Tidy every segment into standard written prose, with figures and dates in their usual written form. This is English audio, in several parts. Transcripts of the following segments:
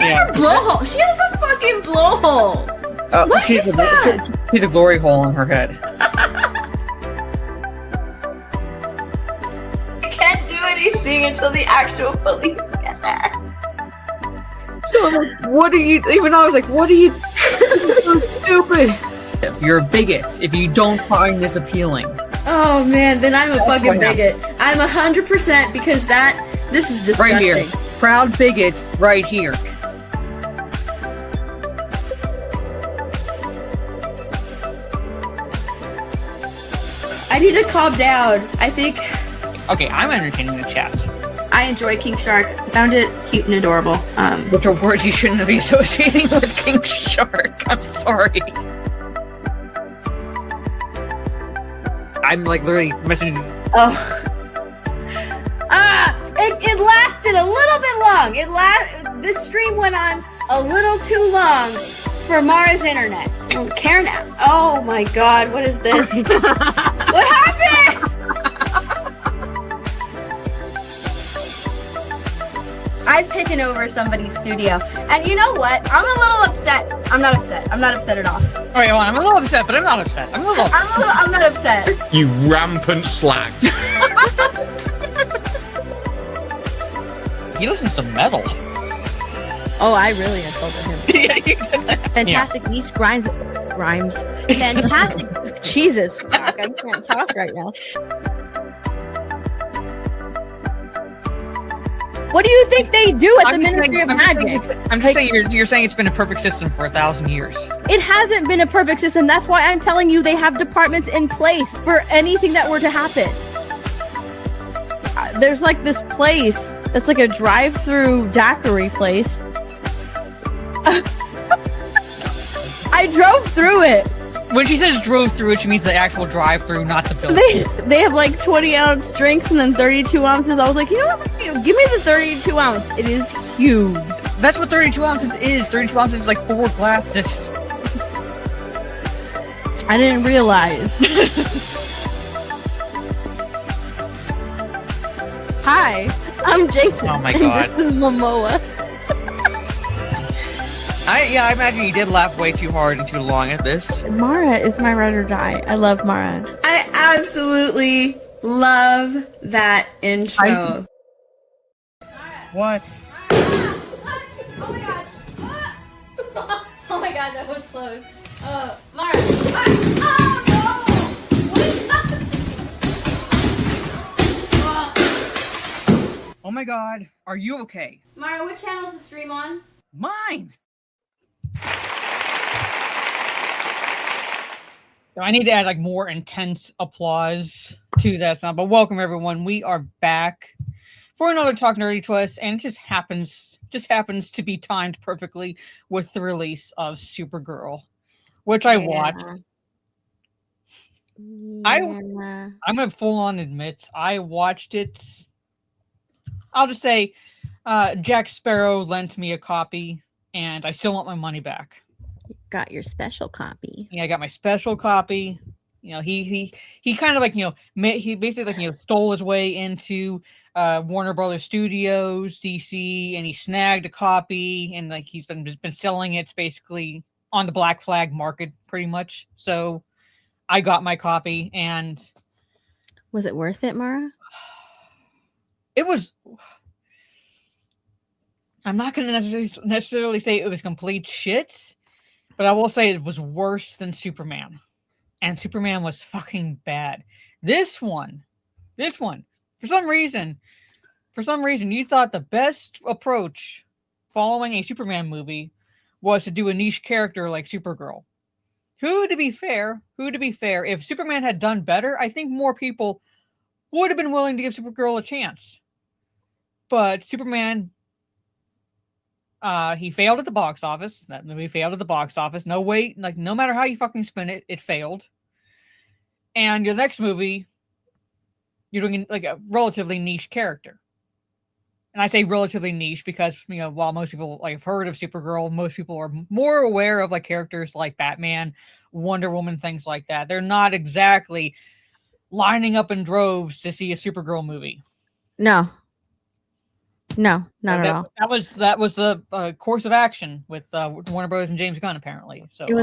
at her blowhole. She has a fucking blowhole. What she's is that? She's a glory hole on her head. I can't do anything until the actual police get there. So, what are you? Even I was like, what are you? So stupid. If you're a bigot, if you don't find this appealing. Oh man, then I'm a fucking bigot. I'm 100% because this is disgusting. Right here, proud bigot, right here. I need to calm down. I think. Okay, I'm entertaining the chat. I enjoy King Shark. I found it cute and adorable. Which are words you shouldn't be associating with King Shark. I'm sorry. I'm like literally messaging. Oh. It lasted a little bit long. This stream went on a little too long for Mara's internet. I don't care now. Oh my god, what is this? What happened? I've taken over somebody's studio. And you know what? I'm a little upset. I'm not upset. I'm not upset at all. Alright, well, I'm a little upset, but I'm not upset. I'm not upset. You rampant slag. He listens to metal. Oh, I really insulted him. Yeah, you did that. Fantastic yeast rhymes. Fantastic. Jesus, fuck, I can't talk right now. What do you think they do at the Ministry of Magic? I'm just saying you're saying it's been a perfect system for 1,000 years. It hasn't been a perfect system. That's why I'm telling you they have departments in place for anything that were to happen. There's like this place that's like a drive-through daiquiri place. I drove through it. When she says drove through it, she means the actual drive-through, not the building. They have like 20-ounce drinks and then 32 ounces. I was like, you know what? Give me the 32 ounce. It is huge. That's what 32 ounces is. 32 ounces is like 4 glasses. I didn't realize. Hi, I'm Jason. Oh my god. And this is Momoa. I imagine you did laugh way too hard and too long at this. Mara is my ride or die. I love Mara. I absolutely love that intro. What? Oh my god. Oh my god, that was close. Mara. Oh no! Oh my god, are you okay? Mara, what channel is the stream on? Mine! So I need to add like more intense applause to that sound. But welcome everyone. We are back for another Talk Nerdy to Us, and it just happens to be timed perfectly with the release of Supergirl, which I watched. I'm gonna full on admit I watched it. I'll just say Jack Sparrow lent me a copy, and I still want my money back. Got your special copy. Yeah, I got my special copy. You know, he kind of like, you know, he basically like, you know, stole his way into Warner Brothers Studios, DC, and he snagged a copy, and like he's been selling it basically on the Black Flag market pretty much. So I got my copy, and was it worth it, Mara? It was. I'm not going to necessarily say it was complete shit, but I will say it was worse than Superman. And Superman was fucking bad. This one, for some reason, you thought the best approach following a Superman movie was to do a niche character like Supergirl. Who, to be fair, if Superman had done better, I think more people would have been willing to give Supergirl a chance. But Superman, he failed at the box office. That movie failed at the box office. No way, like no matter how you fucking spin it, it failed. And your next movie, you're doing like a relatively niche character. And I say relatively niche because, you know, while most people like have heard of Supergirl, most people are more aware of like characters like Batman, Wonder Woman, things like that. They're not exactly lining up in droves to see a Supergirl movie. No. No, not at all. That was the course of action with Warner Bros. And James Gunn, apparently. So It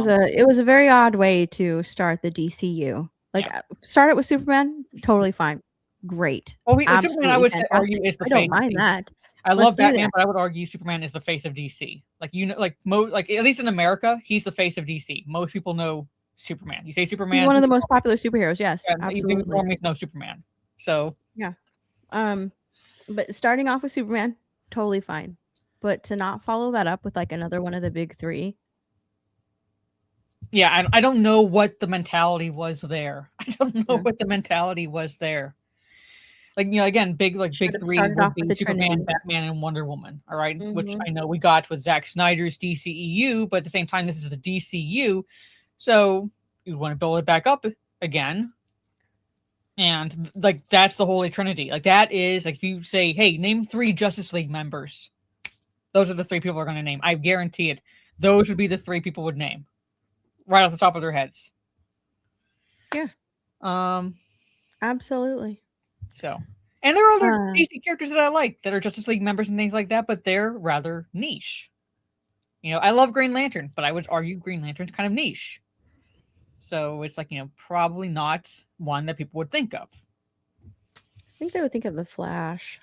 was a very odd way to start the DCU. Like start it with Superman, totally fine, great. Superman, I would argue, is the I face. don't mind that. I love Batman, but I would argue Superman is the face of DC. Like at least in America, he's the face of DC. Most people know Superman. You say Superman, he's one of the most popular superheroes. Yes, absolutely. You always know Superman. So yeah, but starting off with Superman, totally fine. But to not follow that up with like another one of the big three. Yeah, I don't know what the mentality was there. I don't know what the mentality was there. Like, again, big three would be Superman, Batman, and Wonder Woman. All right, which I know we got with Zack Snyder's DCEU, but at the same time, this is the DCU, so you want to build it back up again. And like that's the Holy Trinity. Like that is like if you say, "Hey, name 3 Justice League members," those are the 3 people are going to name. I guarantee it. Those would be the 3 people would name right off the top of their heads. Yeah. Absolutely. So, and there are other DC characters that I like that are Justice League members and things like that, but they're rather niche. I love Green Lantern, but I would argue Green Lantern's kind of niche. So it's like, probably not one that people would think of. I think they would think of the Flash.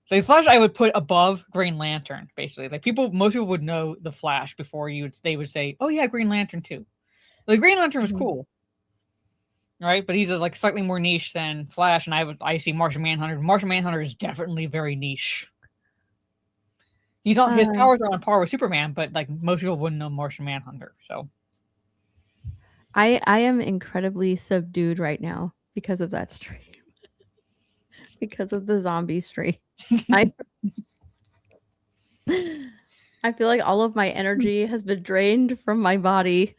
The Flash I would put above Green Lantern, basically. Like most people would know the Flash before they would say, "Oh yeah, Green Lantern too." Like Green Lantern was cool. Right? But he's like slightly more niche than Flash, and I see Martian Manhunter. Martian Manhunter is definitely very niche. His powers are on par with Superman, but like most people wouldn't know Martian Manhunter. So I am incredibly subdued right now because of that stream. Because of the zombie stream. I feel like all of my energy has been drained from my body.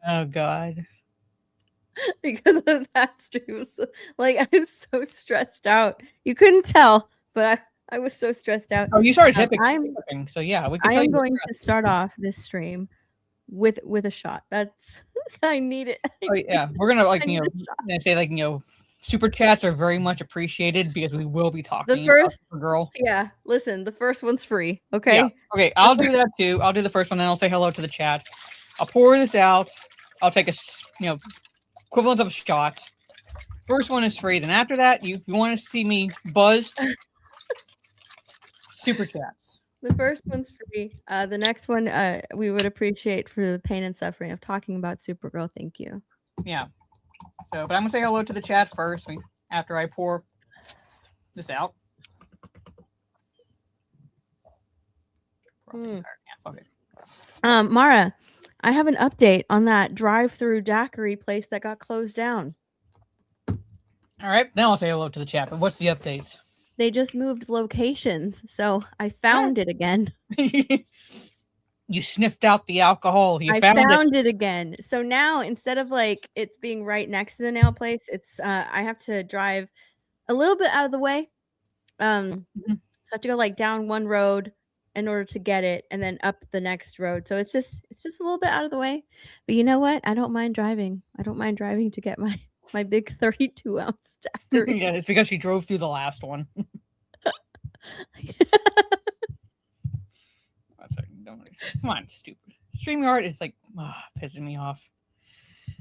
Oh God. Because of that stream. Like I'm so stressed out. You couldn't tell, but I was so stressed out. Oh, you started hipping, so yeah, we can I am going to start off this stream with a shot. That's I need it. Oh yeah, we're gonna say super chats are very much appreciated because we will be talking about Supergirl. Yeah, listen, the first one's free. Okay. Yeah. Okay, I'll do that too. I'll do the first one, then I'll say hello to the chat. I'll pour this out. I'll take a equivalent of a shot. First one is free. Then after that, if you want to see me buzzed, super chats. The first one's free. The next one, we would appreciate for the pain and suffering of talking about Supergirl. Thank you. Yeah. So, but I'm gonna say hello to the chat first after I pour this out. Mara, I have an update on that drive-through daiquiri place that got closed down. All right, then I'll say hello to the chat. But what's the updates? They just moved locations, so I found it again. You sniffed out the alcohol. I found it again. So now instead of like it's being right next to the nail place, it's I have to drive a little bit out of the way. So I have to go like down one road in order to get it, and then up the next road. So it's just a little bit out of the way. But you know what? I don't mind driving. I don't mind driving to get my big 32-ounce daiquiri. Yeah, it's because she drove through the last one. Come on, stupid. StreamYard is like pissing me off.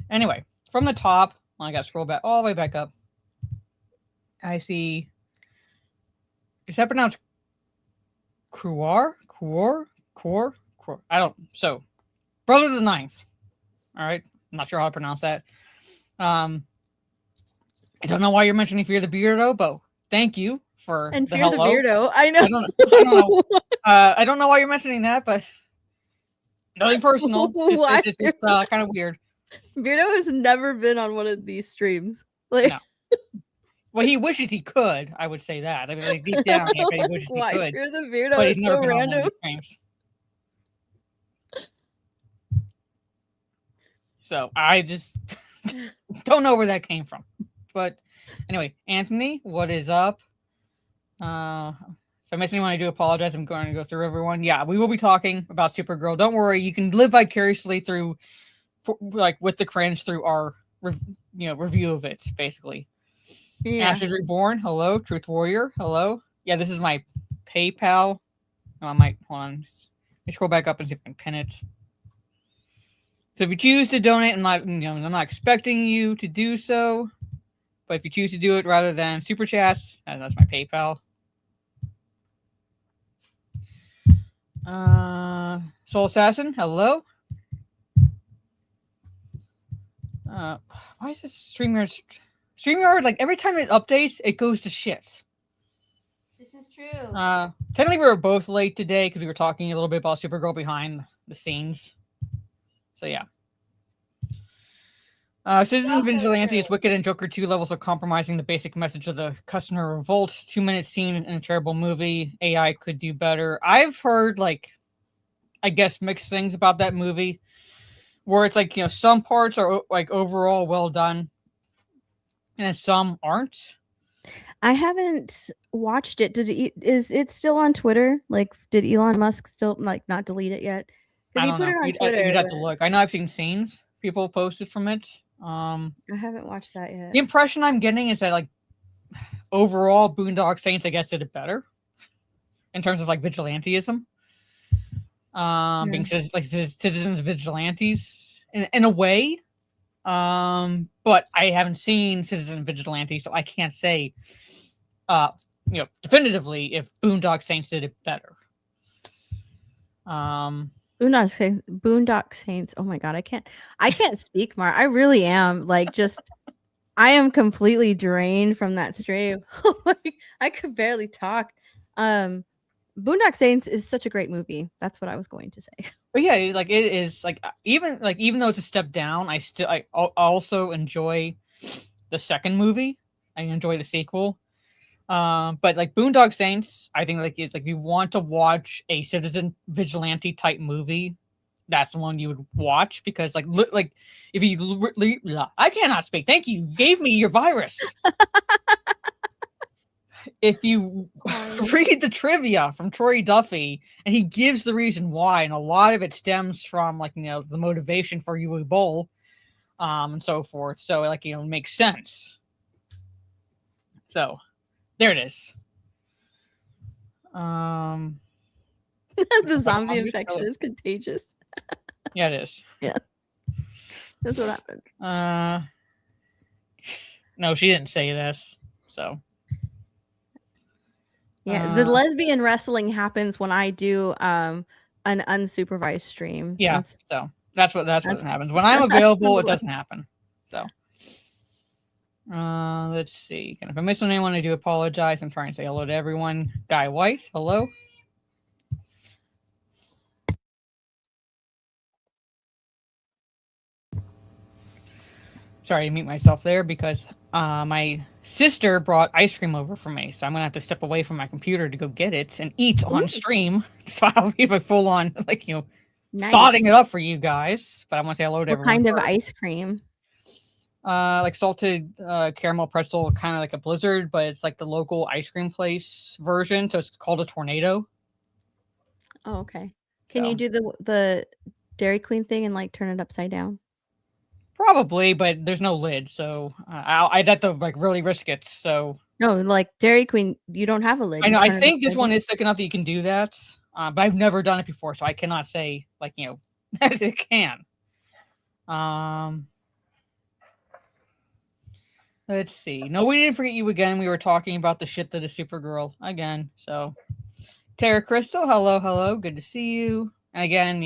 Anyway, from the top, I gotta scroll back all the way back up. I see. Is that pronounced Cruar? I don't. So, Brother the Ninth. All right, I'm not sure how to pronounce that. I don't know why you're mentioning Fear the Beardo, but thank you for and the Fear hello. the Beardo. I know. I don't know why you're mentioning that, but nothing personal. It's just kind of weird. Beardo has never been on one of these streams. Like, no. Well, he wishes he could. I would say that. I mean, like, deep down, he wishes he could. Fear the Beardo but is he's never so been random. on one of these streams. So I just don't know where that came from. But anyway, Anthony, what is up? If I miss anyone, I do apologize. I'm going to go through everyone. Yeah, we will be talking about Supergirl. Don't worry, you can live vicariously through, with the cringe through our, review of it, basically. Yeah. Ashes Reborn, hello. Truth Warrior, hello. Yeah, this is my PayPal. Oh, I might hold on. Let me scroll back up and see if I can pin it. So if you choose to donate, I'm not expecting you to do so, but if you choose to do it rather than super chats, that's my PayPal. Soul Assassin, hello. Why is this StreamYard, like every time it updates, it goes to shit. This is true. Technically we were both late today because we were talking a little bit about Supergirl behind the scenes. So yeah. Citizen Vigilante is wicked and Joker 2 levels of compromising the basic message of the customer revolt. 2-minute scene in a terrible movie. AI could do better. I've heard, like, I guess mixed things about that movie, where it's like, some parts are like overall well done, and some aren't. I haven't watched it. Is it still on Twitter? Like, did Elon Musk still not delete it yet? Because he put it on Twitter. You'd have to look. I know I've seen scenes people posted from it. I haven't watched that yet. The impression I'm getting is that, like, overall Boondock Saints, I guess, did it better in terms of like vigilanteism. Being citizens vigilantes in a way. But I haven't seen Citizen Vigilante, so I can't say definitively if Boondock Saints did it better. Boondock Saints. Oh my god, I can't speak, Mar. I really am I am completely drained from that stream. I could barely talk. Boondock Saints is such a great movie. That's what I was going to say. But yeah, like it is even though it's a step down, I also enjoy the second movie. I enjoy the sequel. But like Boondock Saints, I think it's like if you want to watch a citizen vigilante type movie, that's the one you would watch because if you I cannot speak. Thank you. You gave me your virus. If you read the trivia from Troy Duffy, and he gives the reason why, and a lot of it stems from the motivation for Yui Bowl, and so forth. So it makes sense. So there it is. The zombie infection is contagious. Yeah, it is. Yeah. That's what happened. No, she didn't say this. So yeah, the lesbian wrestling happens when I do an unsupervised stream. Yeah, that's what happens. When I'm available, it doesn't happen. So let's see. If I miss anyone, I do apologize. I'm trying to say hello to everyone. Guy White, hello. Sorry to mute myself there because my sister brought ice cream over for me, so I'm gonna have to step away from my computer to go get it and eat on stream. So I'll be full on starting it up for you guys. But I want to say hello to everyone. What kind of ice cream? Like salted caramel pretzel, kind of like a Blizzard, but it's like the local ice cream place version. So it's called a Tornado. Oh, okay. Can you do the Dairy Queen thing and turn it upside down? Probably, but there's no lid, so I'd have to really risk it. So no, Dairy Queen, you don't have a lid. I know. I think this one is thick enough that you can do that, but I've never done it before, so I cannot say that it can. Let's see. No, we didn't forget you again. We were talking about the shit that is Supergirl again. So Tara Crystal, hello, good to see you. And again,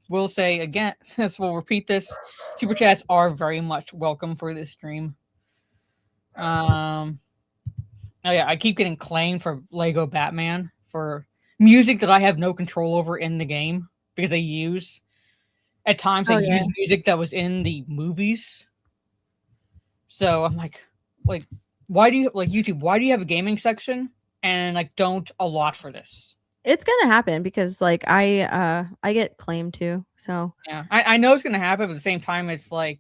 we'll say again, we'll repeat this. Super chats are very much welcome for this stream. Oh yeah, I keep getting claimed for Lego Batman for music that I have no control over in the game because they use use music that was in the movies. So I'm like, why do you YouTube? Why do you have a gaming section and don't allot for this? It's gonna happen because I get claimed too. So yeah, I know it's gonna happen, but at the same time, it's the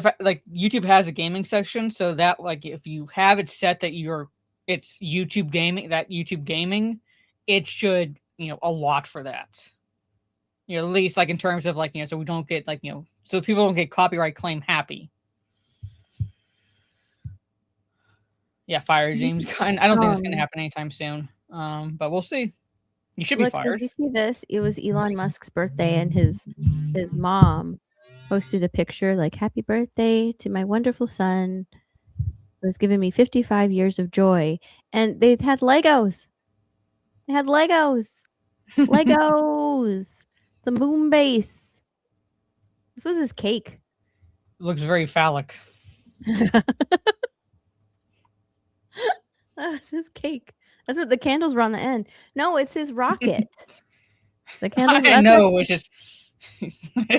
fact YouTube has a gaming section, so that if you have it set that it's YouTube gaming, it should allot for that. At least in terms of so we don't get so people don't get copyright claim happy. Yeah, fire James Gunn. I don't think it's going to Um, happen anytime soon. But we'll see. You should be Look, did fired. you see this? It was Elon Musk's birthday, and his mom posted a picture like, "Happy birthday to my wonderful son. It was giving me 55 years of joy." And they had Legos. They had Legos. Legos. It's a moon base. This was his cake. Looks very phallic. That's his cake. That's what the candles were on the end. No, it's his rocket. The candles. I know. It's just.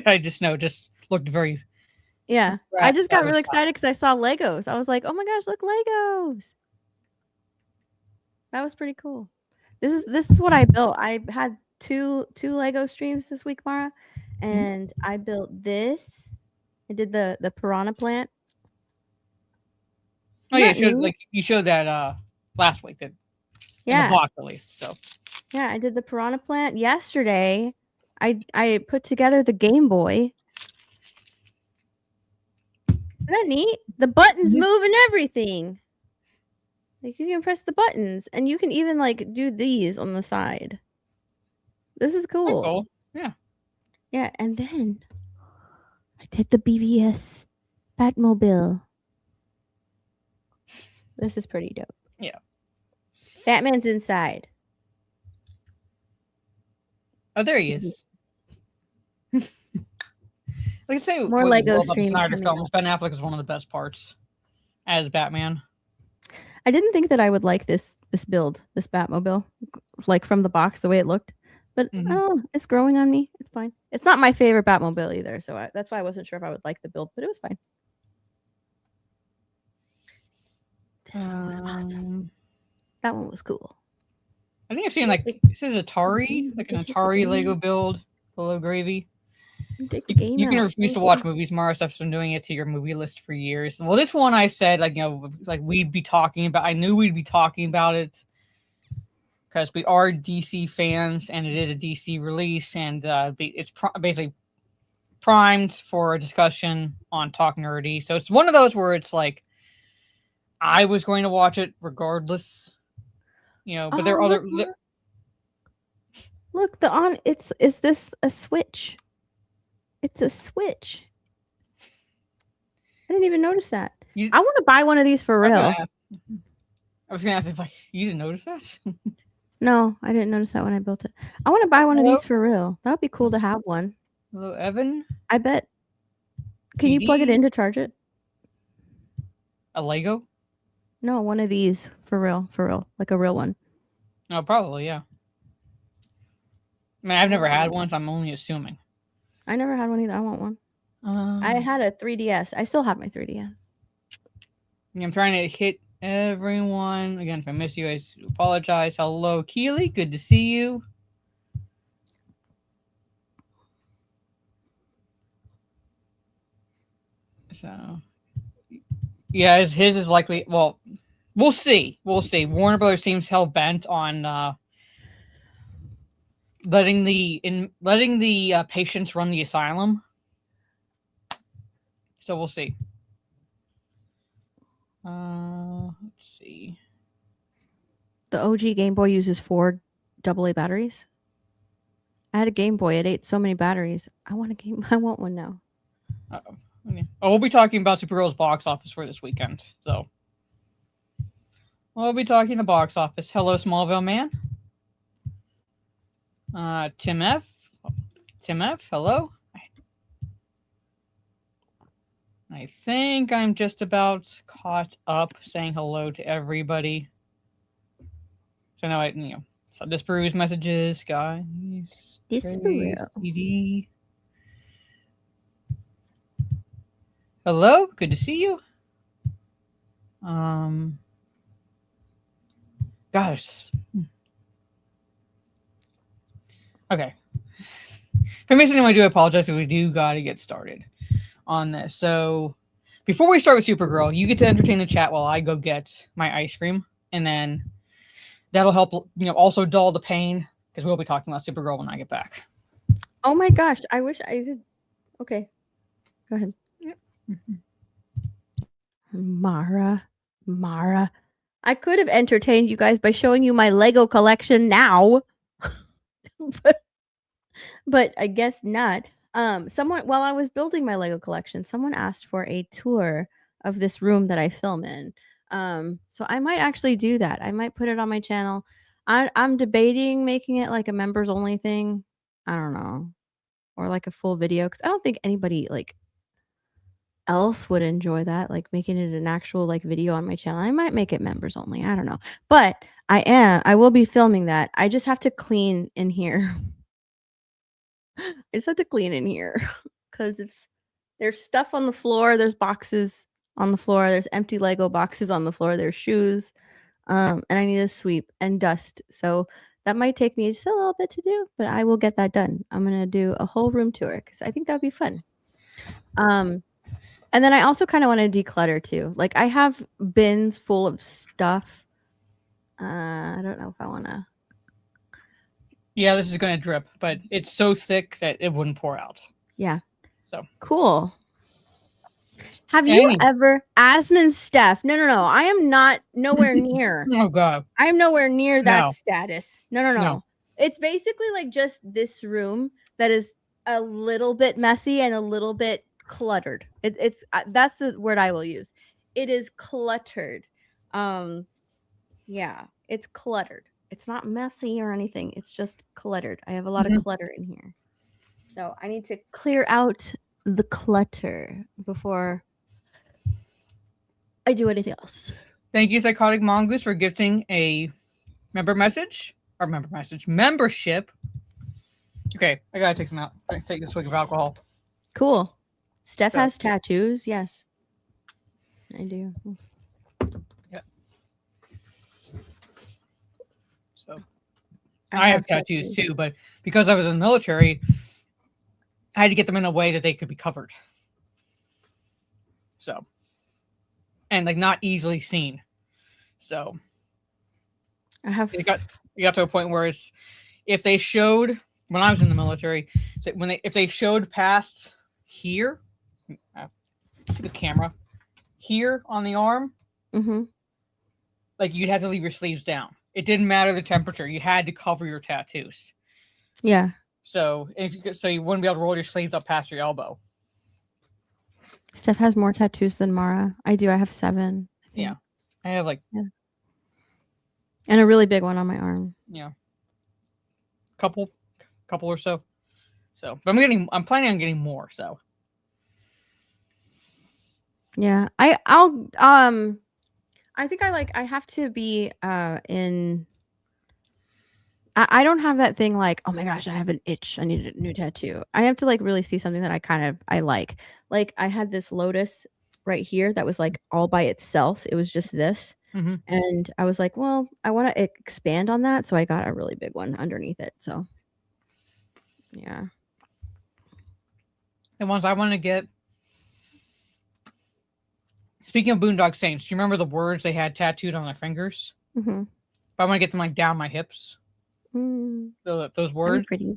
I just know. Just looked very. Yeah. I just got rather really stop. excited because I saw Legos. I was like, oh my gosh, look, Legos. That was pretty cool. This is what I built. I had two Lego streams this week, Mara, and I built this. I did the piranha plant. Oh yeah, Isn't that neat? you showed that last week that in the Yeah. block at least. So Yeah, I did the piranha plant yesterday. I put together the Game Boy. Isn't that neat? The buttons move and everything. Like you can press the buttons, and you can even like do these on the side. This is cool. cool. Yeah. Yeah, and then I did the BVS Batmobile. This is pretty dope. Yeah. Batman's inside. Oh, there he is. Like I say, More what we Lego love about the streams Snyder coming films. Ben Affleck is one of the best parts as Batman. I didn't think that I would like this build, this Batmobile, like from the box, the way it looked. But I don't know, it's growing on me. It's fine. It's not my favorite Batmobile either, so that's why I wasn't sure if I would like the build, but it was fine. This one was awesome. That one was cool. I think I've seen like is it Atari, like an Atari Lego build. Hello, gravy. Take the game You can out. refuse to watch movies, Mara. I've been doing it to your movie list for years. Well, this one I said like we'd be talking about. I knew we'd be talking about it because we are DC fans, and it is a DC release, and it's basically primed for a discussion on Talk Nerdy. So it's one of those where it's like I was going to watch it regardless, But there are other. Look, is this a Switch? It's a Switch. I didn't even notice that. I want to buy one of these for real. I was gonna ask if you didn't notice that. No, I didn't notice that when I built it. I want to buy one of these for real. That would be cool to have one. Hello, Evan. I bet. Can you plug it in to charge it? A Lego? No, one of these for real, like a real one. No, probably, yeah. I mean, I've never had one, so I'm only assuming. I never had one either. I want one. I had a 3DS. I still have my 3DS. I'm trying to hit everyone. Again, if I miss you, I apologize. Hello, Keely. Good to see you. So, yeah, his is likely. Well, we'll see. We'll see. Warner Brothers seems hell bent on letting the patients run the asylum. So we'll see. Let's see. The OG Game Boy uses 4 AA batteries. I had a Game Boy. It ate so many batteries. I want one now. Uh-oh. Okay. Oh, we'll be talking about Supergirl's box office for this weekend. So we'll be talking the box office. Hello, Smallville man. Tim F. Hello. I think I'm just about caught up saying hello to everybody. So now so Disperuse messages, guys. Disperuse. TD. Hello, good to see you. Gosh. Okay. If I missed anyone, I do apologize. We do got to get started on this. So before we start with Supergirl, you get to entertain the chat while I go get my ice cream, and then that'll help also dull the pain because we'll be talking about Supergirl when I get back. Oh my gosh, I wish I did. Okay, go ahead. Yep. Mara, I could have entertained you guys by showing you my Lego collection now. but I guess not. Someone while I was building my Lego collection, someone asked for a tour of this room that I film in. So I might actually do that. I might put it on my channel. I'm debating making it like a members only thing. I don't know. Or like a full video because I don't think anybody like else would enjoy that, like making it an actual like video on my channel. I might make it members only. I don't know. But I will be filming that. I just have to clean in here. I just have to clean in here because there's stuff on the floor, there's boxes on the floor, there's empty Lego boxes on the floor, there's shoes, and I need to sweep and dust. So that might take me just a little bit to do, but I will get that done. I'm gonna do a whole room tour because I think that'd be fun. And then I also kind of want to declutter too. Like I have bins full of stuff. I don't know if I want to. Yeah, this is going to drip, but it's so thick that it wouldn't pour out. Yeah. So cool. Have you ever, Asmon Steph? No. I am not nowhere near. Oh God. I am nowhere near that status. No. It's basically like just this room that is a little bit messy and a little bit cluttered. It's that's the word I will use. It is cluttered. Yeah, it's cluttered. It's not messy or anything. It's just cluttered. I have a lot of clutter in here. So I need to clear out the clutter before I do anything else. Thank you, Psychotic Mongoose, for gifting a membership. Okay, I gotta take some out. Take a swig of alcohol. Cool. Steph has tattoos. Yes, I do. Yeah. So I have tattoos too, but because I was in the military, I had to get them in a way that they could be covered. So, and like not easily seen. So I have. It got to a point where it's if they showed when I was in the military, if they showed past here, see the camera here on the arm, like you'd have to leave your sleeves down. It didn't matter the temperature; you had to cover your tattoos. Yeah. So you wouldn't be able to roll your sleeves up past your elbow. Steph has more tattoos than Mara. I do. I have 7. Yeah, I have like and a really big one on my arm. Yeah, couple or so. So, but I'm planning on getting more. So, yeah, I think I have to be in. I don't have that thing like, oh my gosh, I have an itch. I need a new tattoo. I have to like really see something that I like. Like I had this lotus right here that was like all by itself. It was just this. And I was like, well, I want to expand on that. So I got a really big one underneath it. So yeah. The ones I want to get. Speaking of Boondock Saints, do you remember the words they had tattooed on their fingers? But I want to get them like down my hips. So those words. Pretty.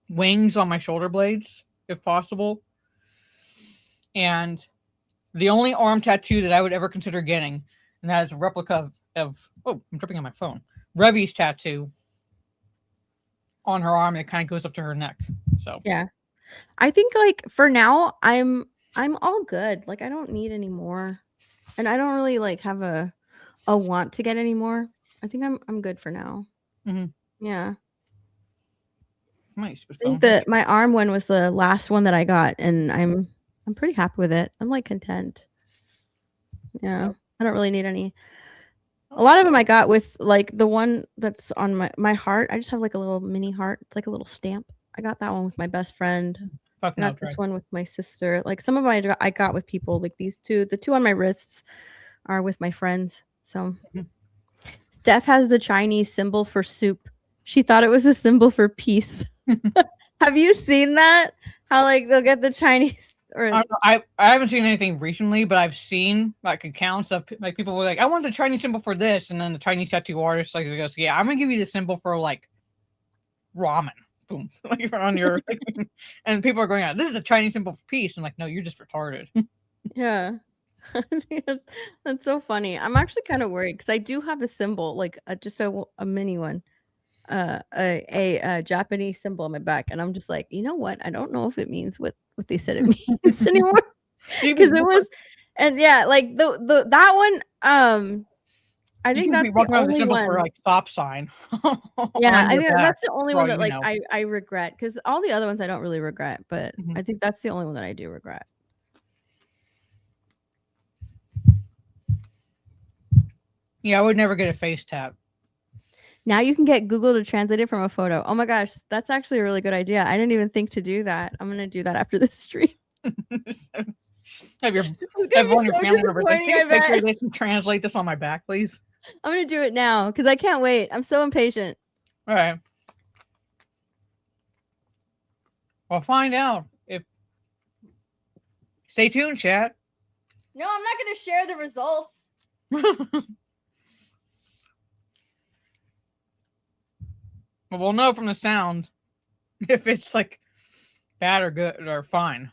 Wings on my shoulder blades, if possible. And the only arm tattoo that I would ever consider getting, and that is a replica of I'm tripping on my phone. Revi's tattoo on her arm that kind of goes up to her neck. So yeah, I think like for now I'm all good. Like I don't need any more, and I don't really like have a want to get any more. I think I'm good for now. Yeah. Nice. I think that my arm one was the last one that I got, and I'm pretty happy with it. I'm like content. Yeah, so. I don't really need any. A lot of them I got with like the one that's on my heart. I just have like a little mini heart. It's like a little stamp. I got that one with my best friend. I got this one with my sister. Like some of them I got with people. Like these two, the two on my wrists are with my friends. So Steph has the Chinese symbol for soup. She thought it was a symbol for peace. Have you seen that? How like they'll get the Chinese or I haven't seen anything recently, but I've seen like accounts of like people were like, I want the Chinese symbol for this, and then the Chinese tattoo artist like goes, yeah, I'm gonna give you the symbol for like ramen. Boom, like on your and people are going out. This is a Chinese symbol for peace. I'm like, no, you're just retarded. Yeah. That's so funny. I'm actually kind of worried because I do have a symbol, like just a mini one, a Japanese symbol on my back, and I'm just like, you know what? I don't know if it means what they said it means anymore You because can it was, and yeah, like the that one, I you think can be that's the walking around with a only symbol for one. like stop sign Yeah, on I your think back. that's the only For all one that you like know. I regret because all the other ones I don't really regret, but Mhm. I think that's the only one that I do regret. Yeah, I would never get a face tat. Now you can get Google to translate it from a photo. Oh my gosh, that's actually a really good idea. I didn't even think to do that. I'm gonna do that after this stream. Have your It's have gonna one be of your so family members like, disappointing, take I a picture of bet. this and translate this on my back, please. I'm gonna do it now because I can't wait. I'm so impatient. All right. We'll find out if. Stay tuned, chat. No, I'm not gonna share the results. But we'll know from the sound if it's like bad or good or fine.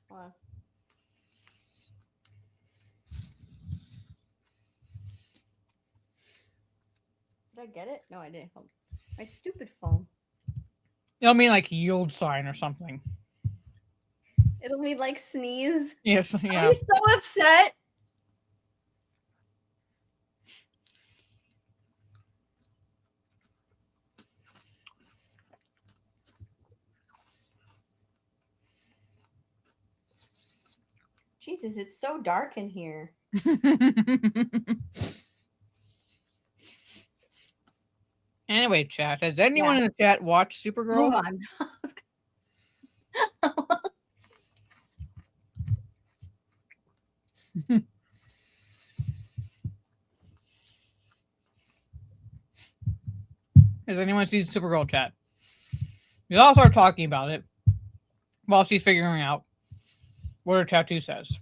Wow. Did I get it? No, I didn't. My stupid phone. It'll mean like yield sign or something. It'll be like sneeze. Yes, yeah. I'll be so upset. Jesus, it's so dark in here. Anyway, chat. Has anyone in the chat watched Supergirl? Move on. Has anyone seen Supergirl, chat? We all start talking about it while she's figuring out what her tattoo says.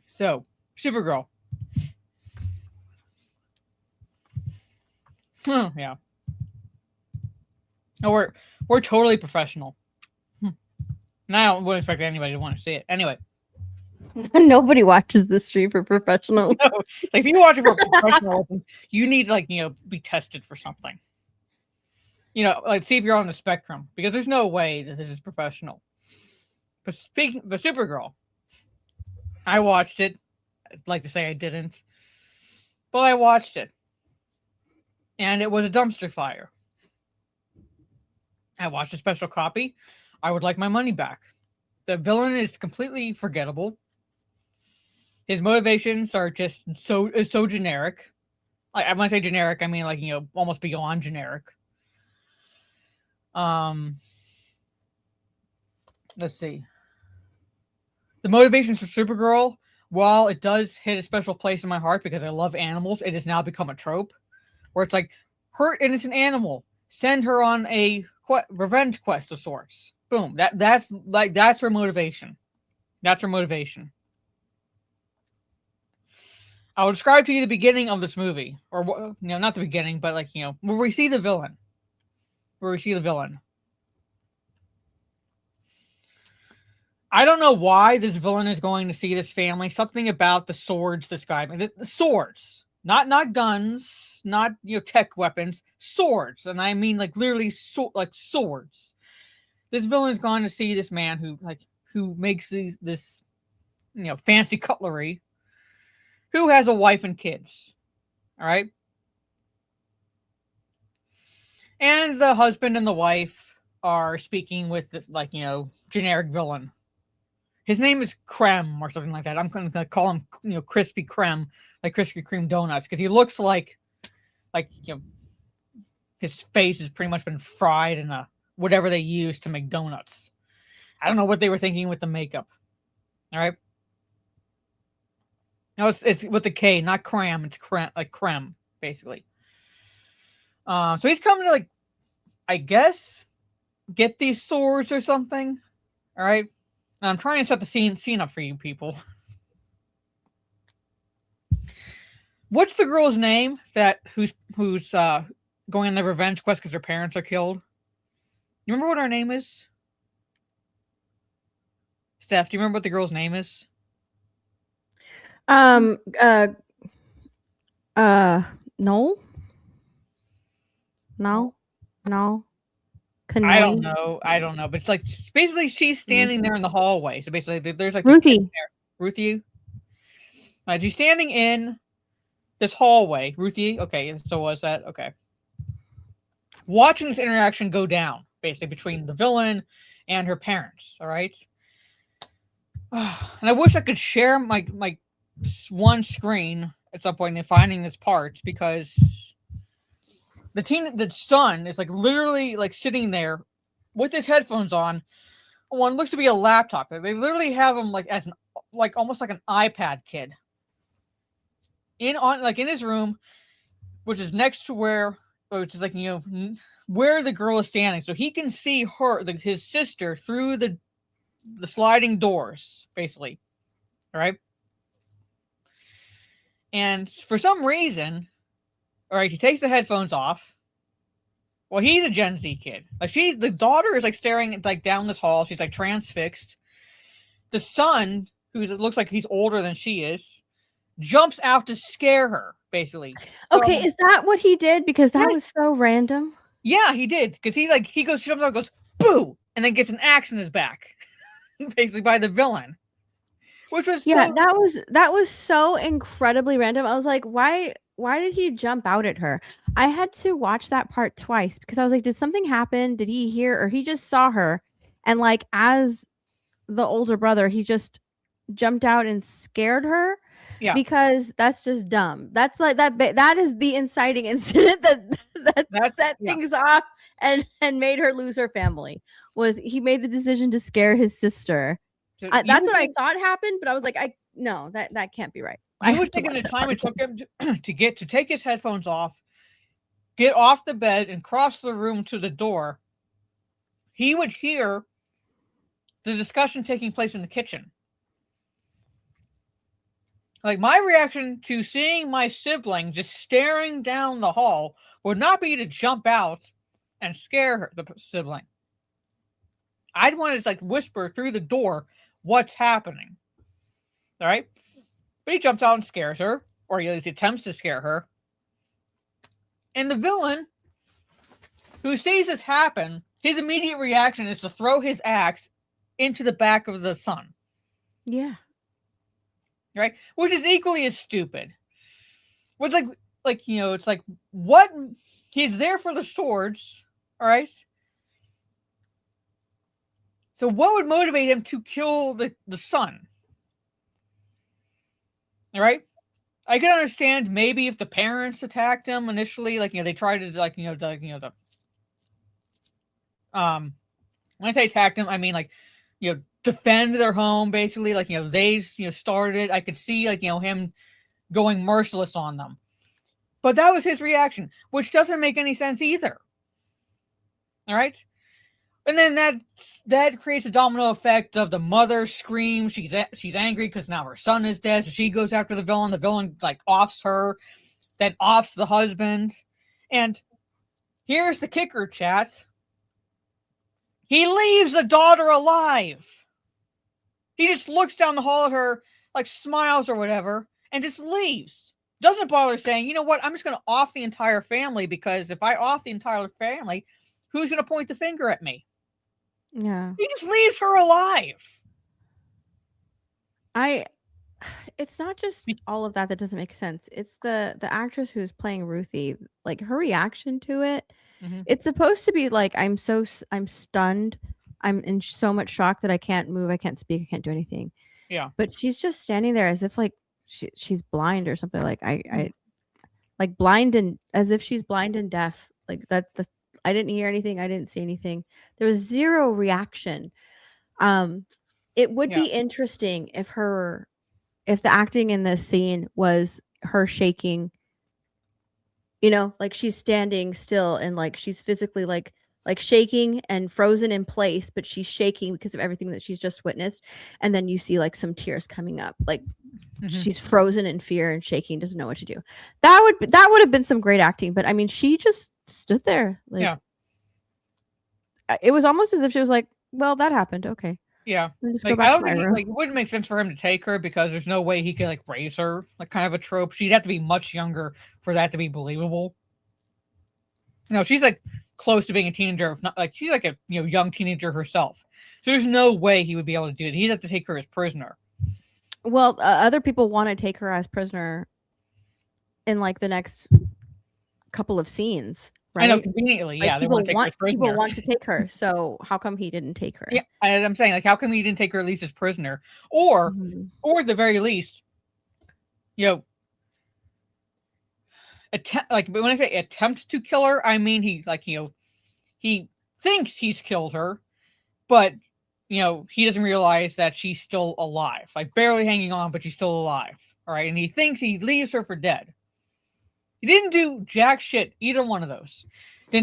So, Supergirl. Yeah. Oh, we're totally professional. And I wouldn't expect anybody to want to see it. Anyway. Nobody watches this stream for professional. No, like if you watch it for professional, you need to, like, be tested for something. Like see if you're on the spectrum, because there's no way that this is professional. But Supergirl, I watched it. I'd like to say I didn't, but I watched it, and it was a dumpster fire. I watched a special copy. I would like my money back. The villain is completely forgettable. His motivations are just so generic. Like, when I say generic, I mean like almost beyond generic. Let's see. The motivations for Supergirl, while it does hit a special place in my heart because I love animals, it has now become a trope where it's like, hurt innocent animal, send her on a revenge quest of sorts. Boom. That's her motivation. That's her motivation. I'll describe to you the beginning of this movie, or not the beginning, but like where we see the villain. I don't know why this villain is going to see this family. Something about the swords this guy, the swords, not guns, not tech weapons, swords, and I mean like literally swords. This villain is going to see this man who makes this fancy cutlery, who has a wife and kids. All right. And the husband and the wife are speaking with this, generic villain. His name is Krem or something like that. I'm going to call him, Krispy Krem, like Krispy Kreme donuts, because he looks like his face has pretty much been fried in whatever they use to make donuts. I don't know what they were thinking with the makeup. All right. No, it's with the K, not cram. It's creme, basically. So he's coming to I guess, get these swords or something. All right. And I'm trying to set the scene up for you people. What's the girl's name who's going on the revenge quest because her parents are killed? You remember what her name is? Steph, do you remember what the girl's name is? No. I don't Canoeing. know. But it's like basically she's standing there in the hallway. So basically, there's like Ruthie. Ruthie. She's standing in this hallway. Ruthie. Okay, so was that okay? Watching this interaction go down, basically between the villain and her parents. All right. And I wish I could share my one screen at some point in finding this part because the son is like literally like sitting there with his headphones on. One looks to be a laptop. They literally have him like as almost like an iPad kid in his room, which is next to which is like where the girl is standing, so he can see his sister through the sliding doors, basically. All right. And for some reason, all right, he takes the headphones off. Well, he's a Gen Z kid. Like the daughter is like staring like down this hall. She's like transfixed. The son, looks like he's older than she is, jumps out to scare her, basically. Okay, is that what he did? Because that was so random. Yeah, he did. Because he jumps out and goes, boo! And then gets an axe in his back. Basically by the villain. Which was that was so incredibly random. I was like, why did he jump out at her? I had to watch that part twice because I was like, did something happen? Did he hear, or he just saw her? And like as the older brother, he just jumped out and scared her. Yeah. Because that's just dumb. That's like that is the inciting incident that set things off and made her lose her family. Was he made the decision to scare his sister. That's what I thought happened, but I was like, no, that can't be right. I was thinking the time it took him to take his headphones off, get off the bed, and cross the room to the door. He would hear the discussion taking place in the kitchen. Like my reaction to seeing my sibling just staring down the hall would not be to jump out and scare the sibling. I'd want to like whisper through the door what's happening. All right. But he jumps out and scares her, or at least attempts to scare her. And the villain, who sees this happen, his immediate reaction is to throw his axe into the back of the son. Yeah. Right? Which is equally as stupid. Which it's like what he's there for the swords, all right? So what would motivate him to kill the son? All right? I can understand maybe if the parents attacked him initially, they tried to when I say attacked him, I mean defend their home, basically. They started it. I could see him going merciless on them. But that was his reaction, which doesn't make any sense either. All right? And then that creates a domino effect of the mother screams. She's angry because now her son is dead. So she goes after the villain. The villain offs her, then offs the husband. And here's the kicker, chat. He leaves the daughter alive. He just looks down the hall at her, smiles or whatever, and just leaves. Doesn't bother saying, you know what, I'm just going to off the entire family, because if I off the entire family, who's going to point the finger at me? Yeah. He just leaves her alive. It's not just all of that doesn't make sense. It's the actress who's playing Ruthie, her reaction to it. Mm-hmm. It's supposed to be I'm stunned. I'm in so much shock that I can't move, I can't speak, I can't do anything. Yeah. But she's just standing there as if she's blind or something. I blind, and as if she's blind and deaf. I didn't hear anything, I didn't see anything. There was zero reaction. It would be interesting if the acting in this scene was her shaking, she's standing still and she's physically shaking and frozen in place, but she's shaking because of everything that she's just witnessed. And then you see some tears coming up. she's frozen in fear and shaking, doesn't know what to do. That would have been some great acting, but I mean, she just stood there. Like, Yeah. It was almost as if she was like, "Well, that happened. Okay, Yeah. let me just go Like, back I to don't my think room." like it wouldn't make sense for him to take her because there's no way he could like raise her, like kind of a trope. She'd have to be much younger for that to be believable. No, she's like close to being a teenager, if not like she's like a young teenager herself. So there's no way he would be able to do it. He'd have to take her as prisoner. Well, other people want to take her as prisoner in like the next couple of scenes, right? I know conveniently, Like, yeah, they want to take her as people prisoner. want to take her. So how come he didn't take her? Yeah, I'm saying like, how come he didn't take her at least as prisoner, or at the very least, attempt, like when I say attempt to kill her, I mean he he thinks he's killed her, but he doesn't realize that she's still alive, like barely hanging on, but she's still alive. All right, and he thinks he leaves her for dead. He didn't do jack shit, either one of those. Did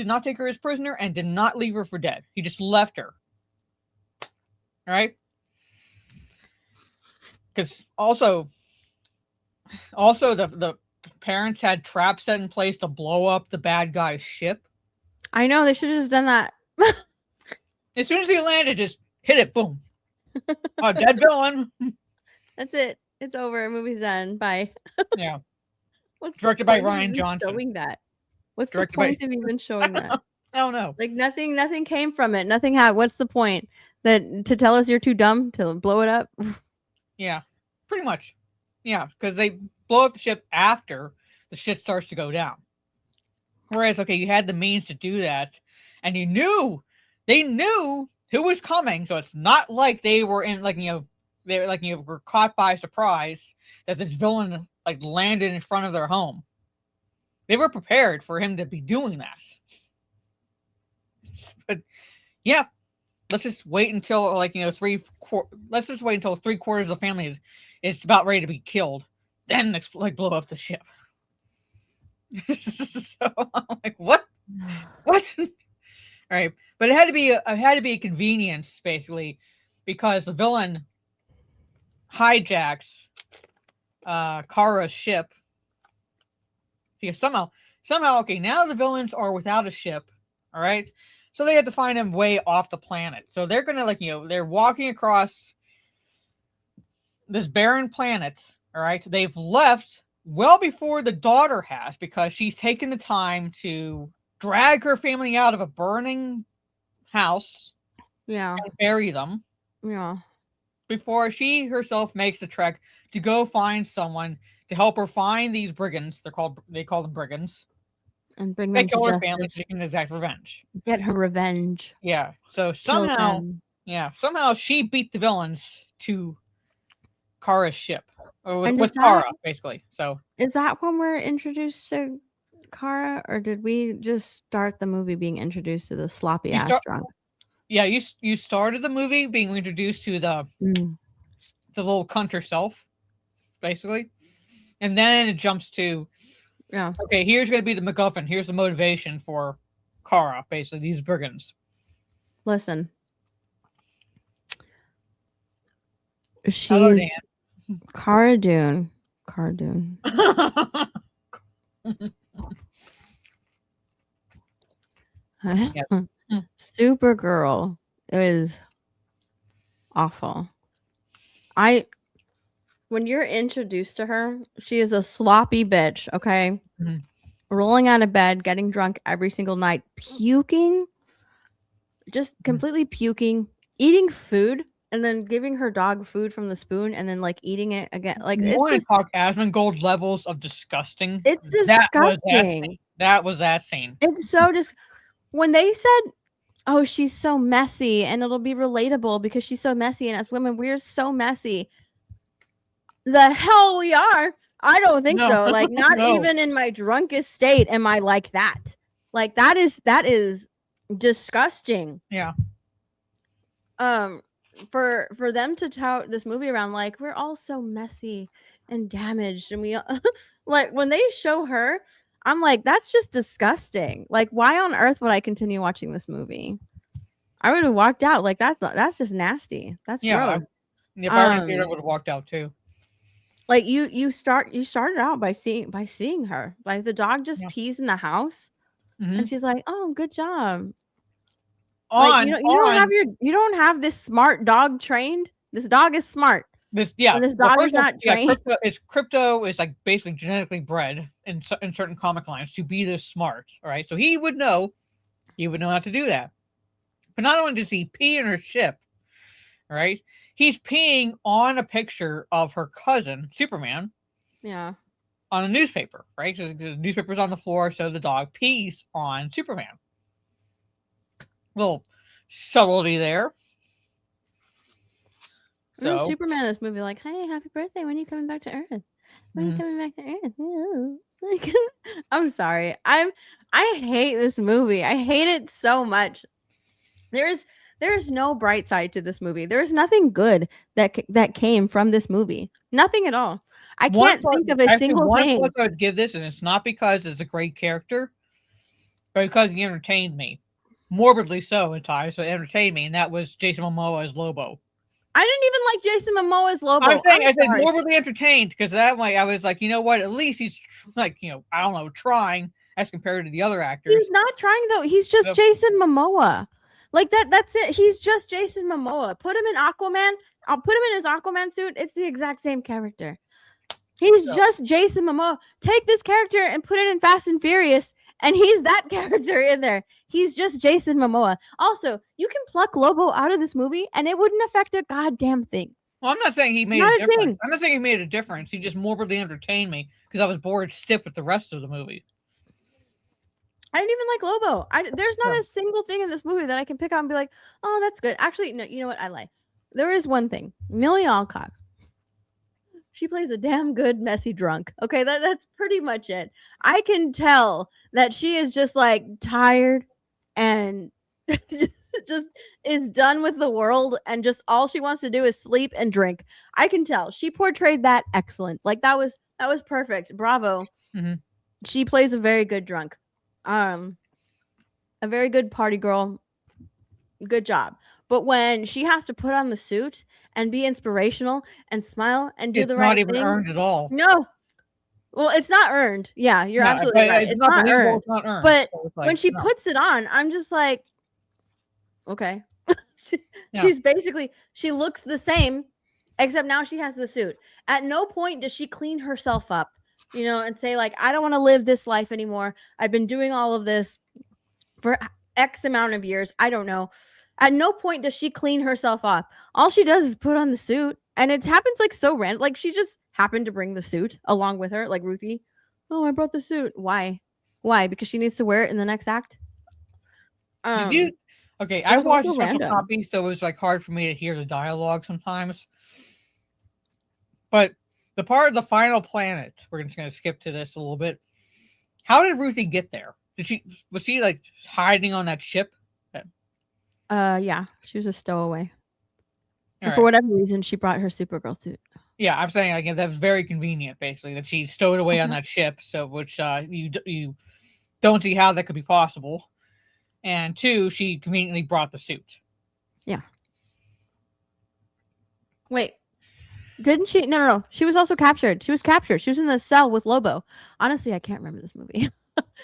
not take her as prisoner, and did not leave her for dead. He just left her. All right, because also the parents had traps set in place to blow up the bad guy's ship. I know, they should have just done that. As soon as he landed, just hit it, boom. Oh, dead villain. That's it. It's over. Movie's done. Bye. Yeah. What's Directed by Ryan Johnson. Showing that. What's Directed the point of even showing that? I don't know. Like nothing came from it. Nothing had. What's the point? That to tell us you're too dumb to blow it up? Yeah, pretty much. Yeah, because they blow up the ship after the shit starts to go down. Whereas, okay, you had the means to do that, and they knew who was coming, so it's not like they were in they were caught by surprise that this villain like landed in front of their home. They were prepared for him to be doing that. But yeah, let's just wait until let's just wait until 3/4 of the family is about ready to be killed, then blow up the ship. So I'm like, what? All right, but it had to be a convenience basically, because the villain hijacks Kara's ship. Because somehow, okay, now the villains are without a ship. All right, so they have to find him way off the planet. So they're gonna they're walking across this barren planet. All right, they've left well before the daughter has, because she's taken the time to drag her family out of a burning house. Yeah. And bury them. Yeah. Before she herself makes the trek to go find someone to help her find these brigands. They call them brigands. And bring them to kill to her family so she can exact revenge. Get her revenge. Yeah. So somehow she beat the villains to Kara's ship. With Kara, basically. So is that when we're introduced to Kara, or did we just start the movie being introduced to the sloppy ass drunk? Yeah, you started the movie being introduced to the little cunt herself, basically. And then it jumps to okay, here's gonna be the MacGuffin. Here's the motivation for Kara, basically, these brigands. Listen. She's Cara Dune. Supergirl is awful. When you're introduced to her, she is a sloppy bitch, okay? Mm-hmm. Rolling out of bed, getting drunk every single night, puking, just completely puking, eating food, and then giving her dog food from the spoon, and then like eating it again. Like, you want to talk Asmongold levels of disgusting? It's disgusting. That was that scene. It's so when they said, "Oh, she's so messy," and it'll be relatable because she's so messy, and as women, we're so messy. The hell we are. I don't think so. Like, not even in my drunkest state am I like that. Like, that is disgusting. Yeah. For them to tout this movie around like we're all so messy and damaged, and we like when they show her, I'm like, that's just disgusting. Like, why on earth would I continue watching this movie? I would have walked out. Like, that's just nasty. That's gross. If I were in theater, I would have walked out too. Like you started out by seeing her. Like the dog just Yeah. pees in the house Mhm. and she's like, "Oh, good job." Like On you don't have this smart dog trained. This dog is smart. this, And this well, dog is first off, not trained. crypto is like basically genetically bred in certain comic lines to be this smart. All right, so he would know how to do that. But not only does he pee in her ship, all right, he's peeing on a picture of her cousin Superman Yeah. on a newspaper, right? So the newspaper's on the floor, so the dog pees on Superman. Little subtlety there. And then So Superman in this movie, like, "Hey, happy birthday! When are you coming back to Earth? When are you Mhm. coming back to Earth?" Ooh. Like, I'm sorry. I hate this movie. I hate it so much. There's no bright side to this movie. There's nothing good that came from this movie. Nothing at all. I can't think of a single one thing. plus I would give this, and it's not because it's a great character, but because he entertained me. Morbidly so at times, but entertained me, and that was Jason Momoa as Lobo. I didn't even like Jason Momoa's Lobo. I said sorry. morbidly entertained because that way I was like, you know what? At least he's like, I don't know, trying as compared to the other actors. He's not trying though. He's just Yep. Jason Momoa. Like that's it. He's just Jason Momoa. Put him in Aquaman. I'll put him in his Aquaman suit. It's the exact same character. He's just Jason Momoa. Take this character and put it in Fast and Furious, and he's that character in there. He's just Jason Momoa. Also, you can pluck Lobo out of this movie, and it wouldn't affect a goddamn thing. Well, I'm not saying he made Not a a difference. thing. I'm not saying he made a difference. He just morbidly entertained me because I was bored stiff with the rest of the movie. I didn't even like Lobo. There's not Yeah. a single thing in this movie that I can pick out and be like, "Oh, that's good." Actually, no. You know what? I lie. There is one thing. Millie Alcock. She plays a damn good messy drunk. Okay, that's pretty much it. I can tell that she is just like tired and just is done with the world and just all she wants to do is sleep and drink. I can tell. She portrayed that excellent. Like that was perfect. Bravo. Mhm. She plays a very good drunk. A very good party girl. Good job. But when she has to put on the suit and be inspirational and smile and do It's the not right even thing, earned at all. no. Well, it's not earned. Yeah, you're No, absolutely right. it's It's not not believable. earned. It's not earned. But So it's when like, she no. puts it on, I'm just like, okay. Yeah. She's basically, she looks the same, except now she has the suit. At no point does she clean herself up, and say, like, I don't want to live this life anymore. I've been doing all of this for X amount of years. I don't know. At no point does she clean herself up. All she does is put on the suit. And it happens like so random. Like she just happened to bring the suit along with her, like Ruthie. "Oh, I brought the suit." Why? Because she needs to wear it in the next act. Did you? Okay, it I was watched also a special random. copy, so it was like hard for me to hear the dialogue sometimes. But the part of the final planet, we're just going to skip to this a little bit. How did Ruthie get there? Was she like hiding on that ship? Yeah, she was a stowaway. All And for right. whatever reason, she brought her Supergirl suit. Yeah, I'm saying like that was very convenient, basically, that she stowed away on Mhm. that ship. So, which you don't see how that could be possible. And two, she conveniently brought the suit. Yeah. Wait, didn't she? No. She was also captured. She was captured. She was in the cell with Lobo. Honestly, I can't remember this movie.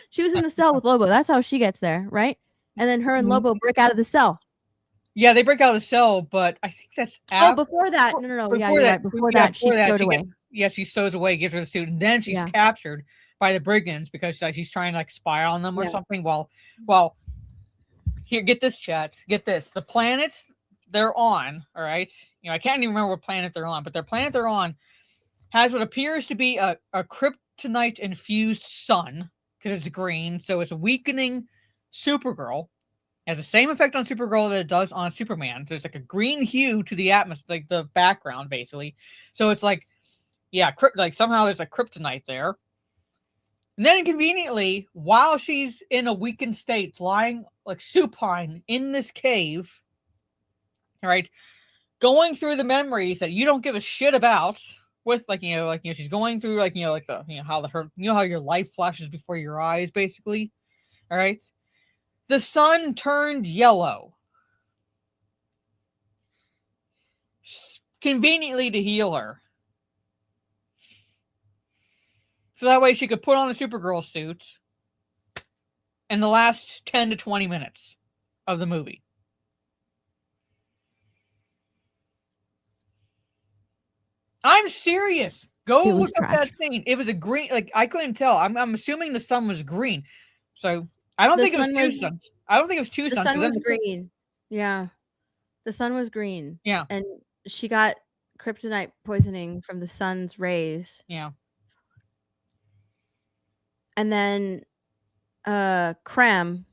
She was in the cell with Lobo. That's how she gets there, right? And then her and Lobo break out of the cell. Yeah, they break out of the cell, but I think that's after. Oh, before that. No. Yeah, you're right. Before that, she stowed away. She stows away, gives her the suit, and then she's captured by the brigands because she's trying to like spy on them or something. Well, here, get this, chat. Get this. The planet they're on, all right? I can't even remember what planet they're on, but their planet they're on has what appears to be a kryptonite-infused sun because it's green, so it's weakening Supergirl. It has the same effect on Supergirl that it does on Superman. So it's like a green hue to the atmosphere, like the background, basically. So it's like, like somehow there's a kryptonite there. And then conveniently, while she's in a weakened state, lying like supine in this cave, all right, going through the memories that you don't give a shit about, with she's going through how your life flashes before your eyes, basically. All right. The sun turned yellow. Conveniently to heal her. so that way she could put on the Supergirl suit in the last 10 to 20 minutes of the movie. I'm serious. Go It was look up that trash. scene. It was a green, like I couldn't tell. I'm assuming the sun was green. So I don't The think it was sun two was- suns. I don't think it was two The suns. 'cause sun then was the- green. Yeah. The sun was green. Yeah. And she got kryptonite poisoning from the sun's rays. Yeah. And then Krem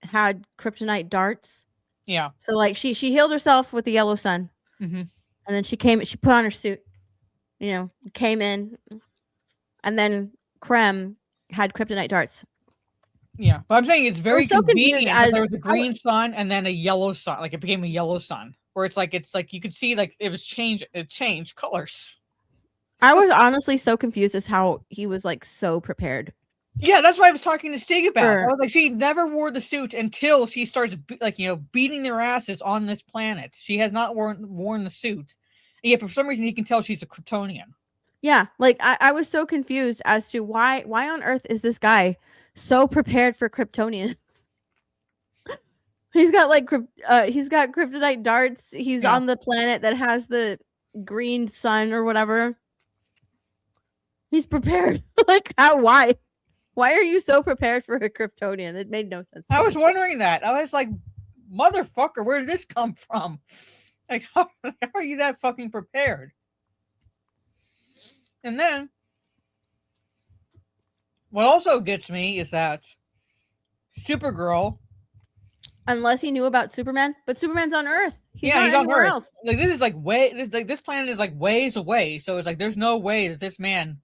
had kryptonite darts. Yeah. So like she healed herself with the yellow sun. Mm-hmm. And then she put on her suit. You know, came in. And then Krem had kryptonite darts. Yeah, but I'm saying it's very was so confused convenient that there as- was a green sun and then a yellow sun. Like it became a yellow sun, where it's like you could see like it changed colors. I was honestly so confused as how he was like so prepared. Yeah, that's what I was talking to Stig about. I Sure. was like, she never wore the suit until she starts beating their asses on this planet. She has not worn the suit. And yet for some reason he can tell she's a Kryptonian. Yeah, like I was so confused as to why on earth is this guy so prepared for Kryptonians? He's got kryptonite darts. He's Yeah. on the planet that has the green sun or whatever. He's prepared. Like how? Why are you so prepared for a Kryptonian? It made no sense. I was wondering that. I was like, motherfucker, where did this come from? Like, how are you that fucking prepared? And then, what also gets me is that Supergirl. Unless he knew about Superman, but Superman's on Earth. He's He's on anywhere Earth. else. Like this is like this planet is like ways away. So it's like there's no way that this man,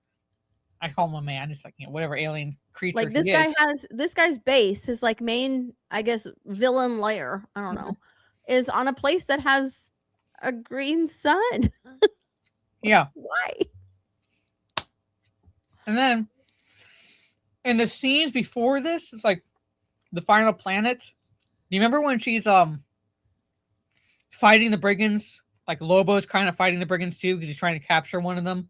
I call him a man, it's like whatever alien creature. Like this guy has this guy's base, his like main, I guess, villain lair. I don't know, is on a place that has a green sun. Yeah. Why? And then in the scenes before this, it's like the final planet. Do you remember when she's fighting the brigands? Like Lobo's kind of fighting the brigands too because he's trying to capture one of them,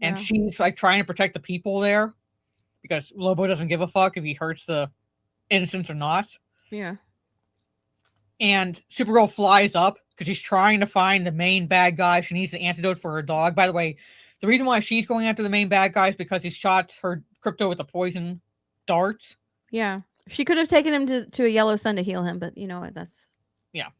and she's like trying to protect the people there because Lobo doesn't give a fuck if he hurts the innocents or not. Yeah. And Supergirl flies up because she's trying to find the main bad guy. She needs the antidote for her dog. By the way, the reason why she's going after the main bad guy is because he shot her crypto with a poison dart. Yeah. She could have taken him to a yellow sun to heal him, but you know what? That's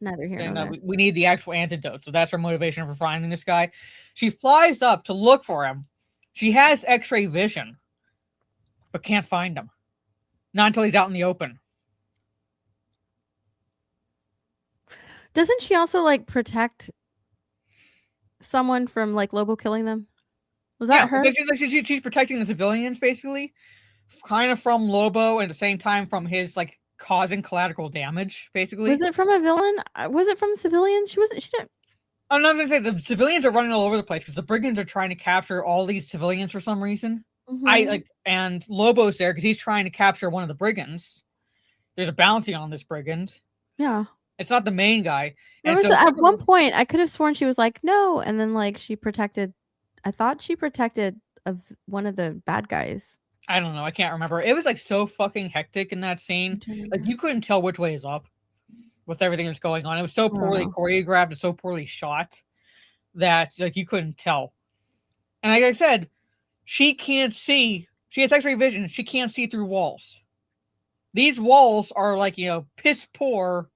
neither here nor And there. we need the actual antidote. So that's her motivation for finding this guy. She flies up to look for him. She has X-ray vision, but can't find him. Not until he's out in the open. Doesn't she also like protect someone from like Lobo killing them? Was that her? Because she's protecting the civilians, basically. Kind of from Lobo, and at the same time from his like causing collateral damage, basically. Was it from a villain? Was it from civilians? She didn't. I'm not gonna say the civilians are running all over the place because the brigands are trying to capture all these civilians for some reason. Mhm. And Lobo's there because he's trying to capture one of the brigands. There's a bounty on this brigand. Yeah. It's not the main guy. At one point, I could have sworn she was like, no. And then like she protected, I thought she protected one of the bad guys. I don't know. I can't remember. It was like so fucking hectic in that scene. Like you couldn't tell which way is up with everything that's going on. It was so poorly choreographed and so poorly shot that like you couldn't tell. And like I said, she can't see. She has X-ray vision. She can't see through walls. These walls are like, piss poor,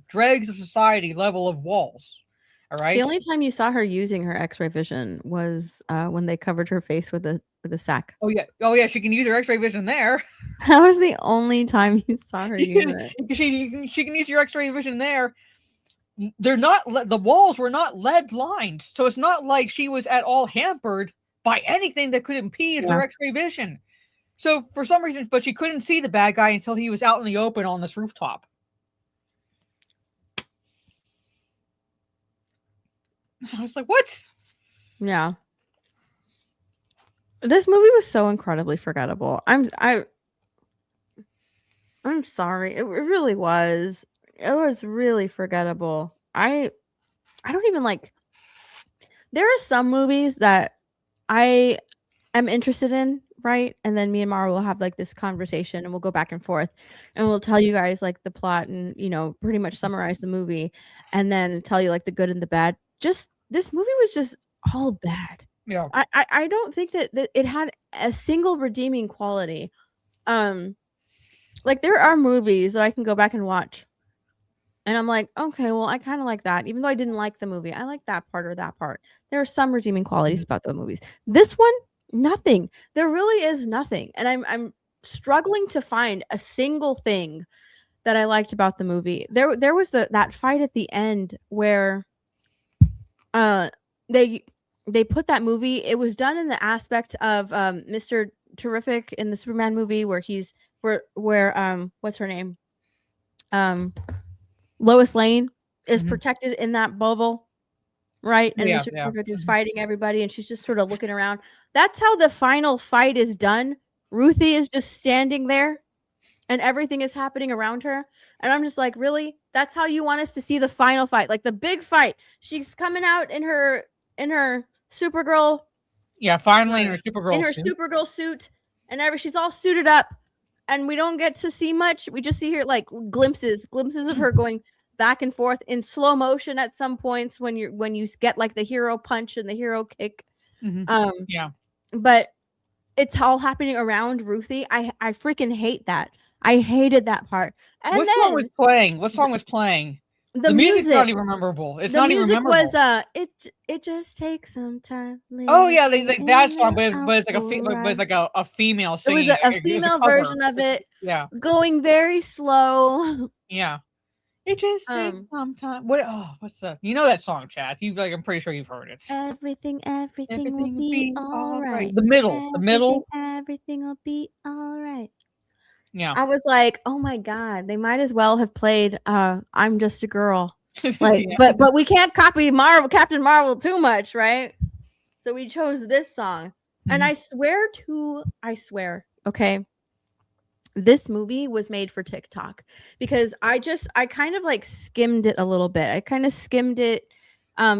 dregs of society level of walls. All right. The only time you saw her using her X-ray vision was when they covered her face with a sack. Oh yeah. She can use her X-ray vision there. That was the only time you saw her use it. She can use your X-ray vision there. They're not. The walls were not lead lined, so it's not like she was at all hampered by anything that could impede her X-ray vision. So for some reason, but she couldn't see the bad guy until he was out in the open on this rooftop. I was like, what? Yeah. This movie was so incredibly forgettable. I'm sorry. It really was. It was really forgettable. I don't even like. There are some movies that I am interested in, right? And then me and Mara will have like this conversation and we'll go back and forth and we'll tell you guys like the plot and, you know, pretty much summarize the movie and then tell you like the good and the bad. Just this movie was just all bad. Yeah. I don't think that it had a single redeeming quality. Like there are movies that I can go back and watch and I'm like, okay, well, I kind of like that. Even though I didn't like the movie, I like that part or that part. There are some redeeming qualities about the movies. This one, nothing. There really is nothing. And I'm struggling to find a single thing that I liked about the movie. There was that fight at the end where they put that movie. It was done in the aspect of Mr. Terrific in the Superman movie where he's where what's her name? Lois Lane is protected in that bubble, right? And Mr. Terrific is fighting everybody, and she's just sort of looking around. That's how the final fight is done. Ruthie is just standing there, and everything is happening around her. And I'm just like, really? That's how you want us to see the final fight, like the big fight? She's coming out in her Supergirl. Yeah, finally in her Supergirl suit, and she's all suited up. And we don't get to see much. We just see her like glimpses of her going back and forth in slow motion at some points when you get like the hero punch and the hero kick. Yeah. But it's all happening around Ruthie. I freaking hate that. I hated that part. And what song was playing? What song was playing? The music's not even memorable. It's not even memorable. The music was it just takes some time. Oh yeah, that song, but it's like a female singing. It was a female version of it. Yeah, going very slow. Yeah, it just takes some time. What's the? You know that song, Chad? I'm pretty sure you've heard it. Everything will be all right. The middle. Everything will be all right. Yeah. I was like, oh my God, they might as well have played I'm Just a Girl. Like, but we can't copy Captain Marvel too much, right? So we chose this song. And I swear, okay, this movie was made for TikTok because I kind of like skimmed it a little bit. I kind of skimmed it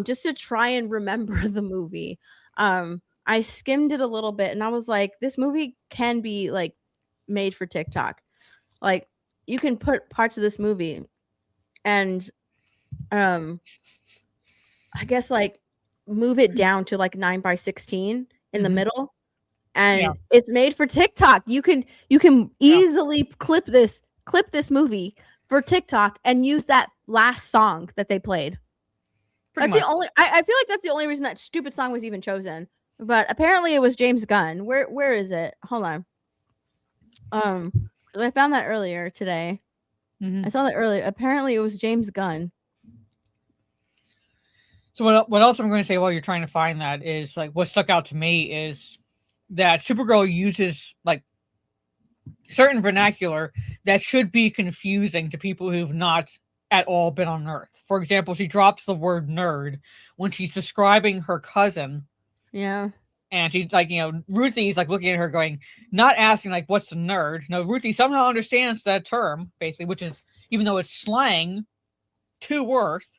just to try and remember the movie. I skimmed it a little bit and I was like, this movie can be like made for TikTok. Like you can put parts of this movie and I guess like move it down to like 9:16 in the middle and it's made for TikTok. You can easily clip this movie for TikTok and use that last song that they played. That's the only I feel like that's the only reason that stupid song was even chosen. But apparently it was James Gunn. Where is it? Hold on. I found that earlier today. I saw that earlier. Apparently, it was James Gunn. So what else I'm going to say while you're trying to find that is like what stuck out to me is that Supergirl uses like certain vernacular that should be confusing to people who've not at all been on Earth. For example, she drops the word nerd when she's describing her cousin. Yeah. And she's like, Ruthie's like looking at her going, not asking like, what's a nerd? No, Ruthie somehow understands that term, basically, which is, even though it's slang to Earth,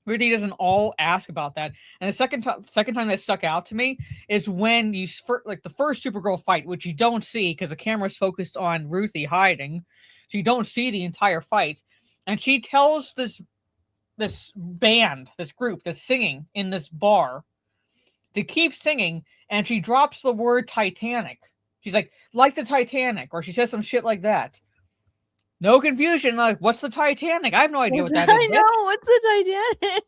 Ruthie doesn't all ask about that. And the second time that stuck out to me is when the first Supergirl fight, which you don't see because the camera's focused on Ruthie hiding. So you don't see the entire fight. And she tells this band, this group that's singing in this bar to keep singing, and she drops the word Titanic. She's like the Titanic, or she says some shit like that. No confusion, like, what's the Titanic? I have no idea what that is. I know, what's the Titanic?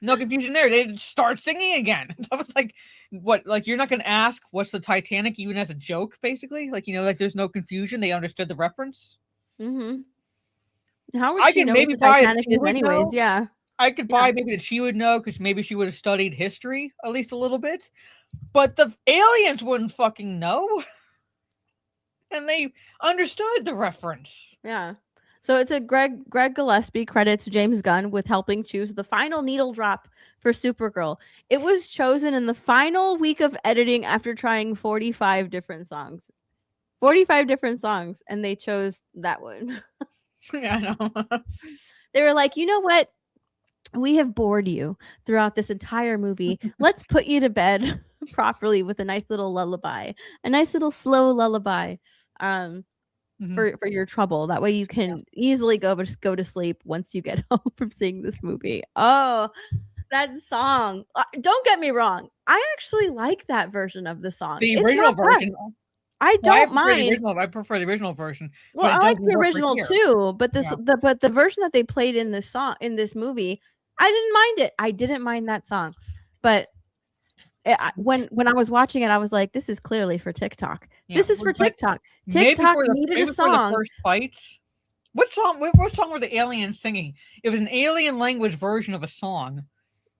No confusion there. They start singing again. So I was like, what? Like, you're not going to ask what's the Titanic even as a joke, basically? Like, like there's no confusion. They understood the reference. How would she know what the Titanic is anyways? Yeah. I could buy maybe that she would know because maybe she would have studied history at least a little bit, but the aliens wouldn't fucking know, and they understood the reference. Yeah. So it's a Greg Gillespie credits James Gunn with helping choose the final needle drop for Supergirl. It was chosen in the final week of editing after trying 45 different songs. 45 different songs, and they chose that one. Yeah, I know. They were like, you know what? We have bored you throughout this entire movie. Let's put you to bed properly with a nice little lullaby, a nice little slow lullaby. For your trouble. That way you can easily go to sleep once you get home from seeing this movie. Oh, that song. Don't get me wrong. I actually like that version of the song. The It's original not bad. version. I don't mind. I prefer the original version. Well, but I it like doesn't the work for original here. too, but Yeah. the version that they played in this song in this movie, I didn't mind it. I didn't mind that song, but when I was watching it, I was like, "This is clearly for TikTok. Yeah, This is for but TikTok. maybe TikTok for the needed maybe a for the song." first fights. What song were the aliens singing? It was an alien language version of a song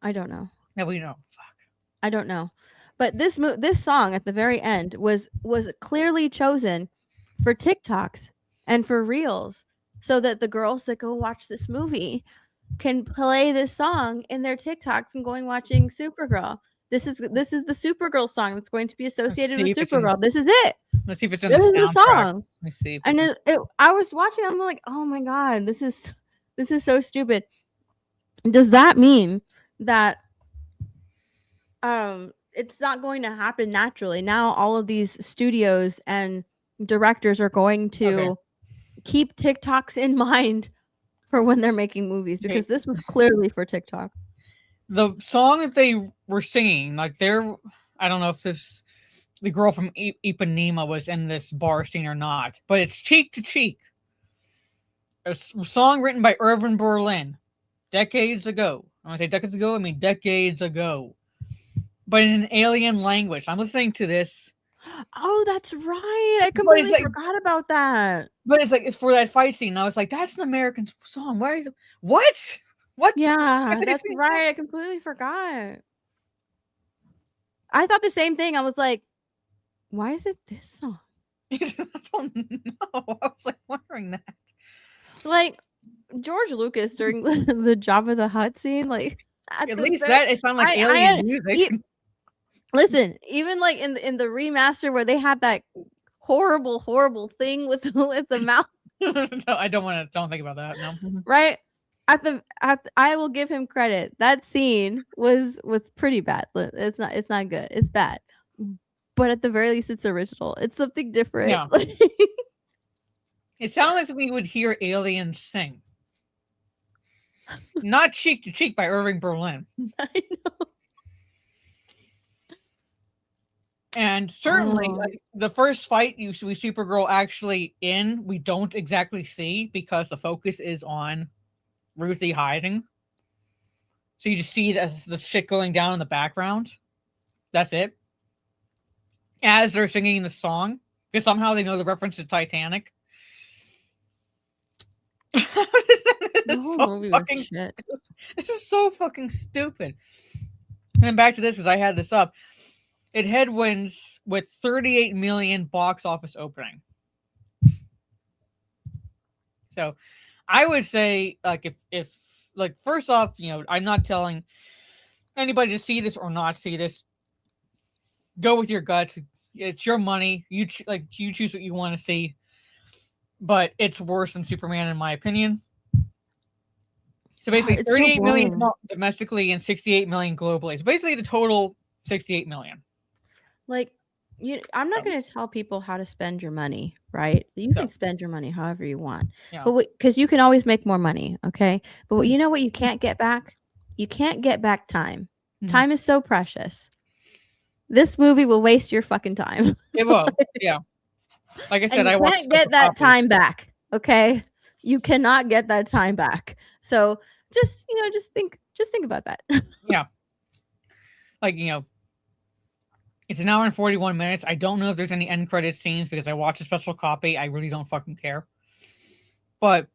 I don't know. that we know. Fuck. I don't know. But this song at the very end was clearly chosen for TikToks and for Reels so that the girls that go watch this movie can play this song in their TikToks and going watching Supergirl. This is the Supergirl song that's going to be associated see with if it's in- Supergirl. This is it. Let's see if it's in This the is the soundtrack. song. Let me see. And I was watching, I'm like, "Oh my god, this is so stupid." Does that mean that it's not going to happen naturally? Now all of these studios and directors are going to keep TikToks in mind for when they're making movies, because this was clearly for TikTok. The song that they were singing, like I don't know if the girl from Ipanema was in this bar scene or not, but it's Cheek to Cheek. A song written by Irving Berlin decades ago. When I say decades ago, I mean decades ago. But in an alien language. I'm listening to this. Oh, that's right. I completely forgot about that. But it's like for that fight scene, I was like, that's an American song. Why are you what? What? Yeah, that's right. I completely forgot. I thought the same thing. I was like, why is it this song? I don't know. I was like wondering that. Like George Lucas during the Jabba the Hutt scene, like at least that it sounded like alien music. Listen, even like in the remaster where they have that horrible thing with the mouth. No, I don't think about that. No. Right? I will give him credit. That scene was pretty bad. It's not good. It's bad. But at the very least it's original. It's something different. Yeah. It sounds like we would hear aliens sing. Not Cheek to Cheek by Irving Berlin. I know. And certainly the first fight you see Supergirl actually in, we don't exactly see because the focus is on Ruthie hiding. So you just see the shit going down in the background. That's it. As they're singing the song, because somehow they know the reference to Titanic. This is so fucking stupid. And then back to this, because I had this up. It headwinds with 38 million box office opening. So I would say, like, if like, first off, I'm not telling anybody to see this or not see this. Go with your guts. It's your money. You choose what you want to see. But it's worse than Superman, in my opinion. So basically, 38 million domestically and 68 million globally. So basically, the total 68 million. Like, I'm not going to tell people how to spend your money, right? You can spend your money however you want, but because you can always make more money, okay? But you know what you can't get back? You can't get back time. Time is so precious. This movie will waste your fucking time. It will, yeah. Like I said, I can't get that time back, okay? You cannot get that time back. So just think about that. Yeah. Like, it's an hour and 41 minutes. I don't know if there's any end credit scenes because I watched a special copy. I really don't fucking care. But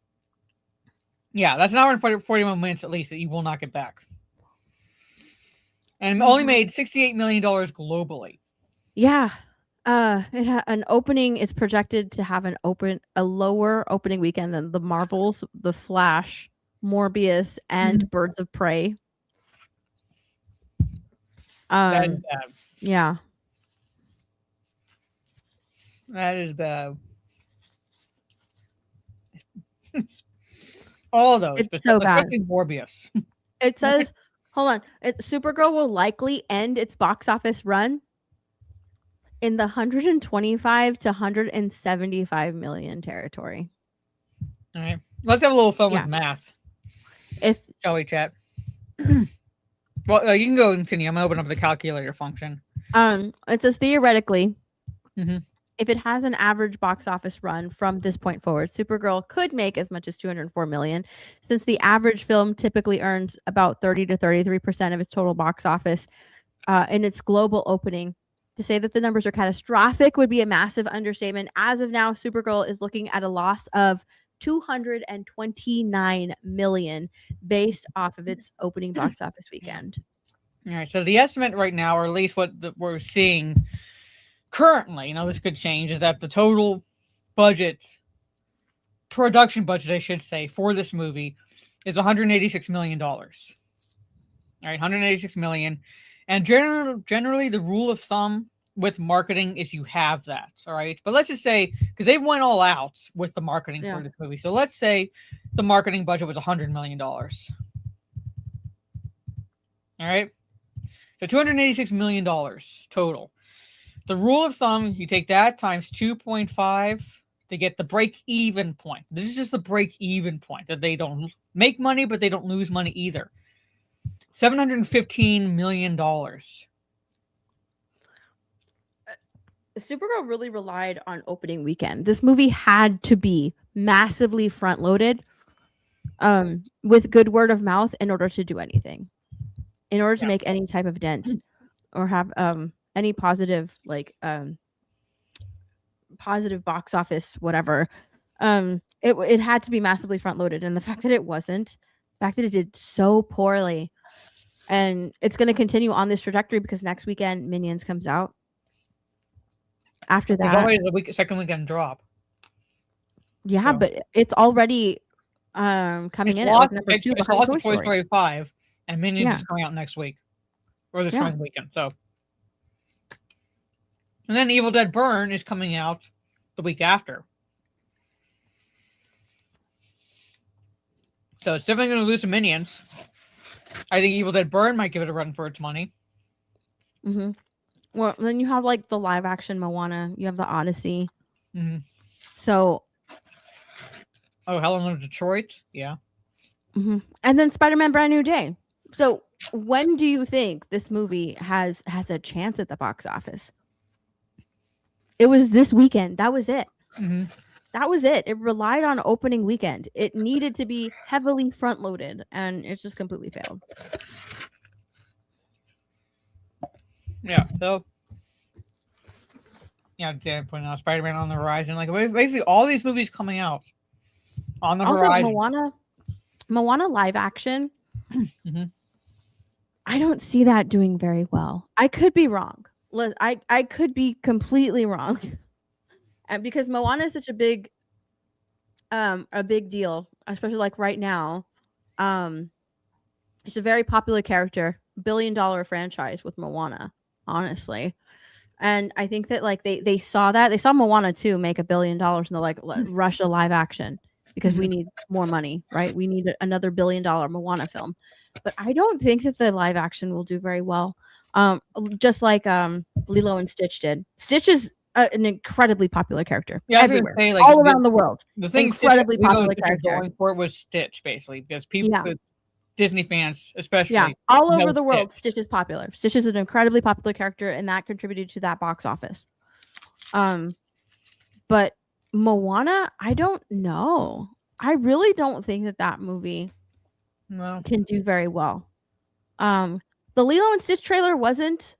yeah, that's an hour and 41 minutes at least that you will not get back. And only made $68 million globally. Yeah. It had an opening. It's projected to have a lower opening weekend than the Marvels, The Flash, Morbius, and Birds of Prey. That is bad. Yeah. That is bad. All of those. It's so bad. Morbius. It says Hold on. Supergirl will likely end its box office run in the 125 to 175 million territory. All right. Let's have a little fun Yeah. with math. If Shall we, chat? Well, you can go and continue. I'm going to open up the calculator function. it says theoretically, Mhm. if it has an average box office run from this point forward, Supergirl could make as much as 204 million, since the average film typically earns about 30 to 33% of its total box office in its global opening. To say that the numbers are catastrophic would be a massive understatement. As of now, Supergirl is looking at a loss of 229 million based off of its opening box office weekend. All right. So the estimate right now, or at least what we're seeing currently, this could change, is that the total production budget, I should say, for this movie is $186 million. All right, $186 million. And generally, the rule of thumb with marketing is you have that. All right. But let's just say, because they went all out with the marketing for this movie. So let's say the marketing budget was $100 million. All right. So $286 million total. The rule of thumb, you take that times 2.5 to get the break-even point. This is just the break-even point, that they don't make money, but they don't lose money either. $715 million. Supergirl really relied on opening weekend. This movie had to be massively front-loaded with good word of mouth in order to do anything. In order to make any type of dent or have any positive positive box office whatever, it had to be massively front loaded, and the fact that it wasn't, the fact that it did so poorly, and it's going to continue on this trajectory because next weekend Minions comes out. After that, there's always a second weekend drop. Yeah, so. But it's already coming in at like number 2 behind Toy Story 5, and Minions is coming out next week or this coming weekend. So. And then Evil Dead Burn is coming out the week after. So it's definitely going to lose some Minions. I think Evil Dead Burn might give it a run for its money. Mm-hmm. Well, then you have like the live action Moana. You have the Odyssey. Mm-hmm. So. Oh, Helen of Detroit? Yeah. Mm-hmm. And then Spider-Man Brand New Day. So when do you think this movie has a chance at the box office? It was this weekend. That was it. Mm-hmm. That was it. It relied on opening weekend. It needed to be heavily front loaded, and it's just completely failed. Yeah. So, Dan pointing out Spider-Man on the horizon. Like basically all these movies coming out on the horizon. Moana live action. Mm-hmm. I don't see that doing very well. I could be wrong. I could be completely wrong, and because Moana is such a big deal, especially like right now. It's a very popular character, $1 billion franchise with Moana, honestly. And I think that like they saw Moana 2 make $1 billion, and they're like, rush a live action because we need more money, right? We need another $1 billion Moana film. But I don't think that the live action will do very well. Just like Lilo and Stitch did. Stitch is an incredibly popular character everywhere, all around the world. The thing incredibly popular character going for it was Stitch, basically, because people, Disney fans especially, all over the world, Stitch is popular. Stitch is an incredibly popular character, and that contributed to that box office. But Moana, I don't know. I really don't think that movie can do very well. The Lilo and Stitch trailer wasn't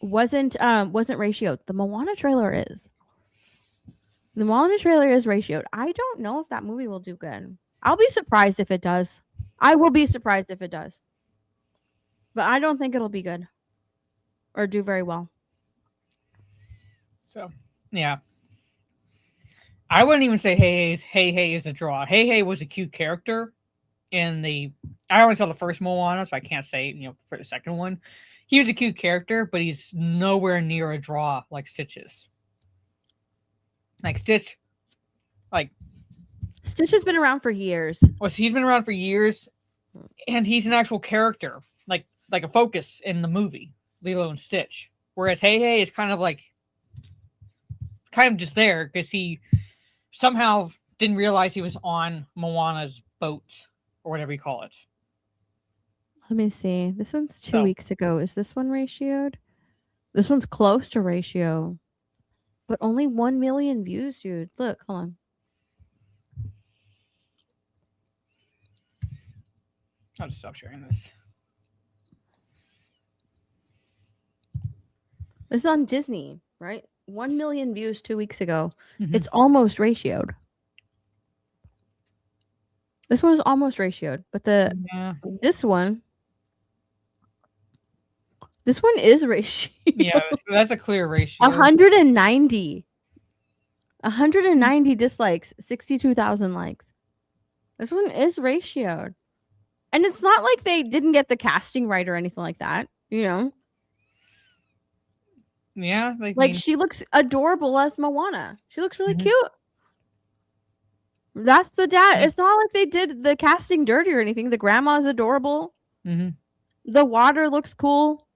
ratioed. The Moana trailer is. The Moana trailer is ratioed. I don't know if that movie will do good. I'll be surprised if it does. I will be surprised if it does. But I don't think it'll be good or do very well. So, yeah. I wouldn't even say Hey Hey is a draw. Hey Hey was a cute character I only saw the first Moana, so I can't say, for the second one. He was a cute character, but he's nowhere near a draw like Stitch is. Like Stitch has been around for years. Well, he's been around for years, and he's an actual character, like a focus in the movie Lilo and Stitch. Whereas Hey Hey is kind of just there because he somehow didn't realize he was on Moana's boat or whatever you call it. Let me see. This one's 2 So- weeks ago. Is this one ratioed? This one's close to ratio, but only 1 million views, dude. Look, hold on. I'll just stop sharing this. This is on Disney, right? 1 million views 2 weeks ago. Mhm. It's almost ratioed. This one is almost ratioed, but Yeah. this one is ratioed. Yeah, that's a clear ratio. 190 dislikes, 62,000 likes. This one is ratioed. And it's not like they didn't get the casting right or anything like that, you know? Yeah, Like she looks adorable as Moana. She looks really Mhm. cute. That's the dad. Mhm. It's not like they did the casting dirty or anything. The grandma's adorable. Mhm. The water looks cool.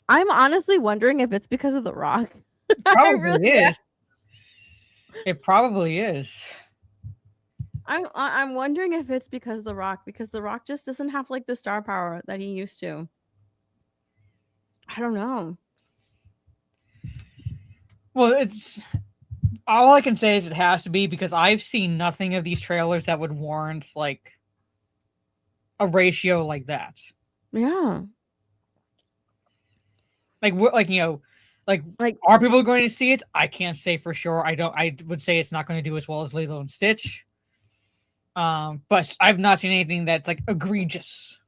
I'm honestly wondering if it's because of The Rock. Probably am. is. It probably is. I'm wondering if it's because The Rock, because The Rock just doesn't have like the star power that he used to. I don't know. Well, it's all I can say is it has to be because I've seen nothing of these trailers that would warrant like a ratio like that. Yeah. Like what? Like are people going to see it? I can't say for sure. I would say it's not going to do as well as Lilo and Stitch. But I've not seen anything that's like egregious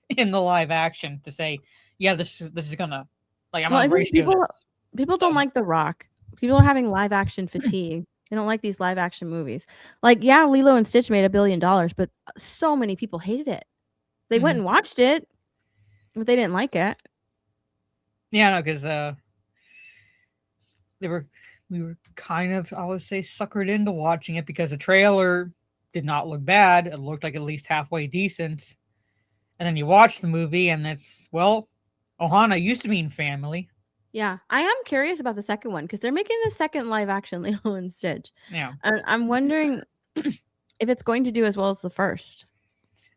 in the live action to say, yeah, this is gonna like I'm Well, I on think ratio. people So- don't like The Rock. People are having live action fatigue. They don't like these live action movies. Like, yeah, Lilo and Stitch made $1 billion, but so many people hated it. They went and watched it, but they didn't like it. Yeah, no, because we were kind of, I would say, suckered into watching it because the trailer did not look bad. It looked like at least halfway decent. And then you watch the movie and it's, well, Ohana used to mean family. Yeah, I am curious about the second one because they're making a second live action Lilo and Stitch. Yeah. And I'm wondering if it's going to do as well as the first.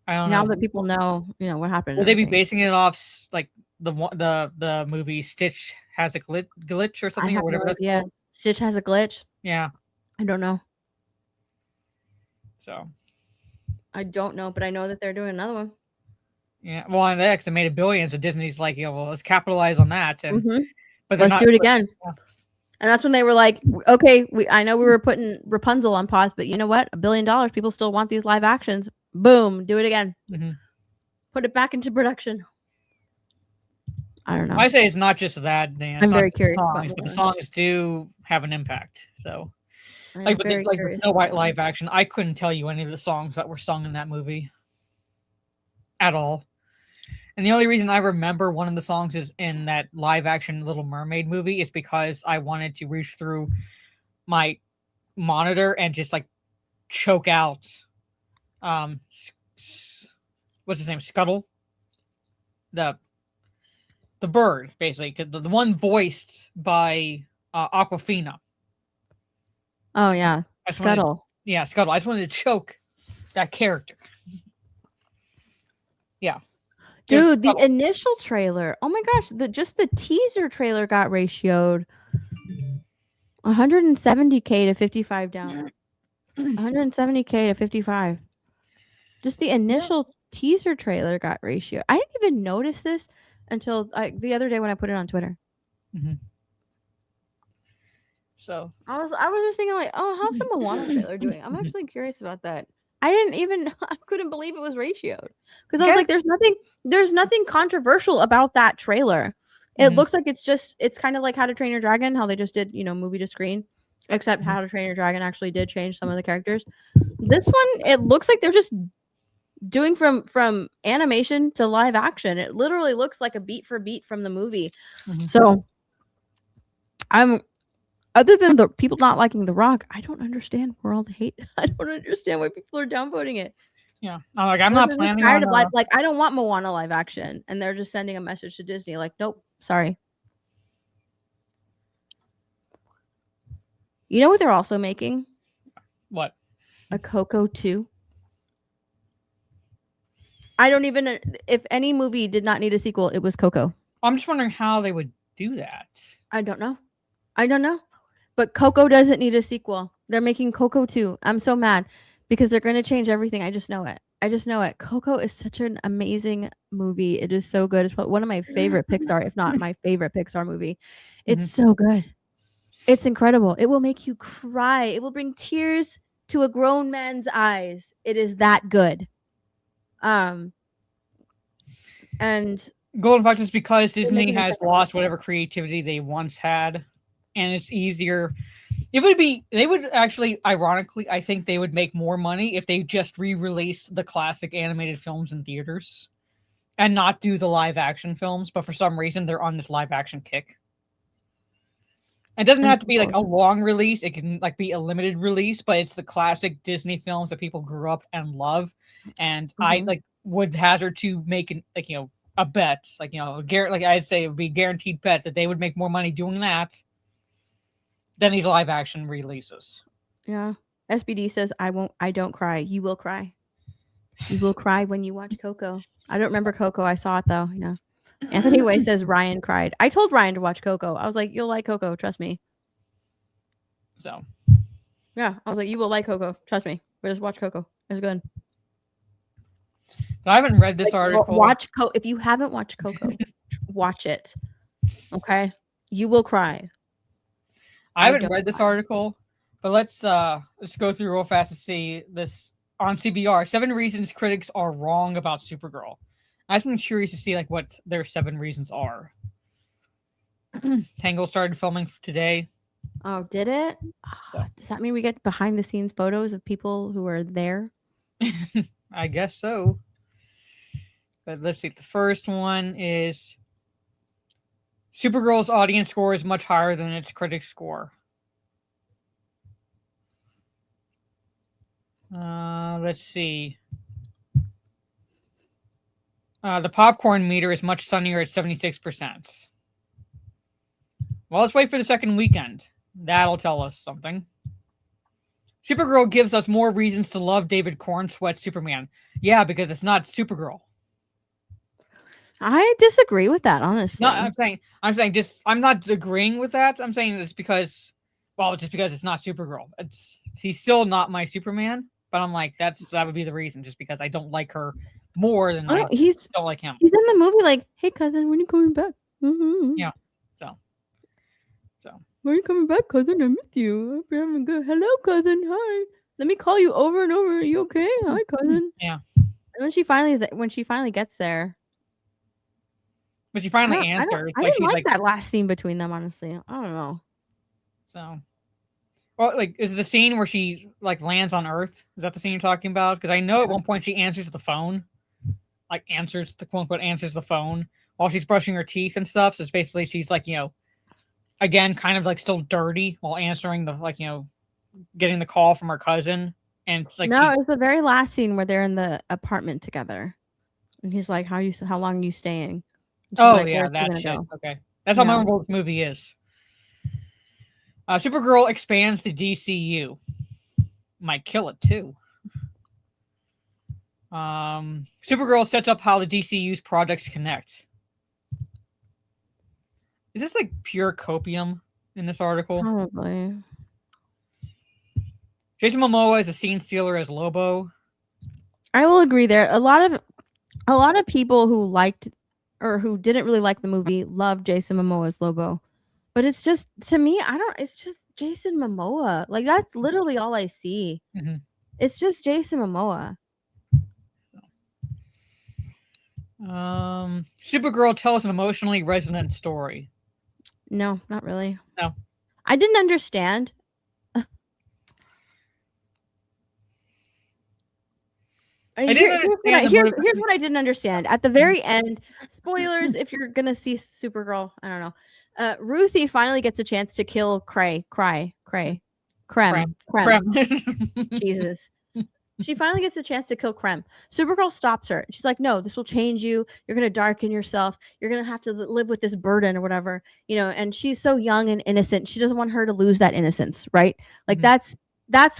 I don't Now know. that people know, what happened. Will and they be everything. basing it off like the movie Stitch has a glitch or I something have or whatever no that's idea. called? Stitch has a glitch. Yeah. I don't know. So. I don't know, but I know that they're doing another one. Yeah. Well, on X, it made $1 billion, so Disney's like, well, let's capitalize on that. And but let's do it again. Yeah. And that's when they were like, okay, I know we were putting Rapunzel on pause, but you know what? $1 billion. People still want these live actions. Boom, do it again. Put it back into production. I don't know. I say it's not just that. I'm very curious songs, about but the songs do have an impact. So, like the Snow White live action, I couldn't tell you any of the songs that were sung in that movie at all. And the only reason I remember one of the songs is in that live action Little Mermaid movie is because I wanted to reach through my monitor and just like choke out what's his name, Scuttle, the bird, basically, because the one voiced by Aquafina. Oh yeah, Scuttle. Scuttle. I just wanted to choke that character. Yeah. Dude, the initial trailer. Oh my gosh, just the teaser trailer got ratioed 170K to 55 down. 170K to 55. Just the initial teaser trailer got ratioed. I didn't even notice this until the other day when I put it on Twitter. So I was just thinking like, oh, how's the Moana trailer doing? I'm actually curious about that. I couldn't believe it was ratioed because I was like, there's nothing controversial about that trailer. It looks like it's kind of like How to Train Your Dragon, how they just did, movie to screen, except How to Train Your Dragon actually did change some of the characters. This one, it looks like they're just doing from animation to live action. It literally looks like a beat for beat from the movie. So other than the people not liking The Rock, I don't understand where all the hate. I don't understand why people are downvoting it. Yeah, I'm not just planning tired on. of like I don't want Moana live action, and they're just sending a message to Disney like, nope, sorry. You know what they're also making? What? A Coco 2. I don't even if any movie did not need a sequel, it was Coco. I'm just wondering how they would do that. I don't know. But Coco doesn't need a sequel. They're making Coco 2. I'm so mad because they're going to change everything. I just know it. Coco is such an amazing movie. It is so good. It's one of my favorite Pixar, if not my favorite Pixar movie. It's so good. It's incredible. It will make you cry. It will bring tears to a grown man's eyes. It is that good. And Golden Fox is because Disney has lost whatever creativity they once had, and it's easier. They would actually, ironically, I think they would make more money if they just re-released the classic animated films in theaters and not do the live action films. But for some reason, they're on this live action kick. It doesn't have to be like a long release. It can like be a limited release, but it's the classic Disney films that people grew up and love. And I like would hazard to make a bet, like I'd say it would be guaranteed bet that they would make more money doing that than these live action releases. Yeah. SBD says, I don't cry. You will cry. You will cry when you watch Coco. I don't remember Coco. I saw it though. Yeah. Anthony Way says Ryan cried. I told Ryan to watch Coco. I was like, you'll like Coco. Trust me. So. Yeah. I was like, you will like Coco. Trust me. But just watch Coco. It's good. But I haven't read this article. If you haven't watched Coco, watch it. Okay? You will cry. I haven't read this article, but let's go through real fast to see this on CBR. 7 reasons critics are wrong about Supergirl. I've been curious to see like what their 7 reasons are. Tangle started filming today. Oh, did it? So. Does that mean we get behind the scenes photos of people who are there? I guess so. But let's see. The first one is Supergirl's audience score is much higher than its critics score. Let's see. The popcorn meter is much sunnier at 76%. Well, let's wait for the second weekend. That'll tell us something. Supergirl gives us more reasons to love David Cornsweat's Superman. Yeah, because it's not Supergirl. I disagree with that, honestly. No, I'm saying I'm not agreeing with that. I'm saying this because, just because it's not Supergirl. He's still not my Superman, but I'm like, that would be the reason, just because I don't like her more than I don't like him. He's in the movie like, hey cousin, when are you coming back? Yeah. So when are you coming back, cousin? I miss you. I hope you're having a good. Hello, cousin. Hi. Let me call you over and over. Are you okay? Hi, cousin. Yeah. And when she finally gets there. But she finally answers. I didn't like that last scene between them, honestly. I don't know. So, well, like, is it the scene where she like lands on Earth? Is that the scene you're talking about? Because I know at one point she answers the phone, like answers the quote unquote answers the phone while she's brushing her teeth and stuff. So it's basically she's like, again, kind of like still dirty while answering the getting the call from her cousin. And like, no, it's the very last scene where they're in the apartment together, and he's like, how long are you staying? Oh, like, yeah, that shit. Go? Okay. That's how memorable this movie is. Supergirl expands the DCU. Might kill it, too. Supergirl sets up how the DCU's projects connect. Is this like pure copium in this article? Probably. Jason Momoa is a scene stealer as Lobo. I will agree there. A lot of people who liked or who didn't really like the movie loved Jason Momoa as Lobo. But it's just, to me, it's just Jason Momoa. Like, that's literally all I see. Mm-hmm. It's just Jason Momoa. Supergirl tells an emotionally resonant story. No, not really. No. I didn't understand. Here's what I didn't understand. At the very end, spoilers if you're gonna see Supergirl, I don't know. Ruthie finally gets a chance to kill Crem. Jesus. She finally gets a chance to kill Krem. Supergirl stops her. She's like, "No, this will change you. You're gonna darken yourself. You're gonna have to live with this burden or whatever." And she's so young and innocent. She doesn't want her to lose that innocence, right? Like that's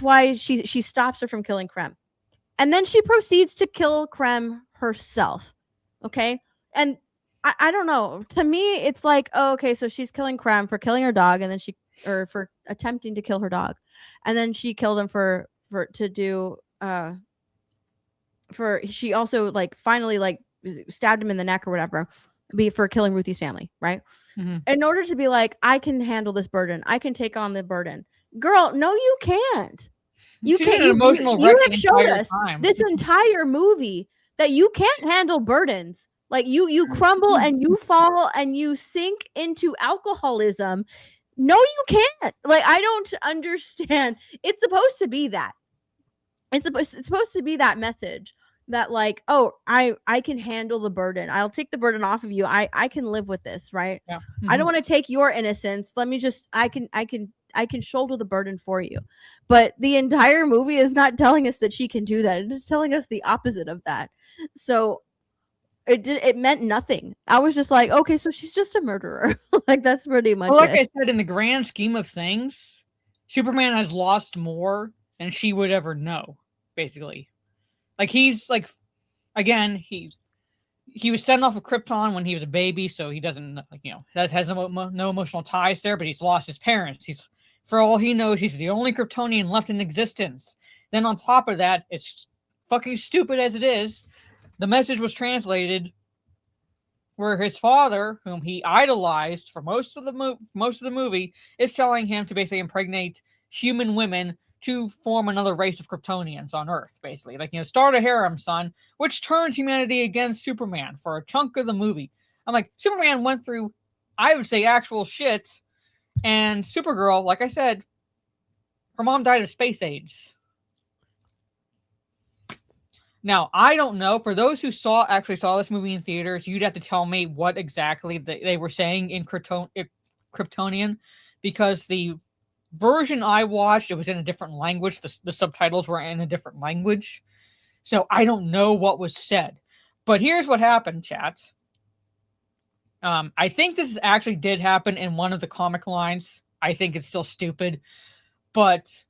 why she stops her from killing Krem. And then she proceeds to kill Krem herself. Okay? And I don't know. To me, it's like, oh, okay, so she's killing Krem for killing her dog, and then or for attempting to kill her dog. And then she killed him for to do for she also like finally like stabbed him in the neck or whatever for killing Ruthie's family, right? In order to be like, I can handle this burden, I can take on the burden. Girl, no, you can't. You She's can't. an emotional You wreck have the showed entire us time. this entire movie that you can't handle burdens. Like you crumble and you fall and you sink into alcoholism. No, you can't. Like, I don't understand. It's supposed to be that. It's supposed to be that message that like, oh, I can handle the burden. I'll take the burden off of you. I can live with this, right? Yeah. I don't want to take your innocence. Let me just I can shoulder the burden for you. But the entire movie is not telling us that she can do that. It is telling us the opposite of that. So it meant nothing. I was just like, okay, so she's just a murderer. Like, that's pretty much Well, like it. I said, in the grand scheme of things, Superman has lost more than she would ever know, basically. Like, he's like, again, he was sent off of Krypton when he was a baby, so he doesn't, like, has no emotional ties there, but he's lost his parents. For all he knows, he's the only Kryptonian left in existence. Then on top of that, it's fucking stupid as it is, the message was translated where his father, whom he idolized for most of the movie, is telling him to basically impregnate human women to form another race of Kryptonians on Earth, basically. Like, start a harem, son, which turns humanity against Superman for a chunk of the movie. I'm like, Superman went through, I would say, actual shit, and Supergirl, like I said, her mom died of space AIDS. Now, I don't know. For those who actually saw this movie in theaters, you'd have to tell me what exactly they were saying in Kryptonian, because the version I watched, it was in a different language. The subtitles were in a different language. So I don't know what was said. But here's what happened, chat. I think this actually did happen in one of the comic lines. I think it's still stupid. But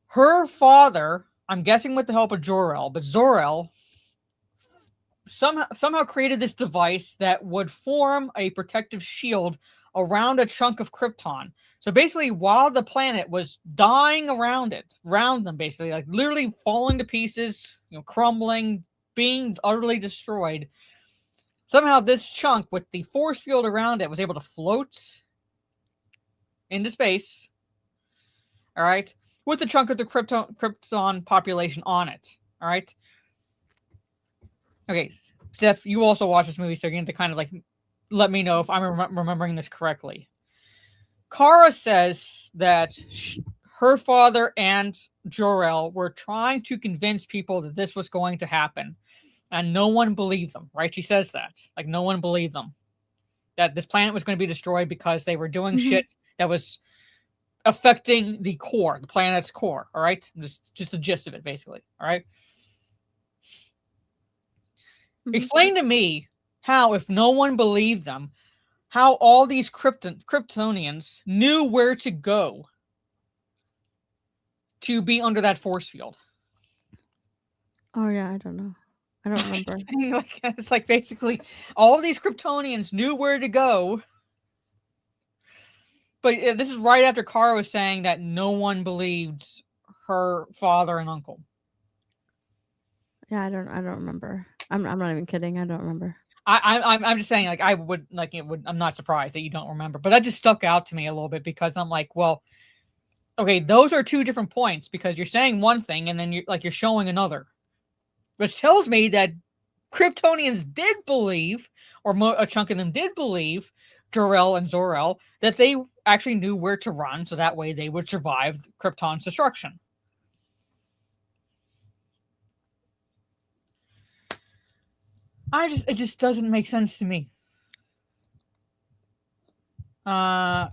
her father, I'm guessing with the help of Jor-El, but Zor-El somehow created this device that would form a protective shield around a chunk of Krypton. So basically, while the planet was dying around them, basically, like literally falling to pieces, crumbling, being utterly destroyed, somehow this chunk with the force field around it was able to float into space. All right. With a chunk of the Krypton population on it. All right. Okay, Steph, you also watched this movie, so you're going to kind of like let me know if I'm remembering this correctly. Kara says that her father and Jor-El were trying to convince people that this was going to happen, and no one believed them, right? She says that. Like, no one believed them. That this planet was going to be destroyed because they were doing shit that was affecting the core, the planet's core, all right? Just the gist of it, basically, all right? Explain to me how, if no one believed them, how all these Kryptonians knew where to go to be under that force field. Oh, yeah, I don't know. I don't remember. It's like basically all these Kryptonians knew where to go. But this is right after Kara was saying that no one believed her father and uncle. Yeah, I don't remember. I'm not even kidding. I don't remember. I'm just saying, like, I would like it would. I'm not surprised that you don't remember, but that just stuck out to me a little bit because I'm like, well, okay, those are two different points because you're saying one thing and then you're showing another, which tells me that Kryptonians did believe, or a chunk of them did believe, Jor-El and Zor-El, that they actually knew where to run, so that way they would survive Krypton's destruction. It just doesn't make sense to me. I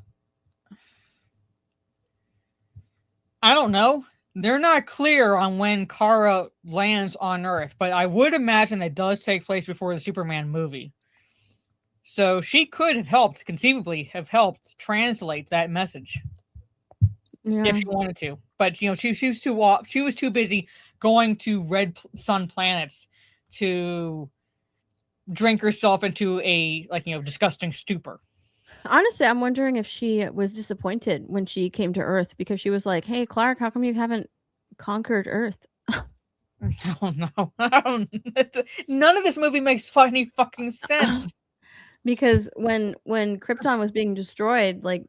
don't know. They're not clear on when Kara lands on Earth, but I would imagine that does take place before the Superman movie. So she could have helped, conceivably have helped translate that message if she wanted to. But she was too busy going to red sun planets to drink herself into a disgusting stupor. Honestly, I'm wondering if she was disappointed when she came to Earth because she was like, "Hey, Clark, how come you haven't conquered Earth?" Oh no. None of this movie makes any fucking sense. Because when Krypton was being destroyed, like,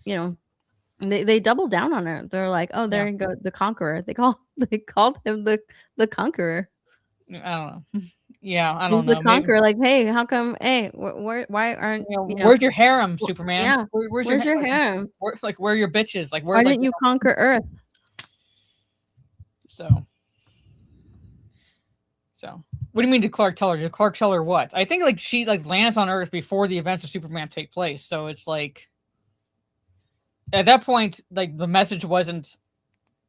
you know, they doubled down on it. They're like, "Oh, there you go, the Conqueror." They called him the Conqueror. I don't know. Yeah, I He's don't the know. Maybe, Conqueror. Like, hey, how come? Hey, why aren't where's your harem, Superman? Yeah, Where's where's your like, harem? where are your bitches? Like, where? Why Like, didn't you conquer Earth? So, what do you mean? Did Clark tell her? Did Clark tell her what? I think like she lands on Earth before the events of Superman take place. So it's like at that point, like the message wasn't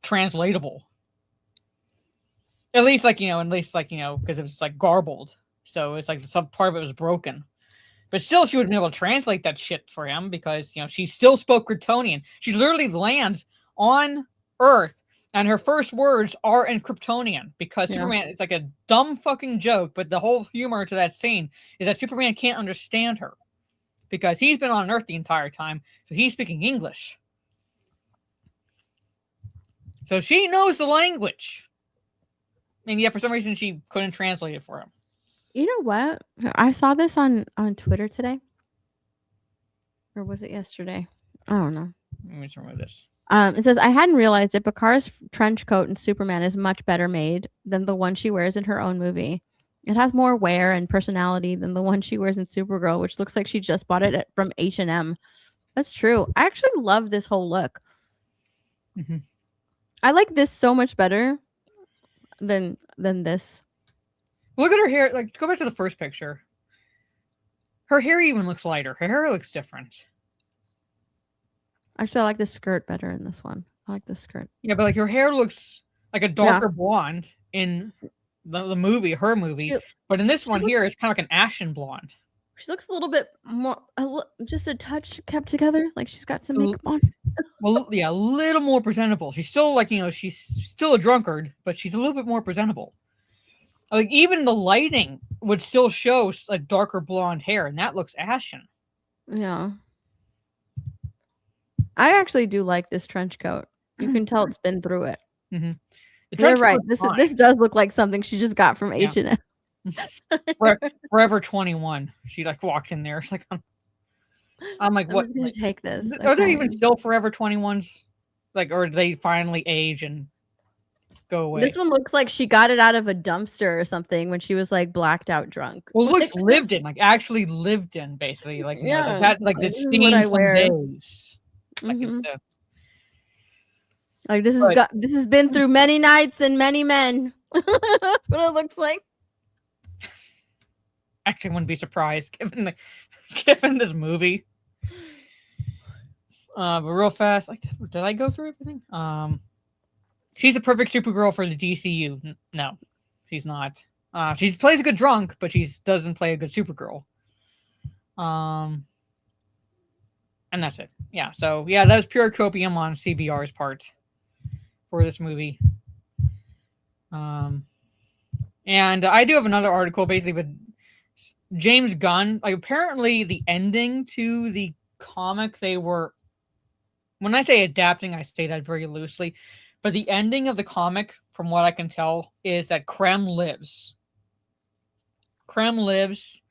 translatable. At least because it was like garbled. So it's like some part of it was broken. But still, she would have been able to translate that shit for him because she still spoke Kryptonian. She literally lands on Earth, and her first words are in Kryptonian because Superman. It's like a dumb fucking joke, but the whole humor to that scene is that Superman can't understand her because he's been on Earth the entire time, so he's speaking English. So she knows the language, and yet for some reason she couldn't translate it for him. You know what? I saw this on Twitter today. Or was it yesterday? I don't know. Let me just remember this. It says, I hadn't realized that Picard's trench coat in Superman is much better made than the one she wears in her own movie. It has more wear and personality than the one she wears in Supergirl, which looks like she just bought it from H&M. That's true. I actually love this whole look. Mm-hmm. I like this so much better than this. Look at her hair. Like, go back to the first picture. Her hair even looks lighter. Her hair looks different. Actually, I like the skirt better in this one. I like the skirt. Yeah, but like her hair looks like a darker blonde in the movie, her movie. But in this one here, it's kind of like an ashen blonde. She looks a little bit more, just a touch kept together. Like she's got some makeup on. Well, yeah, a little more presentable. She's still she's still a drunkard, but she's a little bit more presentable. Like even the lighting would still show a darker blonde hair, and that looks ashen. Yeah. I actually do like this trench coat. You can tell it's been through it. Mm-hmm. You're right. This does look like something she just got from H&M. Forever 21. She walked in there. It's like I'm like, what? I'm gonna take this. Are there even still Forever 21s? Or do they finally age and go away? This one looks like she got it out of a dumpster or something when she was blacked out drunk. Well, it looks lived in, actually lived in, basically. The stains from days. Mm-hmm. This has been through many nights and many men. That's what it looks like. Actually, wouldn't be surprised given this movie. But real fast, did I go through everything? She's a perfect Supergirl for the DCU. No, she's not. She plays a good drunk, but she doesn't play a good Supergirl. And that's it. Yeah. So yeah, that was pure copium on CBR's part for this movie. And I do have another article basically with James Gunn. Apparently the ending to the comic when I say adapting, I say that very loosely, but the ending of the comic, from what I can tell, is that Krem lives. Krem lives,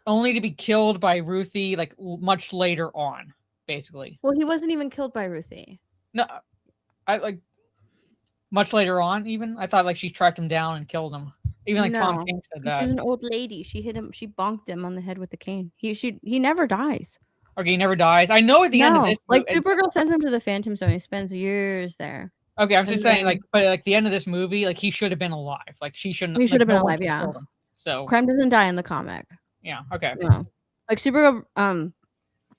only to be killed by Ruthie much later on, basically. Well, he wasn't even killed by Ruthie. No, much later on. Even I thought she tracked him down and killed him. Even Tom King said that. She was an old lady. She hit him. She bonked him on the head with the cane. He never dies. Okay, he never dies. I know at the end of this, Supergirl sends him to the Phantom Zone. He spends years there. Okay, I'm just saying, but the end of this movie, he should have been alive. She shouldn't. He should have been alive. Yeah. So Krem doesn't die in the comic. Yeah. Okay. No. Supergirl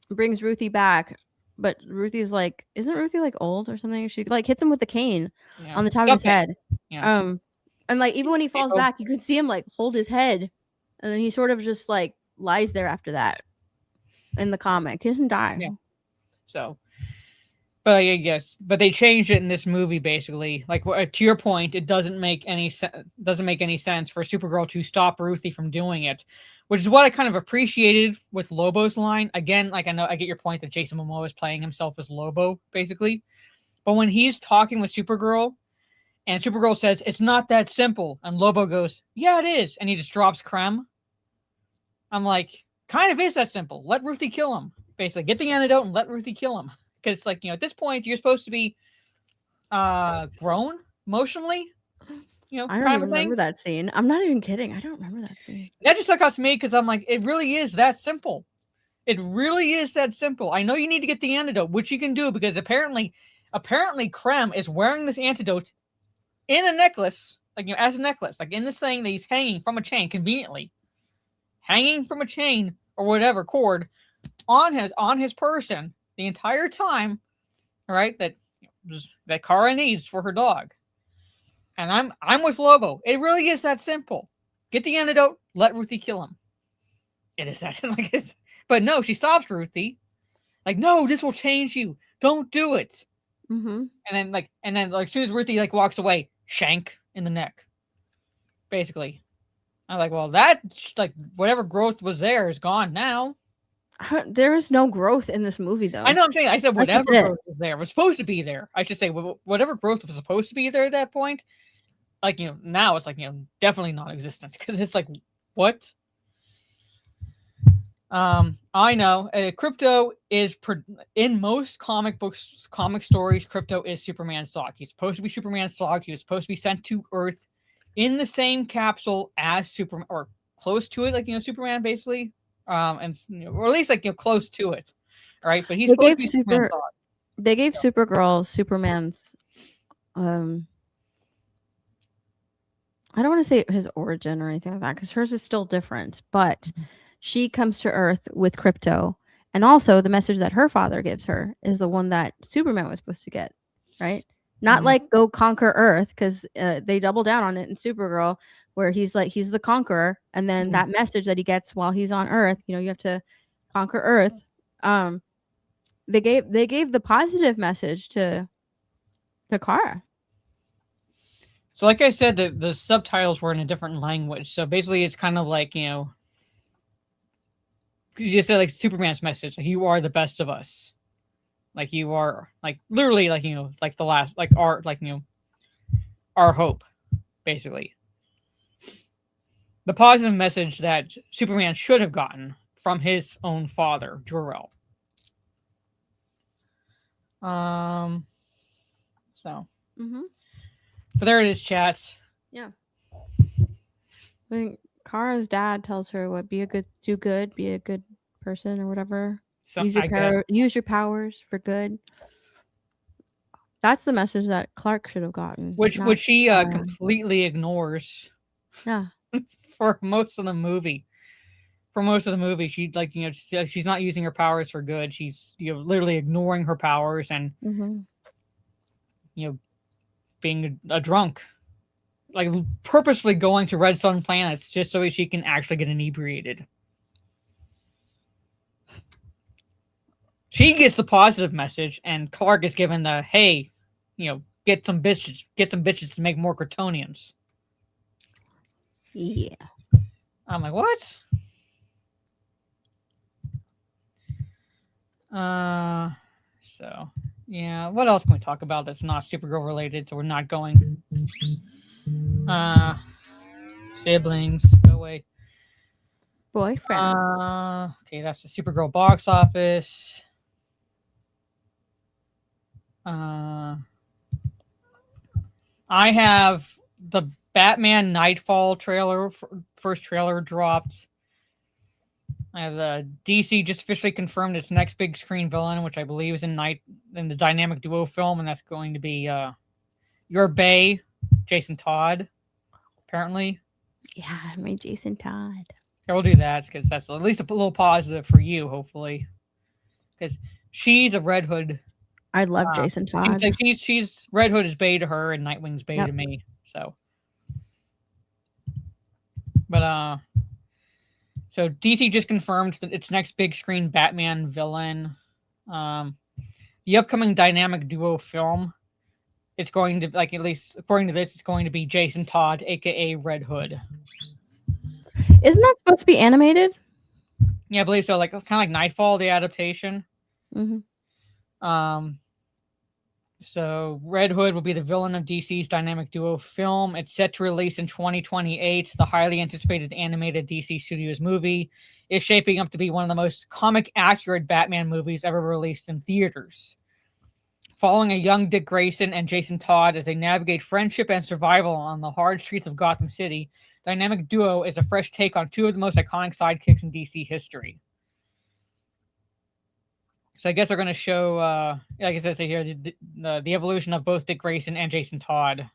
brings Ruthie back, but Ruthie's like, isn't Ruthie like old or something? She like hits him with the cane Yeah. on the top of his Something. head. Yeah. And like even when he falls People- back, you can see him like hold his head, and then he sort of just like lies there after that. In the comic, he doesn't die. Yeah. So, but I guess, but they changed it in this movie basically. Like to your point, it doesn't make any sense for Supergirl to stop Ruthie from doing it, which is what I kind of appreciated with Lobo's line. Again, like I know I get your point that Jason Momoa is playing himself as Lobo basically, but when he's talking with Supergirl, and Supergirl says it's not that simple, and Lobo goes, "Yeah, it is," and he just drops Krem. I'm like, kind of is that simple. Let Ruthie kill him. Basically, get the antidote and let Ruthie kill him. Because, like, at this point, you're supposed to be grown emotionally. I don't even remember that scene. I'm not even kidding. I don't remember that scene. That just stuck out to me because I'm like, it really is that simple. It really is that simple. I know you need to get the antidote, which you can do because apparently Krem is wearing this antidote in a necklace, like as a necklace, like in this thing that he's hanging from a chain, conveniently hanging from a chain or whatever cord on his person the entire time, right? That Kara needs for her dog. And I'm with Lobo. It really is that simple. Get the antidote, let Ruthie kill him. It is that like it's, but no, she stops Ruthie. Like, no, this will change you. Don't do it. Mm-hmm. And then as soon as Ruthie like walks away, shank in the neck. Basically. I'm like, well, that like whatever growth was there is gone now. There is no growth in this movie, though. I know. I'm saying. I said whatever growth was there was supposed to be there. I should say whatever growth was supposed to be there at that point. Like now it's like definitely non-existent because it's like what? I know. Crypto is in most comic stories. Crypto is Superman's dog. He's supposed to be Superman's dog. He was supposed to be sent to Earth in the same capsule as Superman, or close to it, like Superman, basically. And or at least like close to it, right? But he's supposed to be Superman's dog. They gave Supergirl Superman's. I don't want to say his origin or anything like that because hers is still different, but she comes to Earth with Crypto, and also the message that her father gives her is the one that Superman was supposed to get, right? Not like go conquer Earth, because they double down on it in Supergirl, where he's the conqueror, and then that message that he gets while he's on Earth, you have to conquer Earth. They gave the positive message to Kara. So, like I said, the subtitles were in a different language. So basically, it's kind of like you just said like Superman's message: "You are the best of us." Like you are, like literally, like like the last, like our, like our hope, basically. The positive message that Superman should have gotten from his own father, Jor-El. So, but there it is, chats. Yeah. I think Kara's dad tells her do good, be a good person or whatever. So, use your powers for good. That's the message that Clark should have gotten. Which she completely ignores. Yeah. For most of the movie. She like she's not using her powers for good. She's literally ignoring her powers and being a drunk, like purposely going to red sun planets just so she can actually get inebriated. She gets the positive message, and Clark is given the hey, get some bitches to make more Kryptonians. Yeah. I'm like, what? So yeah, what else can we talk about that's not Supergirl related? So we're not going. Siblings, go away. Boyfriend. Okay, that's the Supergirl box office. I have the Batman Nightfall trailer, first trailer dropped. I have the DC just officially confirmed its next big screen villain, which I believe is in the Dynamic Duo film, and that's going to be your Bay, Jason Todd, apparently. Yeah, my Jason Todd. Yeah, we'll do that because that's at least a little positive for you, hopefully. Because She's a Red Hood. I love Jason Todd. She's Red Hood is bae to her, and Nightwing's bae Yep. to me. So, but so DC just confirmed that its next big screen Batman villain, the upcoming dynamic duo film, it's going to, like, at least according to this, it's going to be Jason Todd, aka Red Hood. Isn't that supposed to be animated? Yeah, I believe so. Like kind of like Nightfall, the adaptation. Mm-hmm. So Red Hood will be the villain of DC's dynamic duo film. It's set to release in 2028. The highly anticipated animated DC Studios movie is shaping up to be one of the most comic accurate Batman movies ever released in theaters. Following a young Dick Grayson and Jason Todd as they navigate friendship and survival on the hard streets of Gotham City, dynamic duo is a fresh take on two of the most iconic sidekicks in DC history. So I guess they're going to show, like I said here, the evolution of both Dick Grayson and Jason Todd.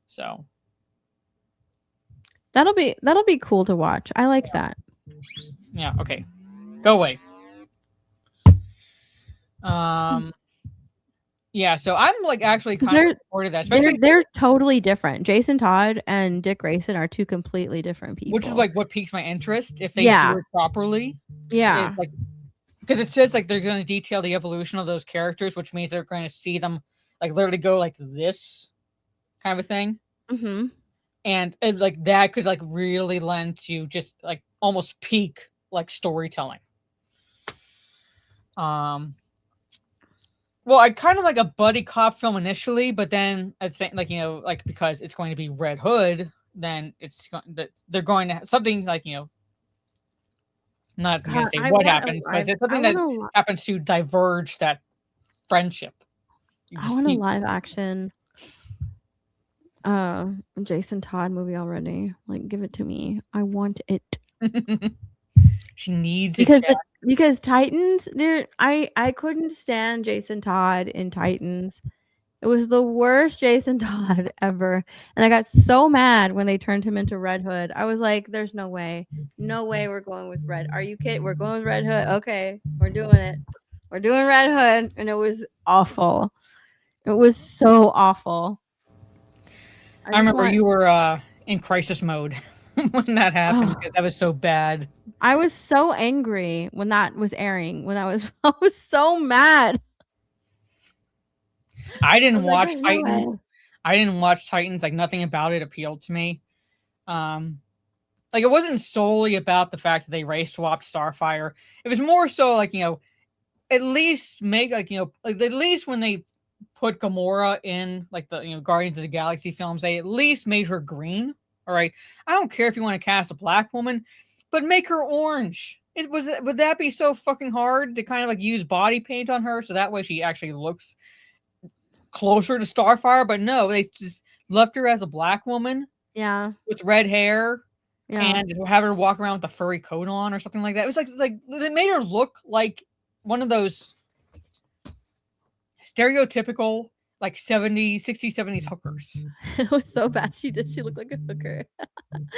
So that'll be cool to watch. I like that. Yeah. Okay. Go away. Yeah. So I'm like actually kind of supportive of that. Especially they're totally different. Jason Todd and Dick Grayson are two completely different people. Which is like what piques my interest if they do it properly. Yeah. Like, because it says like they're going to detail the evolution of those characters, which means they're going to see them like literally go like this kind of a thing. Mm-hmm. And like that could like really lend to just like almost peak like storytelling. Well, I kind of like a buddy cop film initially, but then I'd say like, you know, like because it's going to be Red Hood, then they're going to have something like, you know, not going to say what happens, but it's something that happens to diverge that friendship. I want a live action Jason Todd movie already. Like, give it to me. I want it. She needs because Titans, dude, I couldn't stand Jason Todd in Titans. It was the worst Jason Todd ever. And I got so mad when they turned him into Red Hood. I was like, there's no way. No way we're going with Red. Are you kidding? We're going with Red Hood. Okay, we're doing it. We're doing Red Hood. And it was awful. It was so awful. I remember you were in crisis mode when that happened because that was so bad. I was so angry when that was airing. I was so mad. I didn't watch Titans. I didn't watch Titans. Like nothing about it appealed to me. Like it wasn't solely about the fact that they race swapped Starfire. It was more so like, you know, at least make like, you know, like at least when they put Gamora in like the, you know, Guardians of the Galaxy films, they at least made her green. All right. I don't care if you want to cast a black woman, but make her orange. Would that be so fucking hard to kind of like use body paint on her so that way she actually looks closer to Starfire? But no, they just left her as a black woman. Yeah. With red hair. Yeah. And have her walk around with a furry coat on or something like that. It was like they made her look like one of those stereotypical like 60s, 70s hookers. It was so bad. She looked like a hooker.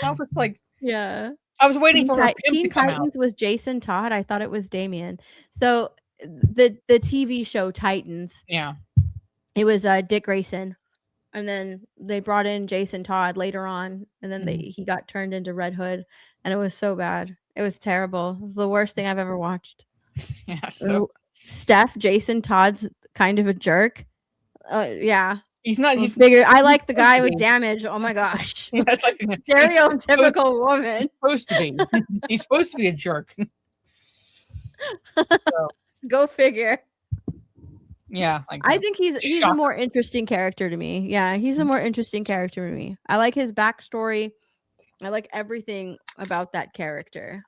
I was like, yeah. I was waiting for her pimp to come Titans out. Was Jason Todd. I thought it was Damien. So the TV show Titans. Yeah. It was Dick Grayson. And then they brought in Jason Todd later on, and then he got turned into Red Hood, and it was so bad. It was terrible. It was the worst thing I've ever watched. Yeah. So Jason Todd's kind of a jerk. Yeah. He's not. He's bigger. I like the guy with damage. Oh my gosh. That's like stereotypical woman. He's supposed to be. He's supposed to be a jerk. So. Go figure. Yeah, like I think he's a more interesting character to me. Yeah, he's a more interesting character to me. I like his backstory. I like everything about that character.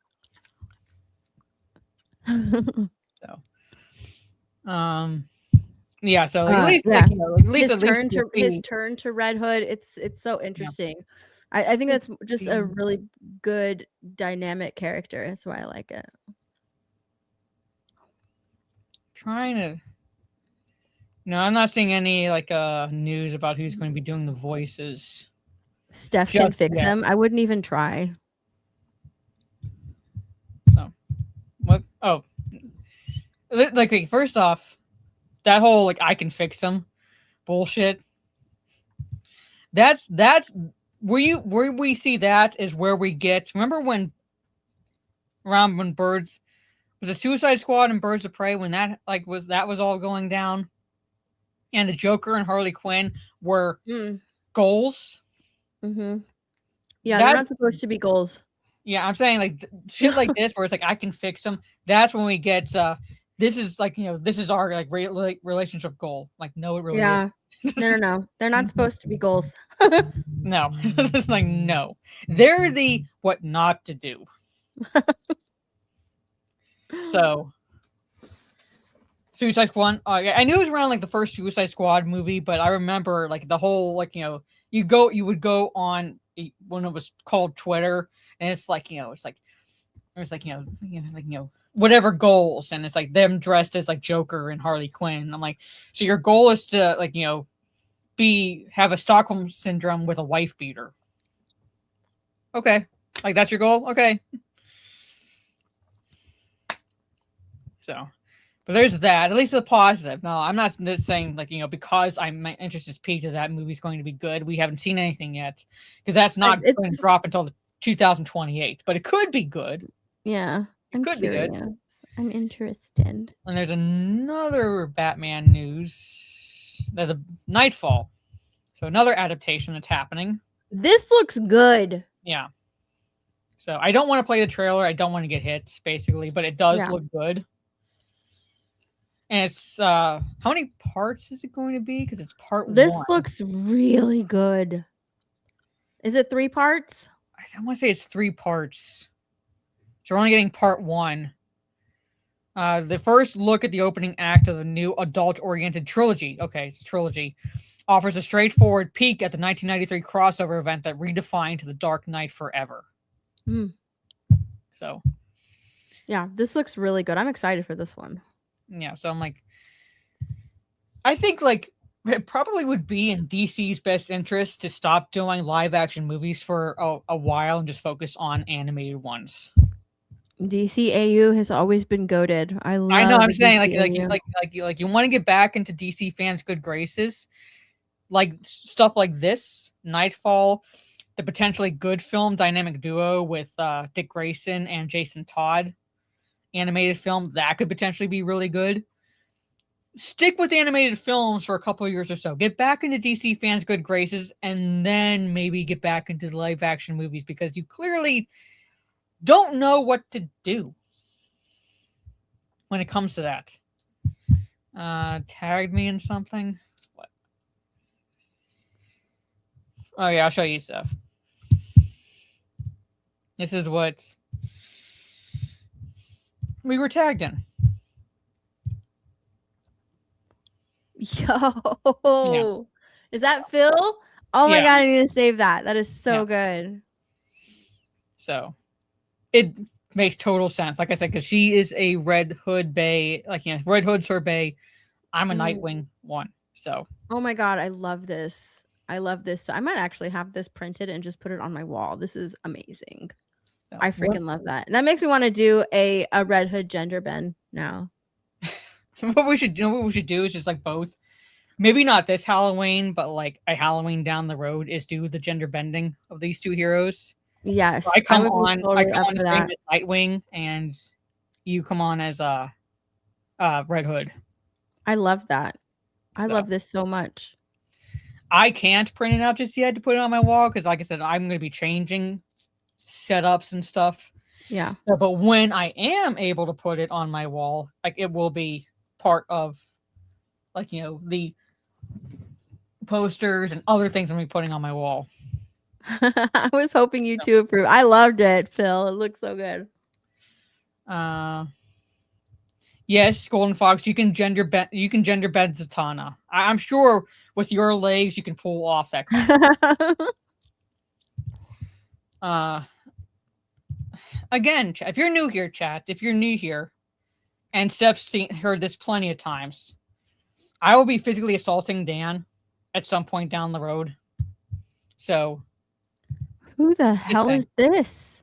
Yeah. So at least, like, you know, at least his turn to Red Hood. It's so interesting. Yeah. I think that's just a really good dynamic character. That's why I like it. Trying to. No, I'm not seeing any like news about who's going to be doing the voices. Steph can fix him. I wouldn't even try. So, what? Oh, like okay, first off, that whole like I can fix them bullshit. That's where we see that is where we get. Remember when around when Birds was a Suicide Squad and Birds of Prey when that was all going down, and the Joker and Harley Quinn were goals. Mm-hmm. Yeah, they're not supposed to be goals. Yeah, I'm saying like shit like this where it's like I can fix them. That's when we get this is like this is our like relationship goal. Like no, it really Yeah. is. No. They're not supposed to be goals. No, it's just like no. They're the what not to do. So Suicide Squad. I knew it was around like the first Suicide Squad movie, but I remember like the whole like you would go on when it was called Twitter, and it's like whatever goals, and it's like them dressed as like Joker and Harley Quinn. I'm like, so your goal is to like have a Stockholm syndrome with a wife beater. Okay, like that's your goal. Okay, so. But there's that. At least it's a positive. No, I'm not saying like because my interest is peaked that movie's going to be good. We haven't seen anything yet because that's not going to drop until 2028. But it could be good. Yeah, it could curious. be good. I'm interested. And there's another Batman news. The Nightfall. So another adaptation that's happening. This looks good. Yeah. So I don't want to play the trailer. I don't want to get hits, basically, but it does look good. And it's how many parts is it going to be? Because it's part 1. This looks really good. Is it 3 parts? I want to say it's 3 parts. So we're only getting part 1. The first look at the opening act of the new adult-oriented trilogy. Okay, it's a trilogy. Offers a straightforward peek at the 1993 crossover event that redefined The Dark Knight forever. So. Yeah, this looks really good. I'm excited for this one. Yeah, so I'm like, I think like it probably would be in DC's best interest to stop doing live action movies for a while and just focus on animated ones. DCAU has always been goated. I know. I'm saying like you want to get back into DC fans' good graces, like stuff like this, Nightfall, the potentially good film dynamic duo with Dick Grayson and Jason Todd. Animated film that could potentially be really good. Stick with animated films for a couple of years or so. Get back into DC fans' good graces, and then maybe get back into the live action movies because you clearly don't know what to do when it comes to that. Tagged me in something. What? Oh yeah, I'll show you stuff. This is what we were tagged in. Yo, is that Phil? Oh my god, I need to save that. That is so good. So it makes total sense. Like I said, because she is a Red Hood Bay, Red Hood's her Bay. I'm a Nightwing one. So oh my god, I love this. I love this. So I might actually have this printed and just put it on my wall. This is amazing. So, I freaking love that. And that makes me want to do a Red Hood gender bend now. What we should do is just like both. Maybe not this Halloween, but like a Halloween down the road is do the gender bending of these two heroes. Yes. So I come on as Nightwing and you come on as Red Hood. I love that. I love this so much. I can't print it out just yet to put it on my wall because like I said, I'm going to be changing setups and stuff. Yeah. So, but when I am able to put it on my wall, like it will be part of like, the posters and other things I'm going to be putting on my wall. I was hoping you to approve. I loved it, Phil. It looks so good. Yes, Golden Fox, you can gender bend Zatanna. I'm sure with your legs you can pull off that again, if you're new here, chat, and Steph's heard this plenty of times, I will be physically assaulting Dan at some point down the road. So, who the hell is this?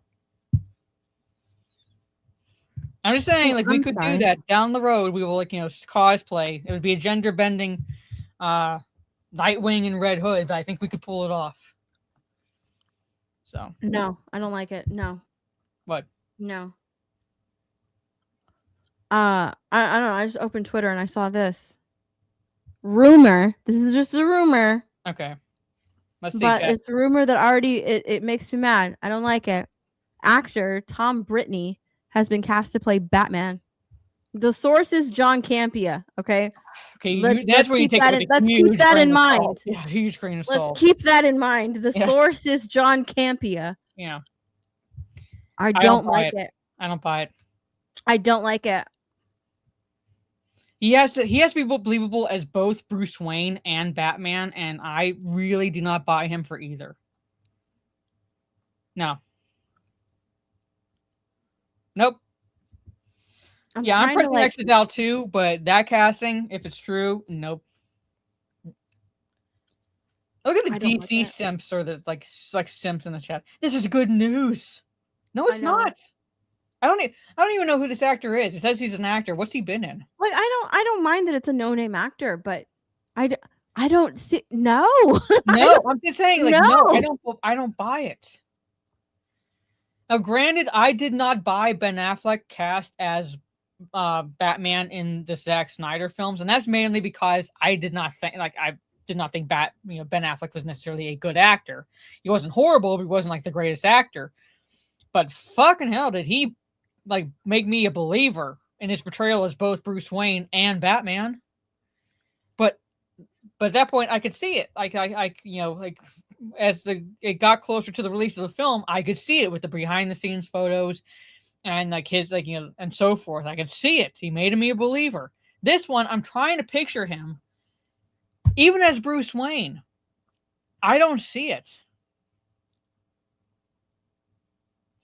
I'm just saying, like, we I'm could sorry. do that down the road. We will, like, cosplay. It would be a gender bending Nightwing and Red Hood, but I think we could pull it off. So No, I don't like it. No, what? no. I don't know. I just opened Twitter and I saw this rumor. This is just a rumor, Okay. Let's see. but Chat. it's a rumor that already it makes me mad. I don't like it. Actor Tom Brittney has been cast to play Batman. The source is John Campea. Okay, Okay, that's where you keep take that it with let's a keep huge that grain in of mind. salt. Yeah, huge grain of Let's salt. keep that in mind. The Yeah. source is John Campea. Yeah. I don't buy like it. it. I don't buy it. I don't like it. He has to be believable as both Bruce Wayne and Batman, and I really do not buy him for either. No. Nope. I'm pressing exit out too, but that casting, if it's true, nope. Look at the DC simps or the like simps in the chat. This is good news. No, it's not. I don't even know who this actor is. It says he's an actor. What's he been in? Like I don't mind that it's a no-name actor, but I don't see no. No, I'm just saying like no, I don't buy it. Now, granted, I did not buy Ben Affleck cast as Batman in the Zack Snyder films, and that's mainly because I did not think Ben Affleck was necessarily a good actor. He wasn't horrible, but he wasn't like the greatest actor. But fucking hell, did he like make me a believer in his portrayal as both Bruce Wayne and Batman? But at that point, I could see it. As it got closer to the release of the film, I could see it with the behind the scenes photos and like his and so forth. I could see it. He made me a believer. This one, I'm trying to picture him even as Bruce Wayne. I don't see it.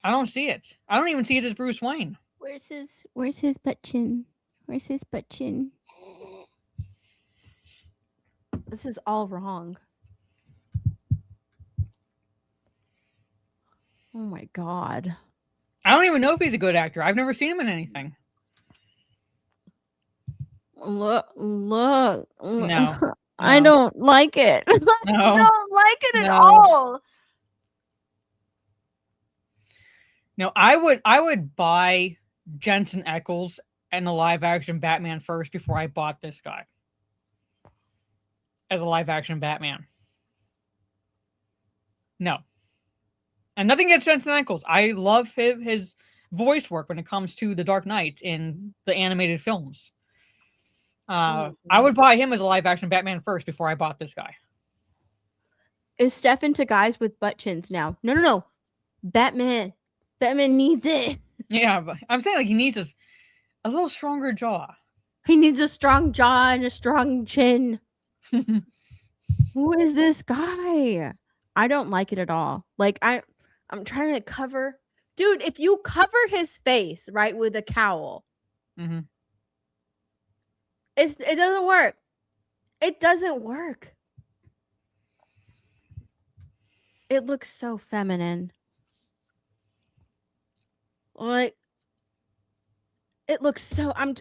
I don't see it. I don't even see it as Bruce Wayne. Where's his butt chin? Where's his butt chin? This is all wrong. Oh my god. I don't even know if he's a good actor. I've never seen him in anything. Look. No. I don't like it. No. I don't like it at all. No, I would buy Jensen Ackles and the live action Batman first before I bought this guy as a live action Batman. No. And nothing against Jensen Ackles. I love his voice work when it comes to The Dark Knight in the animated films. I would buy him as a live action Batman first before I bought this guy. Is Steph into guys with butt chins now? No. Batman needs it. Yeah, but I'm saying like he needs a little stronger jaw. He needs a strong jaw and a strong chin. Who is this guy? I don't like it at all. Like I'm trying to cover. Dude, if you cover his face, right, with a cowl, mm-hmm. It doesn't work. It doesn't work. It looks so feminine. Like it looks so. I'm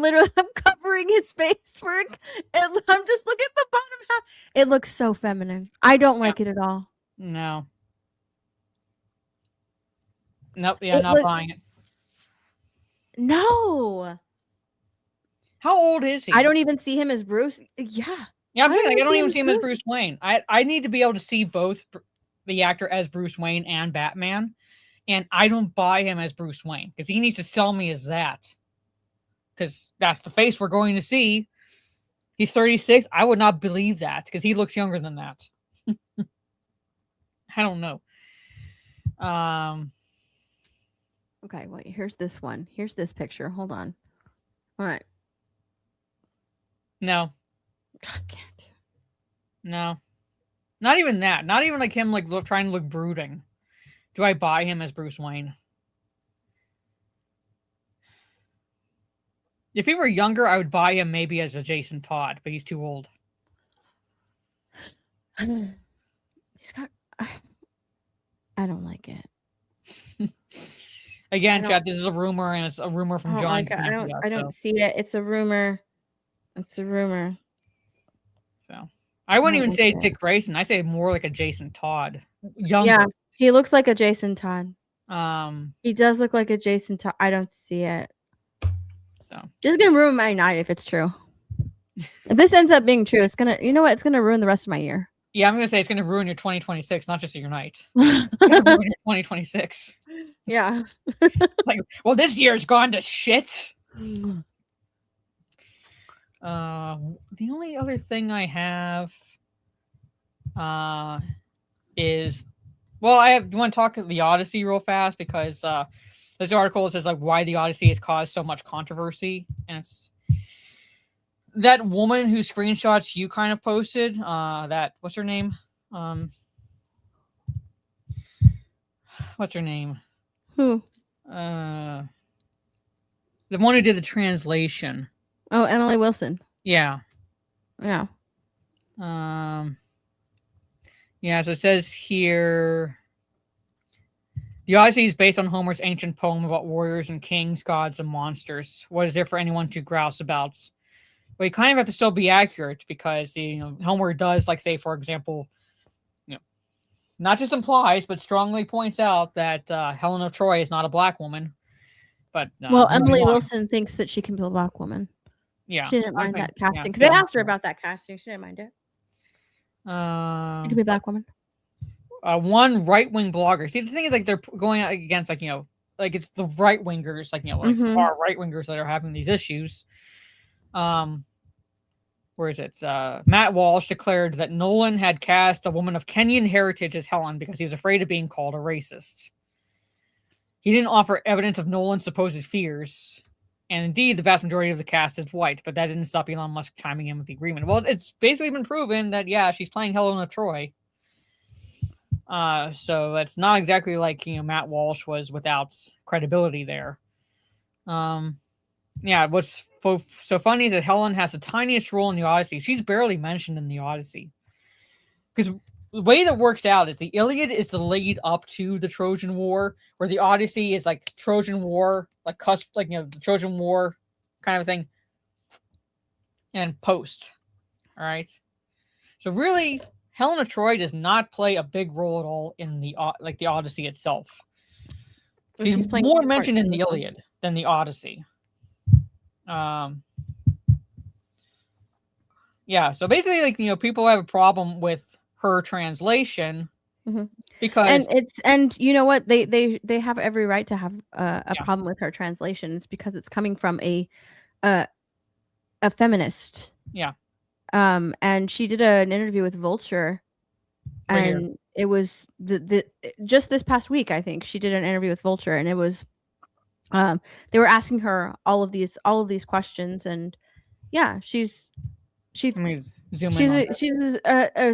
literally covering his face for it. I'm just looking at the bottom half. It looks so feminine. I don't like it at all. No. Nope. Yeah, not buying it. No. How old is he? I don't even see him as Bruce. Yeah. Yeah, I'm saying like I don't even see him as Bruce Wayne. I need to be able to see both the actor as Bruce Wayne and Batman, and I don't buy him as Bruce Wayne because he needs to sell me as that. Because that's the face we're going to see. He's 36. I would not believe that because he looks younger than that. I don't know. Okay, wait. Here's this one. Here's this picture. Hold on. All right. No. I can't. No. Not even that. Not even like him like trying to look brooding. Do I buy him as Bruce Wayne? If he were younger, I would buy him maybe as a Jason Todd, but he's too old. He's got. I don't like it. Again, chat, this is a rumor, and it's a rumor from Oh John. my God, I don't see it. It's a rumor. It's a rumor. So I wouldn't even say Okay. Dick Grayson. I say more like a Jason Todd. Younger. Yeah, he looks like a Jason Todd. Um, He does look like a Jason Todd. I don't see it. so This is gonna ruin my night if it's true. If this ends up being true, it's gonna, you know what? It's gonna ruin the rest of my year. yeah, I'm gonna say it's gonna ruin your 2026, not just your night. It's gonna ruin your 2026. Yeah. Like, well, this year's gone to shit. The only other thing I have is, well, you want to talk the Odyssey real fast, because this article says like why the Odyssey has caused so much controversy, and it's that woman whose screenshots you kind of posted, that, what's her name? What's her name? Who? The one who did the translation. Oh, Emily Wilson. Yeah. Yeah. Yeah, so it says here, the Odyssey is based on Homer's ancient poem about warriors and kings, gods, and monsters. What is there for anyone to grouse about? Well, you kind of have to still be accurate, because Homer does, like, say, for example, not just implies, but strongly points out that Helen of Troy is not a black woman. But well, Emily Wilson thinks that she can be a black woman. Yeah, she didn't mind that casting, because yeah, they asked her about that casting. She didn't mind it. She could be a black woman. One right-wing blogger. See, the thing is, like, they're going against, like, like, it's the right-wingers, like, like far right-wingers that are having these issues. Where is it? Matt Walsh declared that Nolan had cast a woman of Kenyan heritage as Helen because he was afraid of being called a racist. He didn't offer evidence of Nolan's supposed fears, and indeed, the vast majority of the cast is white, but that didn't stop Elon Musk chiming in with the agreement. Well, it's basically been proven that, yeah, she's playing Helen of Troy. So it's not exactly like, Matt Walsh was without credibility there. Yeah, what's so funny is that Helen has the tiniest role in the Odyssey. She's barely mentioned in the Odyssey. Because the way that works out is the Iliad is the lead up to the Trojan War, where the Odyssey is like Trojan War, like the Trojan War kind of thing, and post. All right. So really, Helen of Troy does not play a big role at all in the Odyssey itself. She's more mentioned in the Iliad than the Odyssey. Yeah, so basically, like, people have a problem with her translation because and you know what, they have every right to have a problem with her translation. It's because it's coming from a feminist. Yeah. And she did an interview with Vulture, and it was just this past week, I think she did an interview with Vulture, and it was they were asking her all of these questions, and yeah, she's a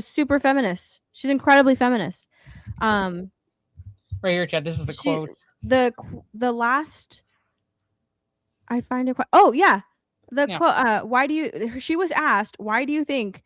super feminist. She's incredibly feminist. Right here, Chad. This is the quote. The last, I find it quite. Oh yeah, quote. Why do you? She was asked, why do you think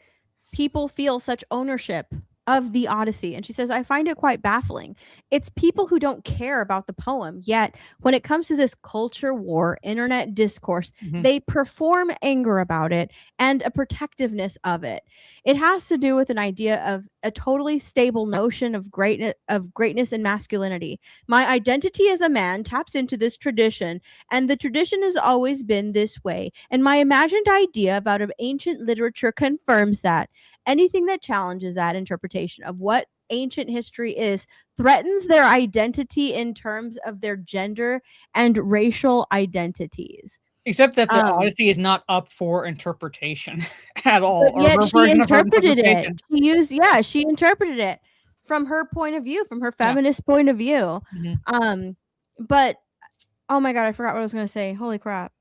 people feel such ownership of the Odyssey? And she says, I find it quite baffling. It's people who don't care about the poem, yet when it comes to this culture war, internet discourse, they perform anger about it and a protectiveness of it. It has to do with an idea of a totally stable notion of greatness and masculinity. My identity as a man taps into this tradition, and the tradition has always been this way, and my imagined idea about ancient literature confirms that. Anything that challenges that interpretation of what ancient history is threatens their identity in terms of their gender and racial identities. Except that the Odyssey is not up for interpretation at all. But yet she interpreted it. She interpreted it from her point of view, from her feminist point of view. But oh my God, I forgot what I was going to say. Holy crap.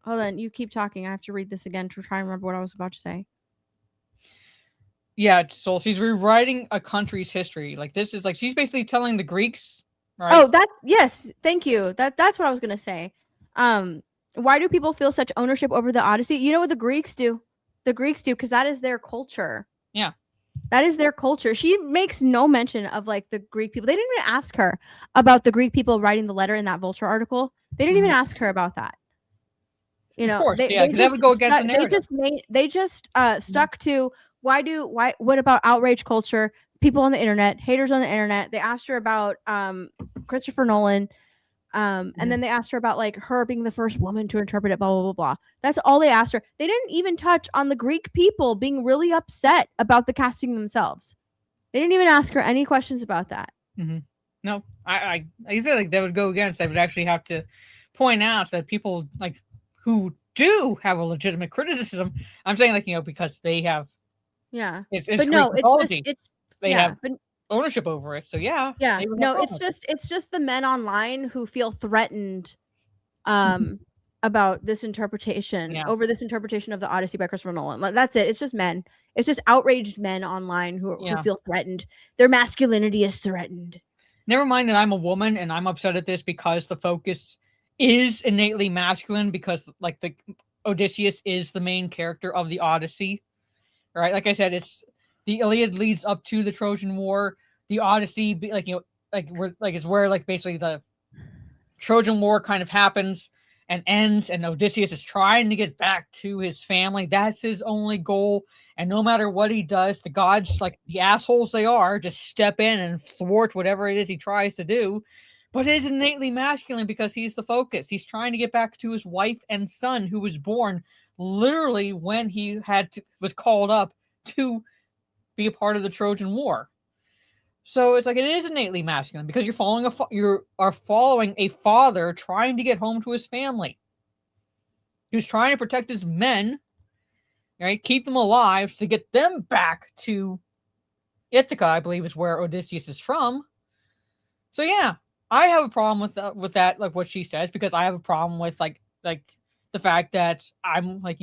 Hold on, you keep talking. I have to read this again to try and remember what I was about to say. Yeah, so she's rewriting a country's history. Like, this is like, she's basically telling the Greeks, right? Oh, yes, thank you. That's what I was gonna say. Why do people feel such ownership over the Odyssey? You know what the Greeks do? The Greeks do, because that is their culture. Yeah. That is their culture. She makes no mention of like the Greek people. They didn't even ask her about the Greek people writing the letter in that Vulture article. They didn't even ask her about that. You Of know, course, yeah, they because that would just go against the narrative. they just stuck to why what about outrage culture, people on the internet, haters on the internet. They asked her about Christopher Nolan, and then they asked her about like her being the first woman to interpret it, blah blah blah blah. That's all they asked her. They didn't even touch on the Greek people being really upset about the casting themselves. They didn't even ask her any questions about that. No, I said like that would go against. I would actually have to point out that people like who do have a legitimate criticism. I'm saying like because they have it's but Greek no, mythology. They yeah, have but ownership over it. So yeah, they would have no, problems. it's just the men online who feel threatened about this interpretation Yeah. over this interpretation of the Odyssey by Christopher Nolan. Like, that's it. It's just men. It's just outraged men online who feel threatened. Their masculinity is threatened. Never mind that I'm a woman and I'm upset at this because the focus is innately masculine because like the Odysseus is the main character of the Odyssey. Right? Like I said, it's the Iliad leads up to the Trojan War. The Odyssey, like it's where like basically the Trojan War kind of happens and ends, and Odysseus is trying to get back to his family. That's his only goal. And no matter what he does, the gods, like the assholes they are, just step in and thwart whatever it is he tries to do. But it is innately masculine because he's the focus. He's trying to get back to his wife and son, who was born literally when he was called up to be a part of the Trojan War. So it's like it is innately masculine because you're following a father trying to get home to his family. Who's trying to protect his men, right? Keep them alive to get them back to Ithaca, I believe is where Odysseus is from. So yeah, I have a problem with that, like what she says, because I have a problem with like the fact that I'm like,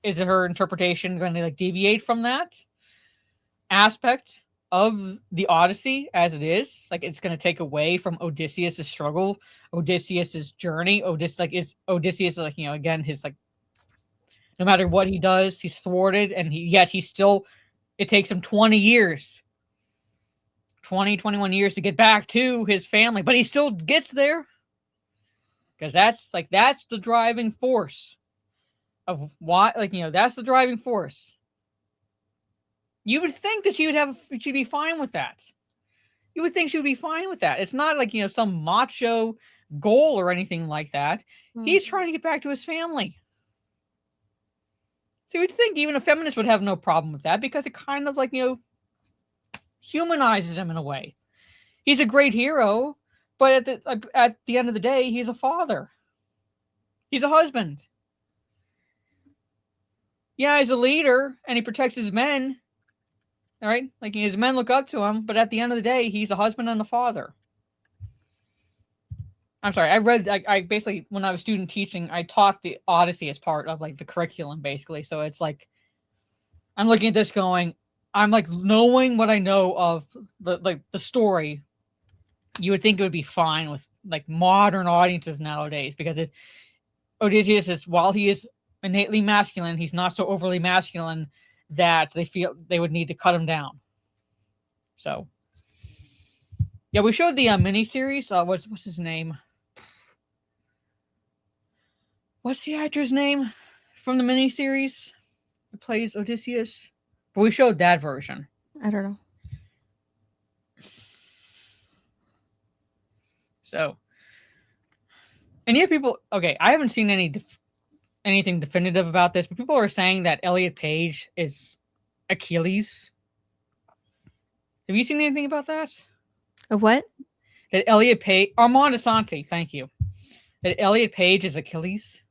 is her interpretation going to like deviate from that aspect of the Odyssey as it is? Like it's going to take away from Odysseus's struggle, Odysseus's journey. Odysseus like again his like no matter what he does, he's thwarted, and he's still. It takes him 20 years, 21 years to get back to his family, but he still gets there because that's the driving force of why that's the driving force. You would think that she'd be fine with that. You would think she would be fine with that. It's not like, some macho goal or anything like that. He's trying to get back to his family. So you'd think even a feminist would have no problem with that because it kind of like, humanizes him in a way. He's a great hero, but at the end of the day, he's a father. He's a husband. Yeah, he's a leader and he protects his men. All right, like his men look up to him, but at the end of the day, he's a husband and a father. I'm sorry, I basically, when I was student teaching, I taught the Odyssey as part of like the curriculum, basically. So it's like, I'm looking at this going, I'm like knowing what I know of the story. You would think it would be fine with like modern audiences nowadays because Odysseus is, while he is innately masculine, he's not so overly masculine that they feel they would need to cut him down. So, yeah, we showed the miniseries. What's his name? What's the actor's name from the miniseries who plays Odysseus? But we showed that version. I don't know. So, and yet people, okay, I haven't seen anything definitive about this, but people are saying that Elliot Page is Achilles. Have you seen anything about that? Of what? That Elliot Page, Armand Asante, thank you. That Elliot Page is Achilles.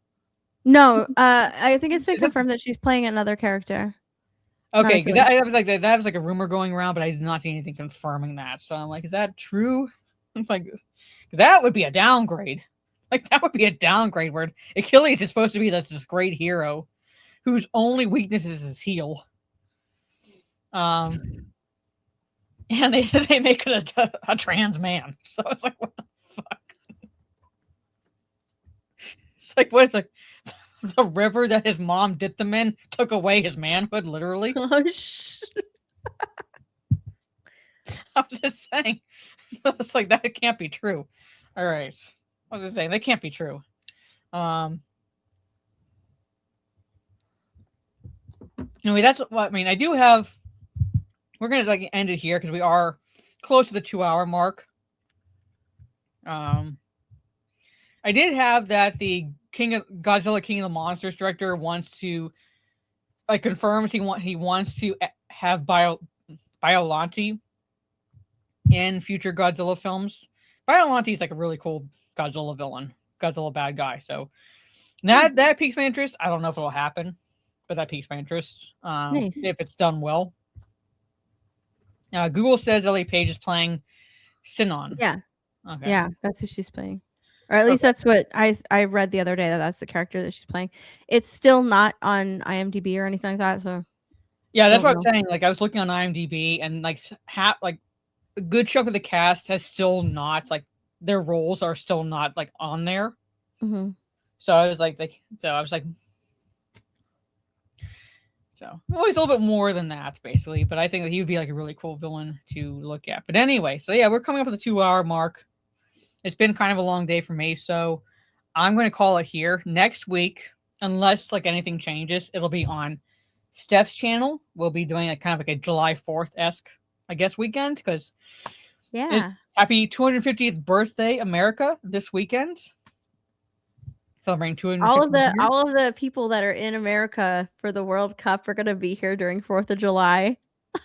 No, I think it's been confirmed that she's playing another character. Okay, because that was like a rumor going around, but I did not see anything confirming that. So I'm like, is that true? I'm like, because that would be a downgrade. Like that would be a downgrade where Achilles is supposed to be this great hero whose only weakness is his heel. And they make it a trans man. So it's like, what the fuck? It's like what the river that his mom dipped him in took away his manhood, literally. Oh, I'm just saying. It's like that can't be true. All right. I was just saying that can't be true. Anyway, that's what I mean. I do have. We're gonna like end it here because we are close to the 2-hour mark. I did have that the Godzilla King of the Monsters director wants to like confirms he wants to have Biollante in future Godzilla films. Biollante is like a really cool Godzilla villain, Godzilla bad guy. So that piques my interest. I don't know if it'll happen, but that piques my interest. Nice. If it's done well. Google says Ellie Page is playing Sinon. Yeah. Okay. Yeah, that's who she's playing. Or at least that's what I read the other day, that's the character that she's playing. It's still not on IMDb or anything like that. So yeah, that's what I'm saying. Like I was looking on IMDb and like a good chunk of the cast has still not like their roles are still not like on there. Mm-hmm. So I was like, so always a little bit more than that, basically. But I think that he would be like a really cool villain to look at. But anyway, so yeah, we're coming up with the 2-hour mark. It's been kind of a long day for me, so I'm going to call it here. Next week, unless like anything changes, it'll be on Steph's channel. We'll be doing a kind of like a July 4th-esque, I guess, weekend because yeah, happy 250th birthday, America, this weekend. Celebrating 250. All of the people that are in America for the World Cup are going to be here during 4th of July.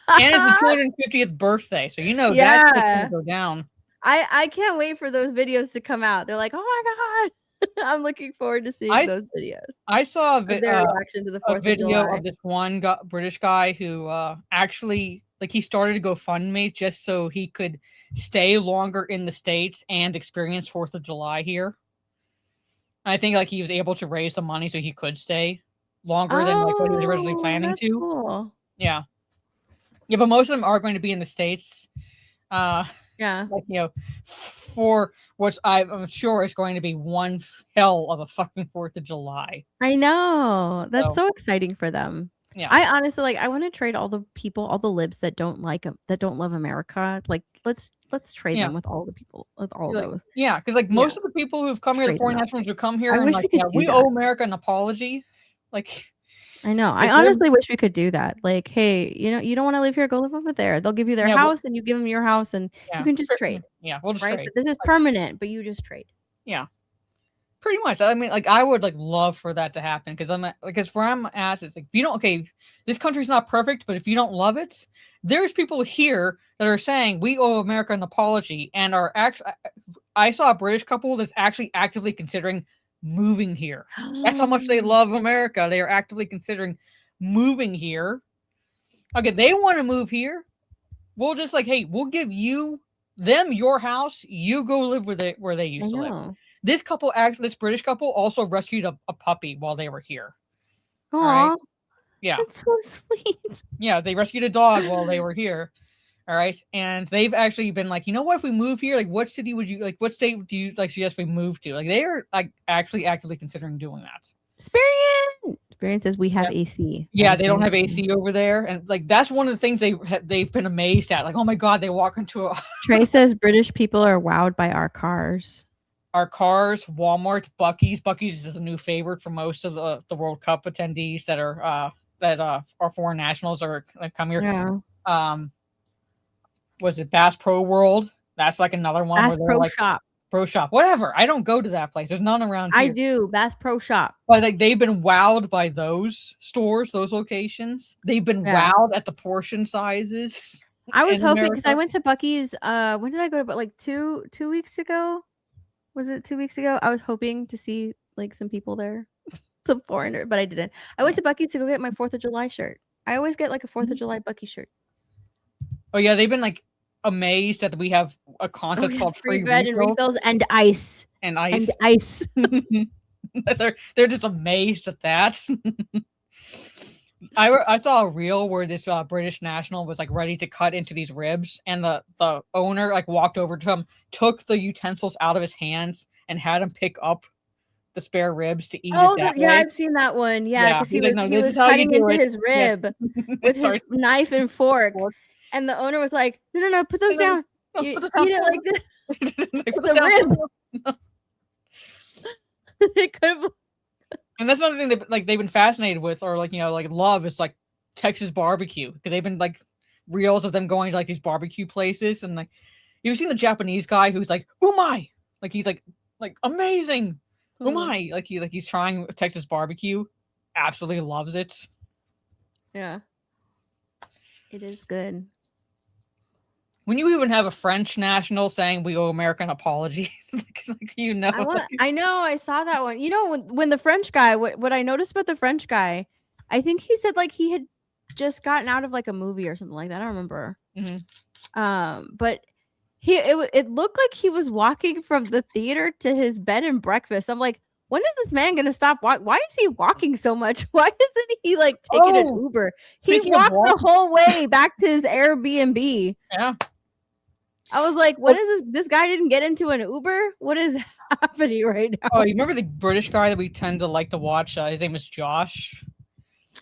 And it's the 250th birthday, so that's going to go down. I can't wait for those videos to come out. They're like, oh my god, I'm looking forward to seeing those videos. I saw their reaction to the 4th video of July. of this one British guy who actually like he started to GoFundMe just so he could stay longer in the States and experience 4th of July here. I think like he was able to raise the money so he could stay longer than like what he was originally planning to. Cool. Yeah, but most of them are going to be in the States. Yeah, like for which I'm sure is going to be one hell of a fucking 4th of July. I know, that's so exciting for them. Yeah, I honestly I want to trade all the people, all the libs that don't like them, that don't love America. Like let's trade them with all the people, with all those. Yeah, because like most of the people who've come here, the foreign nationals who come here, and like we owe America an apology. Like. I know. I honestly wish we could do that. Like, hey, you don't want to live here, go live over there. They'll give you their house and you give them your house and you can just trade. Yeah, we'll just trade. But this is permanent, but you just trade. Yeah. Pretty much. I mean, like I would like love for that to happen because where I'm at, it's like if you don't this country's not perfect, but if you don't love it, there's people here that are saying we owe America an apology and are actually I saw a British couple that's actually actively considering moving here. That's how much they love America. They are actively considering moving here. Okay, they want to move here. We'll just like, hey, we'll give them your house. You go live where they used to live. This British couple also rescued a puppy while they were here. Aww. Right? Yeah. That's so sweet. Yeah, they rescued a dog while they were here. All right. And they've actually been like, you know what, if we move here, like what city would you like, what state do you like suggest we move to? Like they are like actually actively considering doing that. Experience says we have AC. Yeah, they don't have AC over there. And like that's one of the things they've been amazed at. Like, oh my God, they walk into a Trey says British people are wowed by our cars. Our cars, Walmart, Buc-ee's. Buc-ee's is a new favorite for most of the World Cup attendees that are foreign nationals or like come here. Yeah. Was it Bass Pro World? That's like another one. Bass Pro like, Shop. Pro Shop. Whatever. I don't go to that place. There's none around here. I do. Bass Pro Shop. But like they've been wowed by those stores, those locations. They've been wowed at the portion sizes. I was hoping because I went to Buc-ee's. When did I go to? But like two weeks ago. Was it 2 weeks ago? I was hoping to see like some people there, some foreigner, but I didn't. I went to Buc-ee's to go get my 4th of July shirt. I always get like a 4th of July Buc-ee shirt. Oh yeah, they've been like amazed that we have a concept called free bread and refills and ice. And ice. And ice. they're just amazed at that. I saw a reel where this British national was like ready to cut into these ribs, and the owner like walked over to him, took the utensils out of his hands, and had him pick up the spare ribs to eat Oh, it that yeah, way. I've seen that one. Yeah, because he's like, no, he this was is how you cutting do into it. his Yeah. rib with Sorry. his knife and fork, and the owner was like, "No, put those down. No, You put this eat down. it like this. Like, put It's this a down. rib." It could have. And that's another thing that like they've been fascinated with, or like like love is like Texas barbecue, because they've been like reels of them going to like these barbecue places, and like you've seen the Japanese guy who's like umai, like he's like amazing umai, like he's trying Texas barbecue, absolutely loves it. Yeah, it is good. When you even have a French national saying we owe America an apology, like I know, I saw that one. You know, when the French guy, what I noticed about the French guy, I think he said like he had just gotten out of like a movie or something like that. I don't remember. But it looked like he was walking from the theater to his bed and breakfast. I'm like, when is this man gonna stop walking? Why is he walking so much? Why isn't he like taking an Uber? He walked the whole way back to his Airbnb. Yeah. I was like, what is this? This guy didn't get into an Uber? What is happening right now? Oh, you remember the British guy that we tend to like to watch? His name is Josh.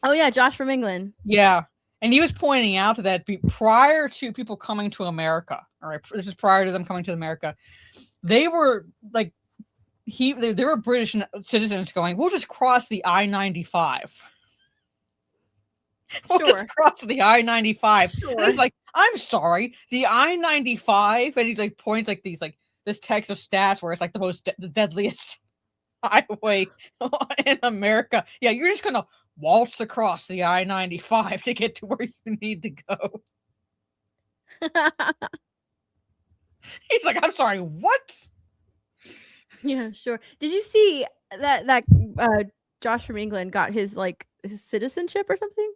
Oh, yeah, Josh from England. Yeah. And he was pointing out that prior to people coming to America, all right, this is prior to them coming to America, they were like, they were British citizens going, we'll just cross the I-95. We'll just cross the I-95. Sure. He's like, I'm sorry, the I-95, and he like points like these like this text of stats where it's like the deadliest highway in America. Yeah, you're just gonna waltz across the I-95 to get to where you need to go. He's like, I'm sorry, what? Yeah, sure. Did you see that Josh from England got his his citizenship or something?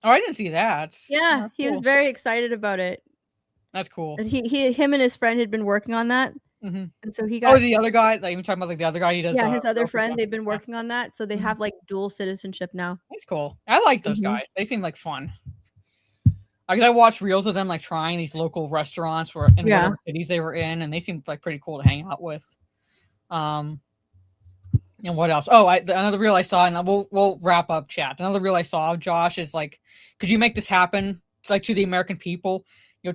Oh, I didn't see that. Yeah, oh, he was very excited about it. That's cool. And him and his friend had been working on that, and so he got. Oh, the other guy. Like, even talking about like the other guy. He does. Yeah, his other friend. They've been working on that, so they have like dual citizenship now. That's cool. I like those guys. They seem like fun. I watched reels of them like trying these local restaurants in whatever cities they were in, and they seemed like pretty cool to hang out with. And what else? Oh, another reel I saw, and we'll wrap up chat. Another reel I saw of Josh is like, could you make this happen? It's like to the American people,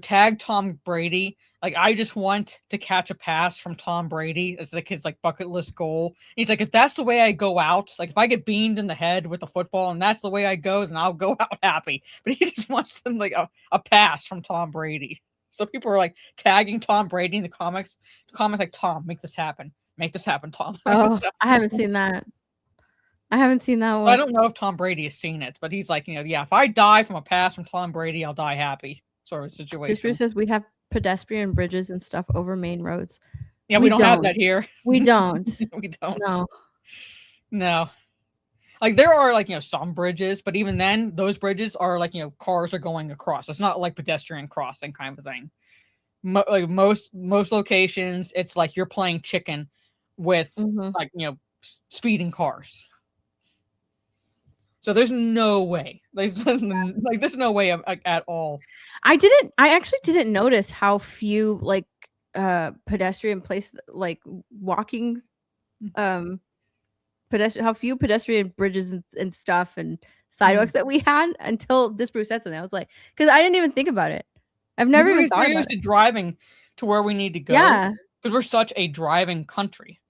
tag Tom Brady. Like, I just want to catch a pass from Tom Brady. It's like his like bucket list goal. And he's like, if that's the way I go out, like if I get beamed in the head with a football and that's the way I go, then I'll go out happy. But he just wants them like a pass from Tom Brady. So people are like tagging Tom Brady in the comments like, Tom, make this happen. Make this happen, Tom. Oh, I haven't seen that. I haven't seen that one. I don't know if Tom Brady has seen it, but he's like, yeah, if I die from a pass from Tom Brady, I'll die happy sort of situation. This says we have pedestrian bridges and stuff over main roads. Yeah, we don't have that here. We don't. We don't. No. Like there are like, some bridges, but even then those bridges are like, cars are going across. It's not like pedestrian crossing kind of thing. Like most locations, it's like you're playing chicken with like, speeding cars. So there's no way. There's no way at all. I actually didn't notice how few like pedestrian place like walking how few pedestrian bridges and stuff and sidewalks that we had until this Bruce said something. I was like, because I didn't even think about it. I've never even thought about it. We're used to driving to where we need to go. Yeah. Because we're such a driving country.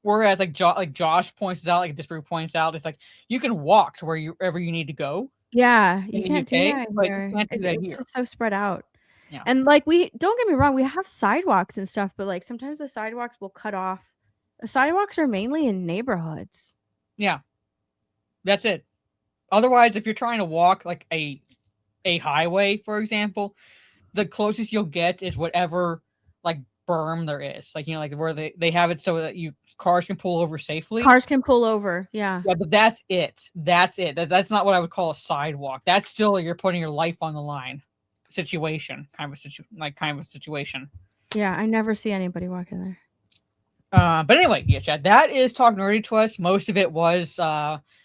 Whereas like Josh points out, like this group points out, it's like you can walk to wherever you need to go. Yeah, you can't do that here. It's just so spread out. Yeah. And like don't get me wrong, we have sidewalks and stuff, but like sometimes the sidewalks will cut off. The sidewalks are mainly in neighborhoods. Yeah. That's it. Otherwise, if you're trying to walk like a highway, for example, the closest you'll get is whatever like berm there is, like like where they have it so that cars can pull over safely. Cars can pull over, yeah, but that's it. That's not what I would call a sidewalk. That's still you're putting your life on the line situation, kind of a situation. Yeah, I never see anybody walking there. But anyway, yeah, Chad, that is Talk Nerdy to Us. Most of it was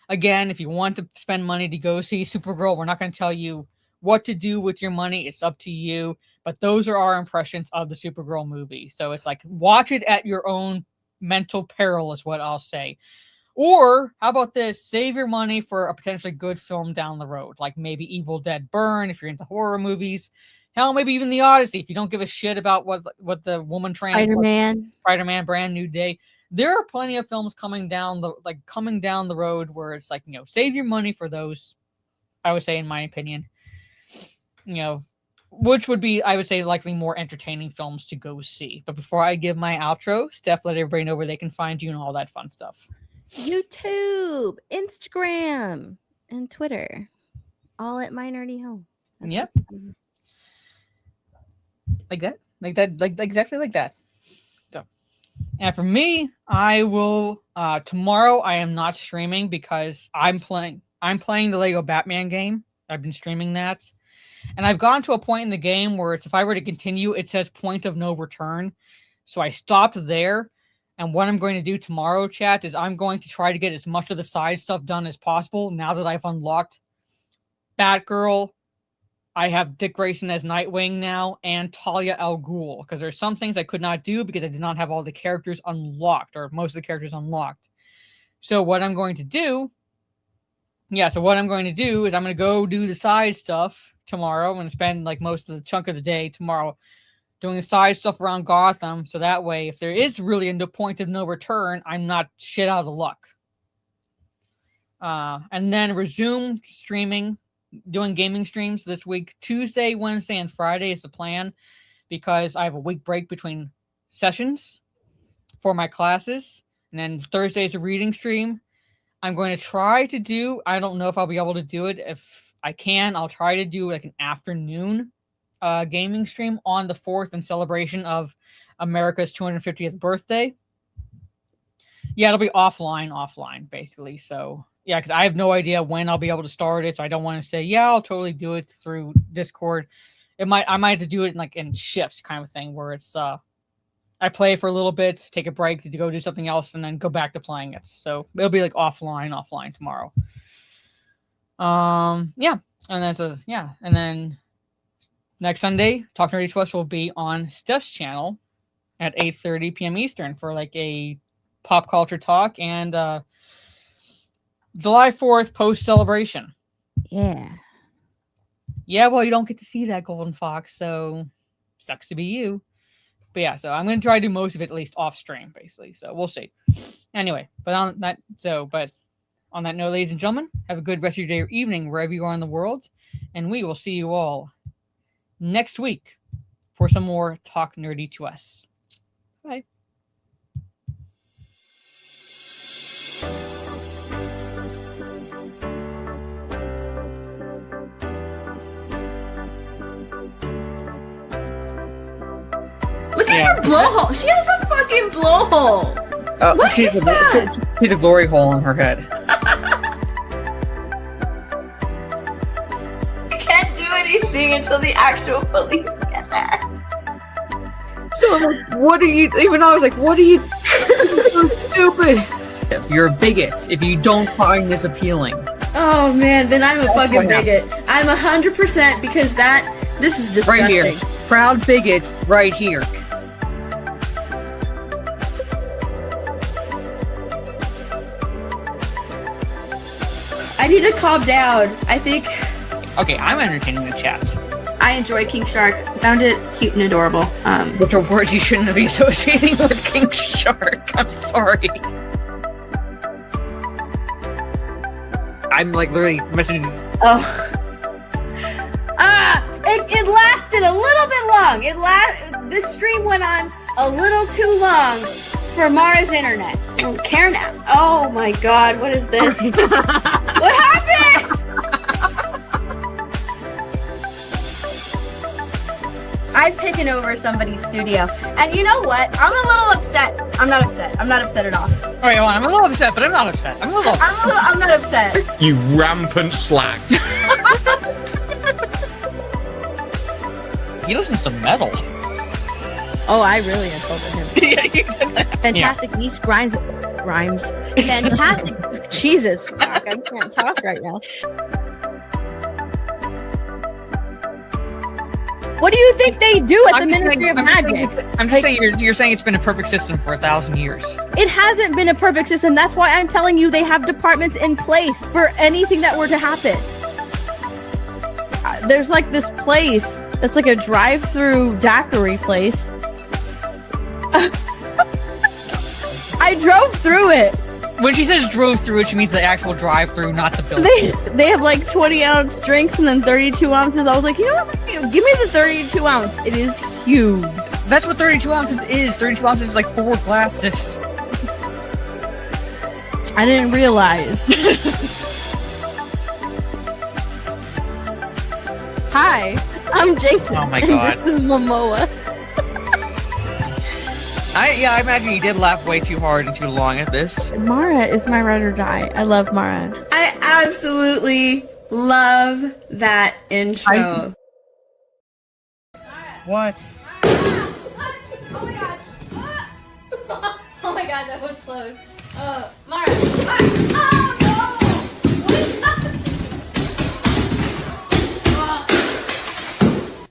again, if you want to spend money to go see Supergirl, we're not going to tell you what to do with your money. It's up to you. But those are our impressions of the Supergirl movie. So it's like, watch it at your own mental peril is what I'll say. Or how about this? Save your money for a potentially good film down the road, like maybe Evil Dead Burn if you're into horror movies. Hell, maybe even The Odyssey if you don't give a shit about what the woman Spider-Man. Spider-Man, Brand New Day. There are plenty of films coming down the road where it's like, save your money for those. I would say, in my opinion, which would be, I would say, likely more entertaining films to go see. But before I give my outro, Steph, let everybody know where they can find you and all that fun stuff. YouTube, Instagram, and Twitter, all at My Nerdy Home. Yep. Like exactly like that. So, and for me, I will tomorrow. I am not streaming because I'm playing the Lego Batman game. I've been streaming that, and I've gone to a point in the game where if I were to continue, it says point of no return. So I stopped there. And what I'm going to do tomorrow, chat, is I'm going to try to get as much of the side stuff done as possible now that I've unlocked Batgirl. I have Dick Grayson as Nightwing now, and Talia al Ghul, because there's some things I could not do because I did not have all the characters unlocked, or most of the characters unlocked. So what I'm going to do, is I'm going to go do the side stuff tomorrow. I'm going to spend like most of the chunk of the day tomorrow doing the side stuff around Gotham, so that way, if there is really a point of no return, I'm not shit out of luck. And then resume streaming, doing gaming streams this week. Tuesday, Wednesday, and Friday is the plan, because I have a week break between sessions for my classes, and then Thursday is a reading stream. I'm going to try to do, I don't know if I'll be able to do it. If I can, I'll try to do like an afternoon gaming stream on the 4th in celebration of America's 250th birthday. Yeah, it'll be offline, basically. So, yeah, because I have no idea when I'll be able to start it, so I don't want to say, yeah, I'll totally do it through Discord. I might have to do it in shifts kind of thing, where it's, I play for a little bit, take a break to go do something else, and then go back to playing it. So, it'll be like offline tomorrow. And then next Sunday, Talk Nerdy to Us will be on Steph's channel at 8:30 p.m. Eastern for like a pop culture talk and July 4th post celebration. Yeah. Yeah, well, you don't get to see that Golden Fox, so sucks to be you. But yeah, so I'm going to try to do most of it at least off stream, basically. So we'll see. Anyway, but on that note, ladies and gentlemen, have a good rest of your day or evening wherever you are in the world, and we will see you all next week for some more Talk Nerdy to Us. Bye. Look at her blowhole. She has a fucking blowhole. What is that? She's a glory hole in her head. Anything until the actual police get there. So I'm like, what are you? Even I was like, what are you? So stupid. If you're a bigot, if you don't find this appealing. Oh man, then I'm a fucking bigot. I'm 100% because this is disgusting. Right here, proud bigot, right here. I need to calm down. I think. Okay, I'm entertaining the chat. I enjoyed King Shark. Found it cute and adorable. Which are words you shouldn't be associating with King Shark. I'm sorry. I'm like literally messaging. Oh. It lasted a little bit long. This stream went on a little too long for Mara's internet. I don't care now. Oh my god, what is this? What happened? I've taken over somebody's studio. And you know what? I'm a little upset. I'm not upset. I'm not upset at all. All right, well, I'm a little upset, but I'm not upset. I'm not upset. You rampant slag. He listens to metal. Oh, I really insulted him. Yeah, you did that. Fantastic yeast rhymes. Fantastic. Jesus, fuck. I can't talk right now. What do you think they do at the I'm just Ministry saying- of Magic? I'm just saying you're saying it's been a perfect system for 1,000 years. It hasn't been a perfect system. That's why I'm telling you they have departments in place for anything that were to happen. There's like this place that's like a drive-through daiquiri place. I drove through it. When she says drove through it, she means the actual drive-through, not the building. They have like 20-ounce drinks and then 32 ounces. I was like, you know what? Give me the 32 ounce. It is huge. That's what 32 ounces is. 32 ounces is like 4 glasses. I didn't realize. Hi, I'm Jason. Oh my and God. This is Momoa. I imagine you did laugh way too hard and too long at this. Mara is my ride or die. I love Mara. I absolutely love that intro. What? Oh my god. Oh my god, that was close. Mara. Oh no!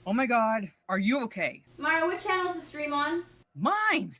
Oh my God. Are you okay? Mara, what channel is the stream on? Mine!